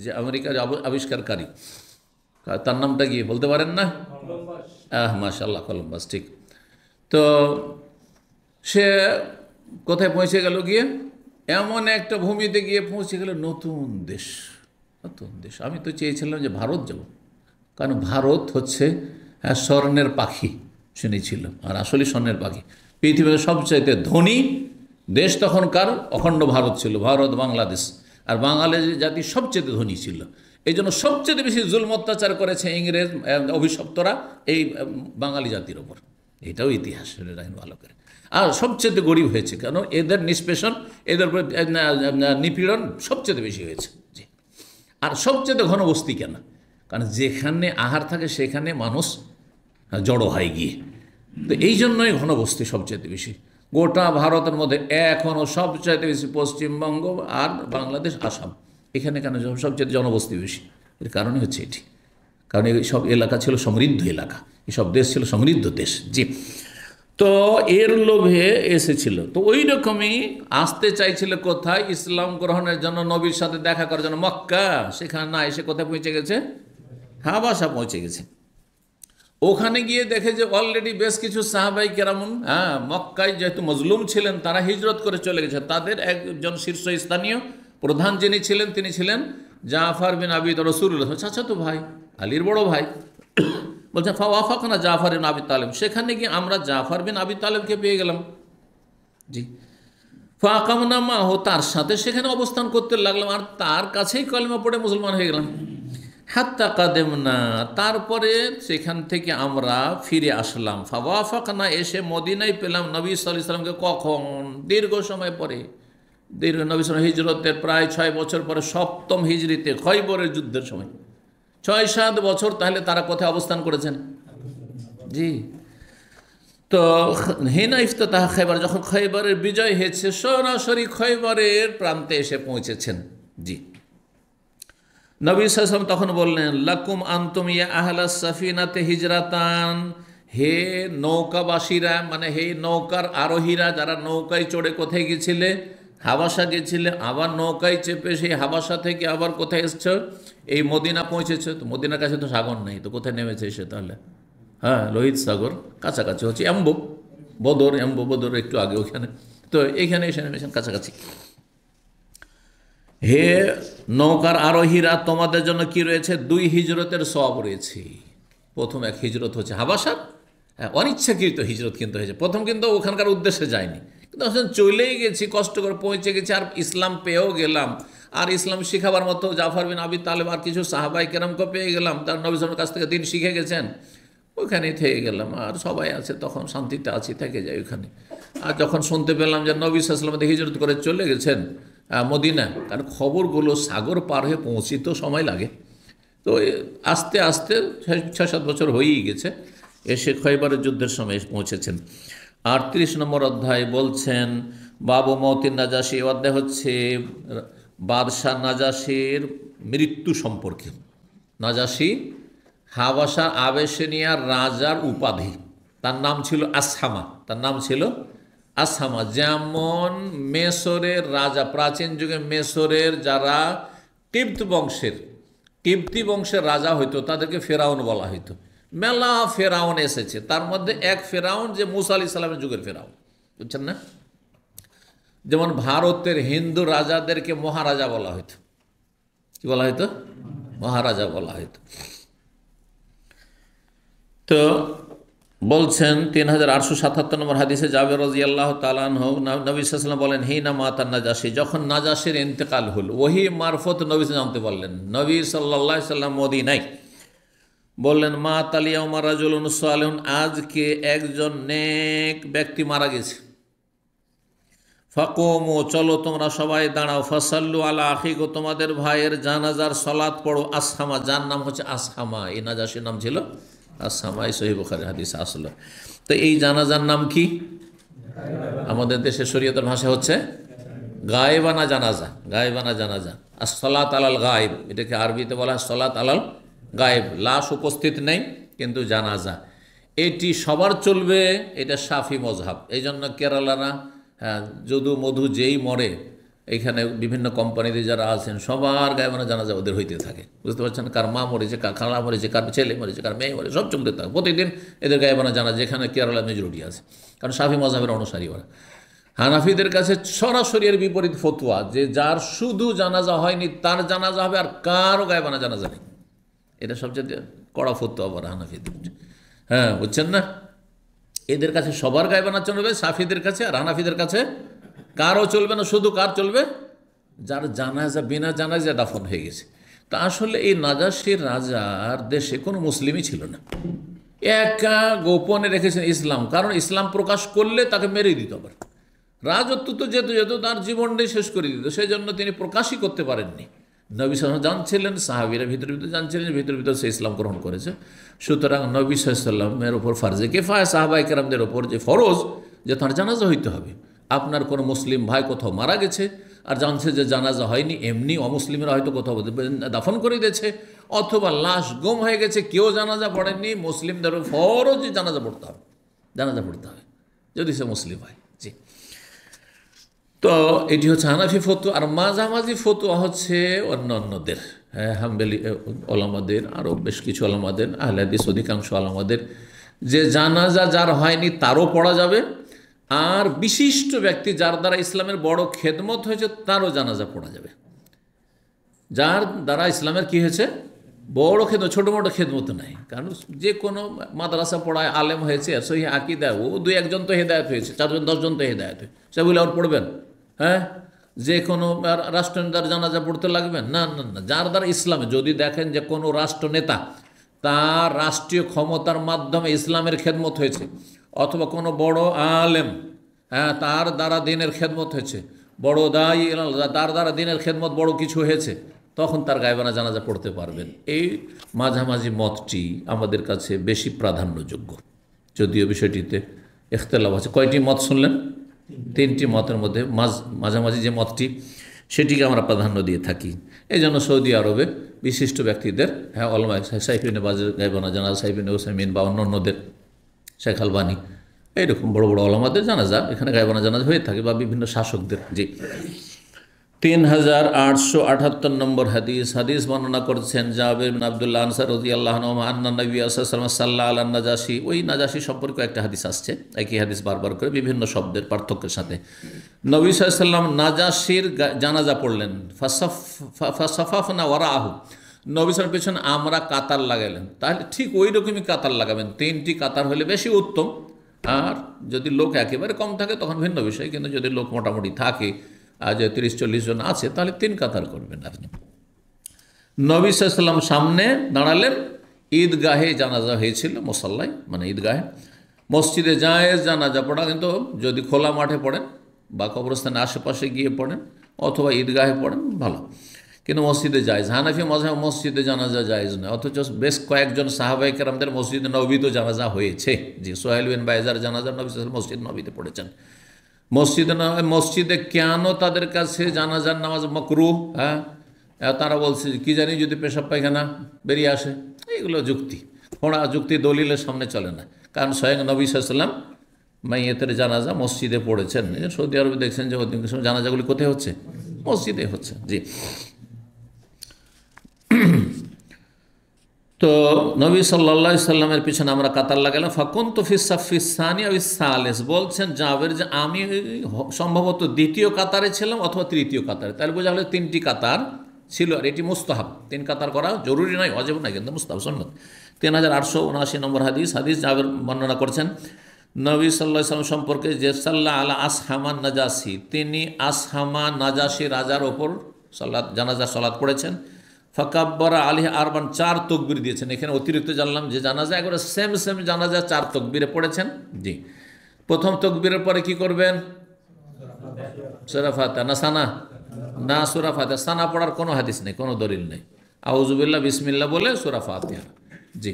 যে আমেরিকার আবিষ্কারকারী, তার নামটা গিয়ে বলতে পারেন না? মাশাআল্লাহ, কলম্বাস, ঠিক। তো সে কোথায় পৌঁছে গেল? গিয়ে এমন একটা ভূমিতে গিয়ে পৌঁছে গেল, নতুন দেশ। আমি তো চেয়েছিলাম যে ভারত যাব, কারণ ভারত হচ্ছে স্বর্ণের পাখি শুনেছিল, আর আসলে স্বর্ণের পাখি। পৃথিবীর সবচাইতে ধনী দেশ তখনকার অখণ্ড ভারত ছিল, ভারত বাংলাদেশ, আর বাঙালি জাতি সবচেয়ে ধনী ছিল। এই জন্য সবচেয়ে বেশি জুলম অত্যাচার করেছে ইংরেজ অভিশপ্তরা এই বাঙালি জাতির ওপর। এটাও ইতিহাস রাখেন ভালো করে। আর সবচেয়ে গরিব হয়েছে, কারণ এদের নিষ্পেষণ, এদের নিপীড়ন সবচেয়ে বেশি হয়েছে। জি, আর সবচেয়ে ঘনবস্তি কেন? কারণ যেখানে আহার থাকে সেখানে মানুষ জড়ো হয় গিয়ে, তো এই জন্যই ঘনবস্তি সবচেয়ে বেশি। গোটা ভারতের মধ্যে এখনও সবচাইতে বেশি পশ্চিমবঙ্গ আর বাংলাদেশ, আসাম, এখানে কেন সবচেয়ে জনবস্তি বেশি? এর কারণই হচ্ছে এটি, কারণ এই সব এলাকা ছিল সমৃদ্ধ এলাকা, এসব দেশ ছিল সমৃদ্ধ দেশ। জি, তো এর লোভে এসেছিল। তো ওই রকমই আসতে চাইছিল কোথায়? ইসলাম গ্রহণের জন্য, নবীর সাথে দেখা করার জন্য মক্কা। সেখানে না এসে কোথায় পৌঁছে গেছে? হাবাসা পৌঁছে গেছে। ওখানে গিয়ে দেখে যে অলরেডি বেশ কিছু সাহাবাই কেরামুন মক্কায় যেহেতু মজলুম ছিলেন, তারা হিজরত করে চলে গেছে। তাদের একজন শীর্ষস্থানীয় প্রধান যিনি ছিলেন, তিনি ছিলেন জাফর বিন আবি রাসূলুল্লাহ, চাচাতো ভাই, আলীর বড় ভাই। বলছে ফাওয়াফাকনা জাফর বিন আবি তালেব, সেখানে গিয়ে আমরা জাফর বিন আবি তালেবকে পেয়ে গেলাম। জি, ফাকামনা মাহু, তার সাথে সেখানে অবস্থান করতে লাগলাম, আর তার কাছেই কলেমা পড়ে মুসলমান হয়ে গেলাম। হাত্তা কাদেমনা, তারপরে সেখান থেকে আমরা ফিরে আসলাম। ফাওয়াফাকনা, এসে মদিনায় পেলাম নবী সাল্লাল্লাহু আলাইহি ওয়াসাল্লামকে। কখন? দীর্ঘ সময় পরে, নবী সাল্লাল্লাহু হিজরতের প্রায় 6 বছর পরে, 7ম হিজরিতে, খয়বরের যুদ্ধের সময়। 6-7 বছর তাহলে তারা কোথায় অবস্থান করেছেন? জি, তো হিনা ইফতাহ খয়বার, যখন খয়বরের বিজয় হয়েছে, সরাসরি খয়বরের প্রান্তে এসে পৌঁছেছেন। জি, নবী সাল্লাল্লাহু আলাইহি ওয়াসাল্লাম তখন বললেন, লাকুম আনতুম ইয়া আহলাস সাফিনাতে হিজরাতান, হে নৌকাবাসীরা, মানে হে নৌকার আরোহীরা, যারা নৌকায় চড়ে কোথায় গেছিলে? হাবাসা গেছিলে। আবার নৌকায় চেপে সেই হাবাসা থেকে আবার কোথায় এসছ? এই মদিনা পৌঁছেছে। তো মদিনার কাছে তো সাগর নেই, তো কোথায় নেমেছে এসে তাহলে? হ্যাঁ, লোহিত সাগর কাছাকাছি হচ্ছে, বদর একটু আগে ওখানে, তো এইখানে এসে নেমেছেন কাছাকাছি। হে নৌকার আরোহীরা, তোমাদের জন্য কি রয়েছে? 2 হিজরতের সওয়াব রয়েছে। প্রথম এক হিজরত হচ্ছে হাবাসার, অনিচ্ছাকৃত হিজরত কিন্তু হয়েছে। প্রথম কিন্তু ওখানকার উদ্দেশ্যে যায়নি, কিন্তু চলেই গেছি, কষ্ট করে পৌঁছে গেছি, আর ইসলাম পেয়েও গেলাম, আর ইসলাম শিখাবার মতো জাফর বিন আবি তালেব আর কিছু সাহাবাই কেরামকে পেয়ে গেলাম, তার নবী সাল্লাল্লাহু আলাইহি ওয়াসাল্লামের কাছ থেকে দিন শিখে গেছেন। ওইখানেই থেকে গেলাম, আর সবাই আছে, তখন শান্তিতে আছি, থেকে যাই ওইখানে। আর যখন শুনতে পেলাম যে নবী সাল্লাল্লাহু আলাইহি ওয়াসাল্লাম হিজরত করে চলে গেছেন মদিনা, কারণ খবরগুলো সাগর পার হয়ে পৌঁছিতে সময় লাগে, তো আস্তে আস্তে 6-7 বছর হয়েই গেছে, এসে খয়বরের যুদ্ধের সময় পৌঁছেছেন। 38 নম্বর অধ্যায় বলছেন বাবু মওতিন নাজাশি। অধ্যায় হচ্ছে বাদশাহ নাজাশির মৃত্যু সম্পর্কে। নাজাশি হাবাসা আবেশিনিয়ার রাজার উপাধি, তার নাম ছিল আসহামা। যেমন মেসরের রাজা, প্রাচীন যুগে মেসরের যারা কিপ্তি বংশের রাজা হইতো, তাদেরকে ফেরাউন বলা হইতো। মেলা ফেরাউন এসেছে, তার মধ্যে এক ফেরাউন যে মুসা আলাইহিস সালামের যুগের ফেরাউন, বুঝছেন না? যেমন ভারতের হিন্দু রাজাদেরকে মহারাজা বলা হইতো, কি বলা হইতো? মহারাজা বলা হইতো। তো বলছেন 3877 নম্বর হাদিসে জাবের রাদিয়াল্লাহু তাআলা আনহু, নবী সাল্লাল্লাহু আলাইহি ওয়াসাল্লাম বলেন, হিনা মাতান নাজাশি, যখন নাজাশির ইন্তেকাল হল, ওহী মারফত নবী জানতে পারলেন, নবী সাল্লাল্লাহু আলাইহি ওয়াসাল্লাম মদিনায় বললেন, মা তালিয়া উমার রাজুলুন সালিহুন, আজকে একজন নেক ব্যক্তি মারা গেছে। ফাকুমু, চলো তোমরা সবাই দাঁড়াও। ফাসাল্লু আলা আখিকু, তোমাদের ভাইয়ের জানাজার সালাত পড়ো। আসহামা, যার নাম হচ্ছে আসহামা, এই নাজাশির নাম ছিল আসহামা, এই সহিহ বুখারীর হাদিস আসলো। তো এই জানাজার নাম কি? আমাদের দেশে শরীয়তের ভাষা হচ্ছে গায়েবানা জানাজা, গায়েবানা জানাজা। আর সলাত আলাল গায়েব, এটাকে আরবিতে বলা হয় সলাত আলাল গায়েব, লাশ উপস্থিত নেই কিন্তু জানাজা। এটি সবার চলবে, এটা শাফি মজহাব। এই জন্য কেরালারা যদু মধু যেই মরে, এখানে বিভিন্ন কোম্পানিতে যারা আছেন সবার গায়েবানা জানাজা ওদের হইতে থাকে, বুঝতে পারছেন? কার মা মরেছে, কার খালা মরেছে, কার ছেলে মরেছে, কার মেয়ে মরেছে, সব চলতে থাকে প্রতিদিন এদের গায়েবানা জানাজা। এখানে কেরালা মেজরিটি আছে, কারণ শাফি মজহাবের অনুসারী ওরা। হানাফিদের কাছে সরাসরি এর বিপরীত ফতোয়া, যে যার শুধু জানাজা হয়নি তার জানাজা হবে, আর কারও গায়েবানা জানাজা নেই। এটা সবচেয়ে কড়া ফতোয়া বলা হানাফিদের, হ্যাঁ, বুঝছেন না? এদের কাছে সবার গায়েবানা চলবে, সাফিদের কাছে আর হানাফিদের কাছে কারও চলবে না। শুধু কার চলবে? যার জানাজা বিনা জানাজা দাফন হয়ে গেছে। তা আসলে এই নাজাশির রাজার দেশে কোনো মুসলিমই ছিল না, একা গোপনে রেখেছেন ইসলাম, কারণ ইসলাম প্রকাশ করলে তাকে মেরে দিত। আবার রাজত্ব তো যেত যেত, তার জীবনটাই শেষ করে দিত, সেই জন্য তিনি প্রকাশই করতে পারেননি। নবী সাল্লাল্লাহু আলাইহি ওয়াসাল্লাম জানছিলেন, সাহাবীরা ভিতরে ভিতরে জানছিলেন, ভিতরে ভিতরে সে ইসলাম গ্রহণ করেছে। সুতরাং নবী সাল্লাল্লাহু আলাইহি ওয়াসাল্লামের ওপর ফারজে কিফায়া, সাহাবায়ে কেরামদের ওপর যে ফরজ, যে তার জানাজা হইতে হবে। আপনার কোনো মুসলিম ভাই কোথাও মারা গেছে আর জানছে যে জানাজা হয়নি, এমনি অমুসলিমরা হয়তো কোথাও দাফন করে দিয়েছে, অথবা লাশ গুম হয়ে গেছে, কেউ জানাজা পড়েননি, মুসলিমদের ফরজ জানাজা পড়তে হবে, জানাজা পড়তে হবে যদি সে মুসলিম হয়। জি, তো এটি হচ্ছে হানাফি ফতোয়া। আর মাঝামাঝি ফতোয়া হচ্ছে অন্যান্যদের, হাম্বলি ওলামাদের, আরও বেশ কিছু ওলামাদের, আহলে হাদিস অধিকাংশ ওলামাদের, যে জানাজা যার হয়নি তারও পড়া যাবে, আর বিশিষ্ট ব্যক্তি যার দ্বারা ইসলামের বড় খেদমত হয়েছে তারও জানাজা পড়া যাবে। যার দ্বারা ইসলামের কি হয়েছে? বড় খেদমত, ছোটো মোটো খেদমত নাই। কারণ যে কোনো মাদ্রাসা পড়ায় আলেম হয়েছে, সহি আকীদা, ও দুই একজন তো হেদায়েত হয়েছে, 4জন 10জন তো হেদায়েত হয়েছে, সেগুলো আর পড়বেন? হ্যাঁ, যে কোনো রাষ্ট্রনেতার জানাজা পড়তে লাগবেন? না না না, যার দ্বারা ইসলামে, যদি দেখেন যে কোনো রাষ্ট্রনেতা তার রাষ্ট্রীয় ক্ষমতার মাধ্যমে ইসলামের খেদমত হয়েছে, অথবা কোনো বড় আলেম, হ্যাঁ, তার দ্বারা দিনের খেদমত হয়েছে, বড় দায়ী, তার দ্বারা দিনের খেদমত বড় কিছু হয়েছে, তখন তার গায়েবানা জানাজা পড়তে পারবেন। এই মাঝামাঝি মতটি আমাদের কাছে বেশি প্রাধান্যযোগ্য, যদিও বিষয়টিতে ইখতিলাফ আছে। কয়টি মত শুনলেন? 3টি মতের মধ্যে মাঝামাঝি যে মতটি, সেটিকে আমরা প্রাধান্য দিয়ে থাকি। এই জন্য সৌদি আরবে বিশিষ্ট ব্যক্তিদের, হ্যাঁ, ওলামা শাইখ ইবনে বাজের গায়েবানা জানাজা, শাইখ ইবনে উসাইমিন বা অন্যান্যদের, শেখ আলবানী, এইরকম বড় বড় ওলামাদের জানাজা এখানে গায়েবানা জানাজা হয়ে থাকে, বা বিভিন্ন শাসকদের। জি, 3878 নম্বর হাদিস বর্ণনা করছেন জাবের বিন আব্দুল্লাহ আনসারী রাদিয়াল্লাহু আনহু, আন্না নবী সাল্লাল্লাহু আলাইহি ওয়াসাল্লাম সাল্লা আলা নাজাশি। ওই নাজাশি সম্পর্কে একটা হাদিস আসছে, একই হাদিস বারবার করে বিভিন্ন শব্দের পার্থক্যের সাথে। নবী সাল্লাল্লাহু আলাইহি ওয়াসাল্লাম নাজাশির জানাজা পড়লেন, ফাসাফাফনা ওয়ারাহু, নবী সাল্লাল্লাহু পেছনে আমরা কাতার লাগাইলেন। তাহলে ঠিক ওই রকমই কাতার লাগাবেন, 3টি কাতার হলে বেশি উত্তম। আর যদি লোক একেবারে কম থাকে তখন ভিন্ন বিষয়, কিন্তু যদি লোক মোটামুটি থাকে, আজ 30-40 জন আছে, তাহলে 3 কাতার করবেন আপনি। নবী সাল্লাল্লাহু আলাইহি ওয়াসাল্লাম সামনে দাঁড়ালেন, ঈদগাহে জানাজা হয়েছিল, মুসাল্লায় মানে ঈদগাহে। মসজিদে জায়েজ জানাজা পড়া, কিন্তু যদি খোলা মাঠে পড়েন বা কবরস্থানের আশেপাশে গিয়ে পড়েন অথবা ঈদগাহে পড়েন ভালো, কিন্তু মসজিদে জায়েজ। হানাফি মাযহাব মসজিদে জানাজা জায়েজ নয়, অথচ বেশ কয়েকজন সাহাবায়ে কেরামদের মসজিদে নববীতে জানাজা হয়েছে। জি, সোহেল বিন বাইজার জানাজা নবী সাল্লাল্লাহু আলাইহি ওয়াসাল্লাম মসজিদ নববীতে পড়েছেন। মসজিদে কেন তাদের কাছে জানাজার নামাজ মাকরুহ? হ্যাঁ, তারা বলছে কি জানি যদি পেশাব পায়খানা বেরিয়ে আসে, এইগুলো যুক্তি, খোঁড়া যুক্তি, দলিলের সামনে চলে না। কারণ স্বয়ং নবী সাল্লাল্লাহু আলাইহি ওয়াসাল্লাম মাইয়েতের জানাজা মসজিদে পড়েছেন। সৌদি আরবে দেখছেন যে অধিকাংশ জানাজাগুলি কোথায় হচ্ছে? মসজিদে হচ্ছে। জি, তো নবী সাল্লাল্লাহু আলাইহি সাল্লামের পিছনে আমরা কাতার লাগালাম। ফাকুনতু ফিস সাফিস সানি আও সালিস, বলছেন জাবের যে আমি সম্ভবত দ্বিতীয় কাতারে ছিলাম অথবা তৃতীয় কাতারে। তাহলে বোঝা হলো 3টি কাতার ছিল, আর এটি মুস্তাহাব। 3 কাতার করা জরুরি নয়, ওয়াজিব নয়, কিন্তু মুস্তাহাব সুন্নাত। 3879 নম্বর হাদিস জাবের বর্ণনা করছেন নবী সাল্লাল্লাহু আলাইহি সাল্লাম সম্পর্কে যে সাল্লাল্লাহু আলা আসহামান নাজাসি, তিনি আসহামা নাজাসি রাজার ওপর জানাজা সালাত পড়েছেন। ফাকাব্বারা আলাইহি আরবান, 4 তাকবীর দিয়েছেন। এখানে অতিরিক্ত জানলাম যে জানাজা একবারে সেম জানাজা 4 তাকবীরে পড়েছেন। জি, প্রথম তাকবীরের পরে কি করবেন? সূরা ফাতিহা না সানা? না, সূরা ফাতিহা। সানা পড়ার কোনো হাদিস নেই, কোনো দলিল নেই। আউযুবিল্লাহ বিসমিল্লাহ বলে সূরা ফাতিহা। জি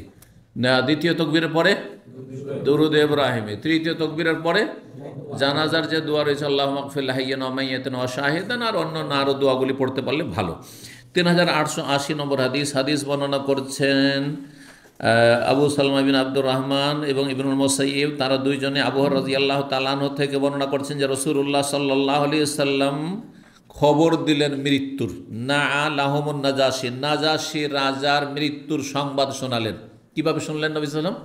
না, দ্বিতীয় তাকবীরের পরে দুরূদ ইব্রাহিমে। তৃতীয় তাকবীরের পরে জানাজার যে দোয়া রয়েছে আল্লাহুম্মা গফির লিহাইয়িনা ওয়া মাইয়িতিনা ওয়া শাহিদানা, আর অন্য আরও দোয়াগুলি পড়তে পারলে ভালো। 3880 নম্বর হাদিস বর্ণনা করছেন আবু সালমা বিন আব্দুর রহমান এবং ইবনুল মুসাইয়িব, তারা দুইজনে আবু হুরায়রা রাদিয়াল্লাহু তাআলা আনহু থেকে বর্ণনা করছেন যে রাসূলুল্লাহ সাল্লাল্লাহু আলাইহি ওয়াসাল্লাম খবর দিলেন মৃত্যুর। না লাহুমুন নাজাশি, নাজাশি রাজার মৃত্যুর সংবাদ শোনালেন। কিভাবে শুনলেন নবী সাল্লাম?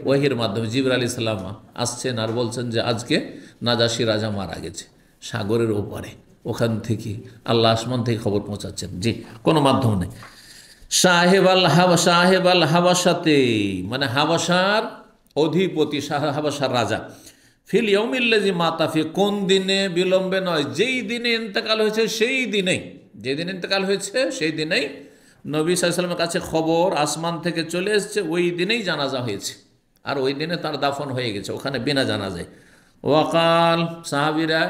ওহীর মাধ্যমে। জিবরাইল আলাইহিস সালাম আসছেন আর বলছেন যে আজকে নাজাশি রাজা মারা গেছে সাগরের ওপারে, ওখান থেকে আল্লাহ আসমান থেকে খবর পৌঁছাচ্ছেন। জি, কোনো মাধ্যম নেই। সাহেব আল হাবাসাতে, মানে হাবাসার অধিপতি, হাবাসার রাজা। ফিল ইয়াউমিল্লাযী মাতা ফি, কোন দিনে বিলম্বে নয়, যেই দিনে ইন্তেকাল হয়েছে সেই দিনেই, যেদিন ইন্তেকাল হয়েছে সেই দিনেই নবী সাল্লাল্লাহু আলাইহি ওয়াসাল্লামের কাছে খবর আসমান থেকে চলে এসেছে, ওই দিনেই জানাজা হয়েছে, আর ওই দিনে তার দাফন হয়ে গেছে ওখানে বিনা জানাজায়। ওয়াকাল, সাহাবীরা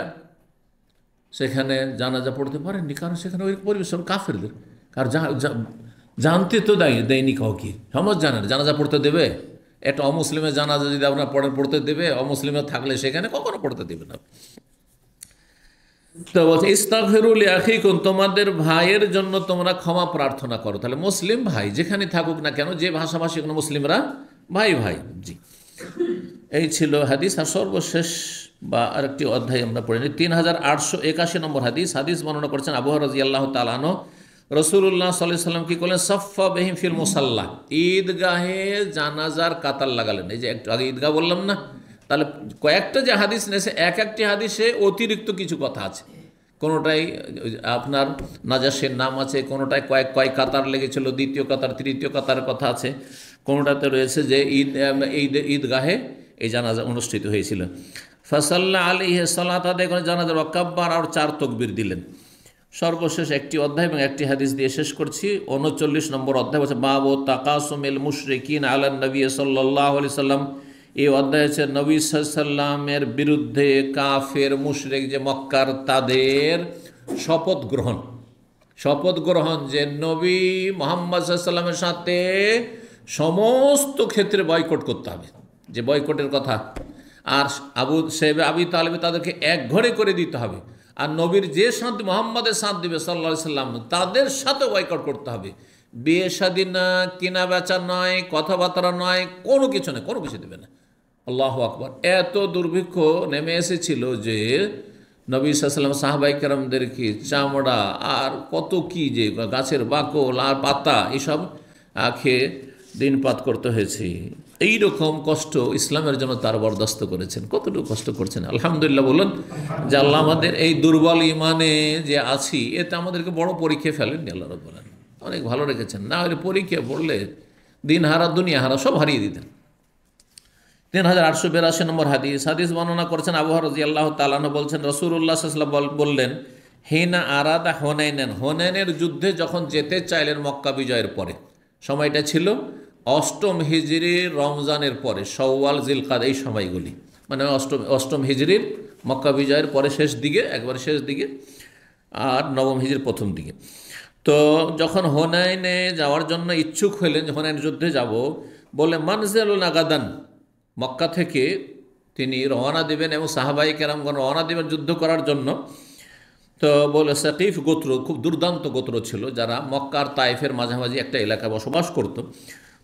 সেখানে জানাজা পড়তে পারেননি, কারণ সেখানে ওই পরিবেশ কাফেরদের, কারণ জানতে তো দেয়নি কাউকে, সমাজ জানে জানাজা পড়তে দেবে। একটা অমুসলিমের জানাজা যদি আপনার পড়তে দেবে, অমুসলিমের থাকলে সেখানে কখনো পড়তে দেবে না। তো বলছে ইস্তাগফিরু লিআখিকুম, তোমাদের ভাইয়ের জন্য তোমরা ক্ষমা প্রার্থনা করো। তাহলে মুসলিম ভাই যেখানে থাকুক না কেন, যে ভাষাভাষী কোনো মুসলিমরা ভাই ভাই। জি, এই ছিল হাদিস। আর সর্বশেষ বা আরেকটি অধ্যায় আমরা পড়ে নিই। 3881 নম্বর হাদিস বর্ণনা করছেন আবু হুরায়রা রাদিয়াল্লাহু তাআলা আনহু, রাসূলুল্লাহ সাল্লাল্লাহু আলাইহি ওয়াসাল্লাম কি করলেন? সাফফা বিহিম ফিল মুসাল্লা, ঈদগাহে জানাজার কাতার লাগালেন। এই যে একটু আগে ঈদগাহ বললাম না, তাহলে কয়েকটা যে হাদিস নিয়েছে, এক একটি হাদিসে অতিরিক্ত কিছু কথা আছে। কোনোটাই আপনার নাজাশের নাম আছে, কোনোটায় কয়েক কাতার লেগেছিল, দ্বিতীয় কাতার তৃতীয় কাতারের কথা আছে, কোনোটাতে রয়েছে যে ঈদগাহে এই জানাজা অনুষ্ঠিত হয়েছিল। ফাসাল্লা আলাইহি সালাত আদায় করে জানাজার ওয়াকাব্বার, আর 4 তাকবীর দিলেন। সর্বশেষ একটি অধ্যায় এবং একটি হাদিস দিয়ে শেষ করছি। 39 নম্বর অধ্যায় হচ্ছে বাবু তাকাসুমিল মুশরিকিন আলান নবী সাল্লাল্লাহু আলাইহি সাল্লাম। এই অধ্যায় হচ্ছে নবী সাল্লাল্লাহু আলাইহি সাল্লামের বিরুদ্ধে কাফের মুশরিক যে মক্কার, তাদের শপথ গ্রহণ যে নবী মুহাম্মদ সাল্লাল্লাহু আলাইহি সাল্লামের সাথে সমস্ত ক্ষেত্রে বয়কট করতে হবে, যে বয়কটের কথা। আর আবি তালেব তাদেরকে এক ঘরে করে দিতে হবে। আর নবীর যে সাথ মুহাম্মাদের সাথ দিবে সাল্লাল্লাহু আলাইহি সাল্লাম, তাদের সাথে বয়কট করতে হবে। বিয়ে শাদী না, কেনা বেচা নয়, কথাবার্তা নয়, কোনো কিছু নয়, কোনো কিছু দেবে না। আল্লাহু আকবার। এত দুর্ভিক্ষ নেমে এসেছিল যে নবী সাল্লাল্লাহু আলাইহি ওয়াসাল্লাম সাহাবায়ে কেরামদেরকে চামড়া আর কত কি, যে গাছের বাকল আর পাতা এসব খেয়ে দিনপাত করতে হয়েছে। এই রকম কষ্ট ইসলামের জন্য তার বরদাস্ত করেছেন। কতটুকু কষ্ট করছেন আলহামদুলিল্লাহ বলুন, যে আল্লাহ আমাদের এই দুর্বল ইমানে যে আছি, এতে আমাদেরকে বড় পরীক্ষা ফেলেননি আল্লাহ রাব্বুল আলামিন, অনেক ভালো রেখেছেন। না হলে পরীক্ষা পড়লে দিন হারা দুনিয়া হারা সব হারিয়ে দিতেন। 3882 নম্বর হাদিস বর্ণনা করেছেন আবু হুরায়রা রাদিয়াল্লাহু তাআলা আনহু, বলছেন রাসূলুল্লাহ সাল্লাল্লাহু আলাইহি ওয়াসাল্লাম বললেন, হিনা আরাদা হুনাইনের যুদ্ধে যখন যেতে চাইলেন মক্কা বিজয়ের পরে, সময়টা ছিল 8ম হিজরির রমজানের পরে, শাওয়াল জিলকাদ এই সময়গুলি, মানে 8ম হিজরির মক্কা বিজয়ের পরে শেষ দিকে, একবারে শেষ দিকে, আর 9ম হিজরির প্রথম দিকে। তো যখন হুনাইনে যাওয়ার জন্য ইচ্ছুক হলেন, হুনাইন যুদ্ধে যাব বলে, মানজিলুন আগাদান, মক্কা থেকে তিনি রওনা দেবেন এবং সাহাবায়ে কেরামগণ রওনা দেবেন যুদ্ধ করার জন্য। তো বলে সাকিফ গোত্র, খুব দুর্দান্ত গোত্র ছিল, যারা মক্কার তায়েফের মাঝামাঝি একটা এলাকায় বসবাস করত।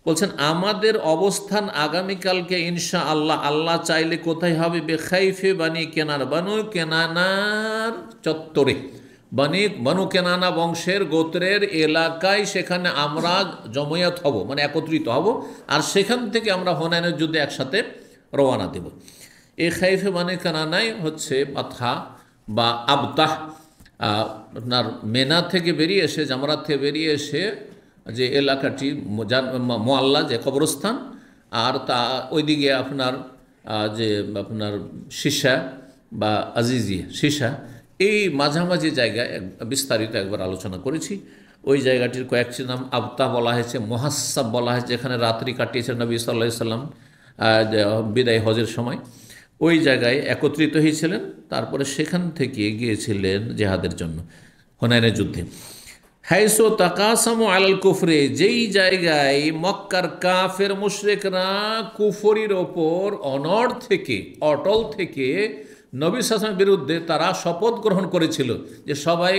বলছেন আমাদের অবস্থান আগামীকালকে ইনশা আল্লাহ, আল্লাহ চাইলে কোথায় হবে? বেখাইফে বানি কেনার, বানু কেনানার চত্বরে, বনু কেনানা বংশের গোত্রের এলাকায় সেখানে আমরা জমায়েত হব, মানে একত্রিত হব, আর সেখান থেকে আমরা হুনাইনের যুদ্ধে একসাথে রওনা দেব। এই খাইফে বনু কেনানায় হচ্ছে মাথা বা আবতাহ, আপনার মেনা থেকে বেরিয়ে এসে, জামরাত থেকে বেরিয়ে এসে যে এলাকাটি মোয়াল্লা, যে কবরস্থান, আর তা ওইদিকে আপনার যে আপনার শিশা বা আজিজিয়া শিশা, এই মাঝামাঝি জায়গায় বিস্তারিত একবার আলোচনা করেছি। ওই জায়গাটির কয়েকটি নাম আবতা বলা হয়েছে, মুহাসাব বলা হয়েছে, যেখানে রাত্রি কাটিয়েছেন নবী সাল্লাল্লাহু আলাইহি সাল্লাম বিদায় হজের সময়। ওই জায়গায় একত্রিত হয়েছিলেন, তারপরে সেখান থেকে গিয়েছিলেন জেহাদের জন্য হুনাইনের যুদ্ধে। হাইসো তাকাসামু আলাল কুফরে, যেই জায়গায় মক্কার কাফের মুশরিকরা কুফরির ওপর অটল থেকে নবী সাল্লাল্লাহু বিরুদ্ধে তারা শপথ গ্রহণ করেছিল যে সবাই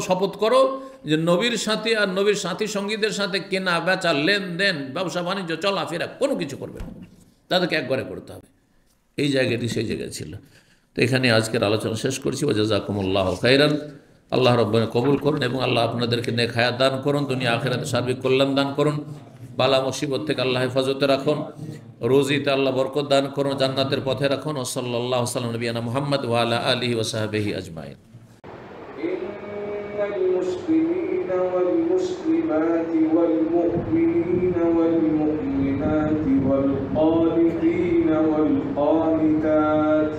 শপথ করো যে নবীর সাথে আর নবীর সাথী সঙ্গীদের সাথে কেনা বেচা, লেনদেন, ব্যবসা বাণিজ্য, চলাফেরা কোনো কিছু করবে না, তাদেরকে একবারে করতে হবে। এই জায়গাটি সেই জায়গায় ছিল। তো এখানে আজকের আলোচনা শেষ করছি। ওয়া জাযাকুমুল্লাহু খাইরান। আল্লাহ রাব্বানা কবুল করুন এবং আল্লাহ আপনাদেরকে নেক হায়াত দান করুন, দুনিয়া আখিরাতে সার্বিক কল্যাণ দান করুন, বালা মুসিবত থেকে আল্লাহ হেফাজতে রাখুন, রোজিতে আল্লাহ বরকত দান করুন, জান্নাতের পথে রাখুন। ও সাল্লাল্লাহু আলা নবিয়ানা মুহাম্মদ ওয়া আলা আলিহি ওয়া সাহবিহি আজমাইন। ইন্নাল মুসলিমিনা ওয়াল মুসলিমাতি ওয়াল মুমিনিনা ওয়াল মুমিনাতি ওয়াল কানিতিনা ওয়াল কানিতাত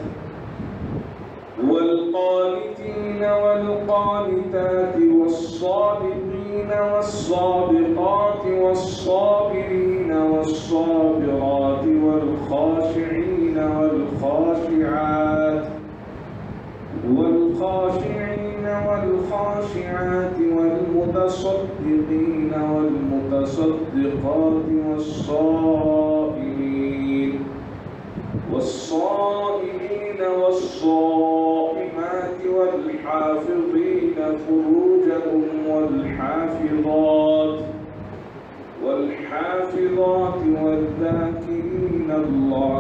والقانتين والقانتات والصادقين والصادقات والصابرين والصابرات والخاشعين والخاشعات والخاشعات والمتصدقين والمتصدقات والصائمين والصائمات والحافظين فروجهم والحافظات والذاكرين الله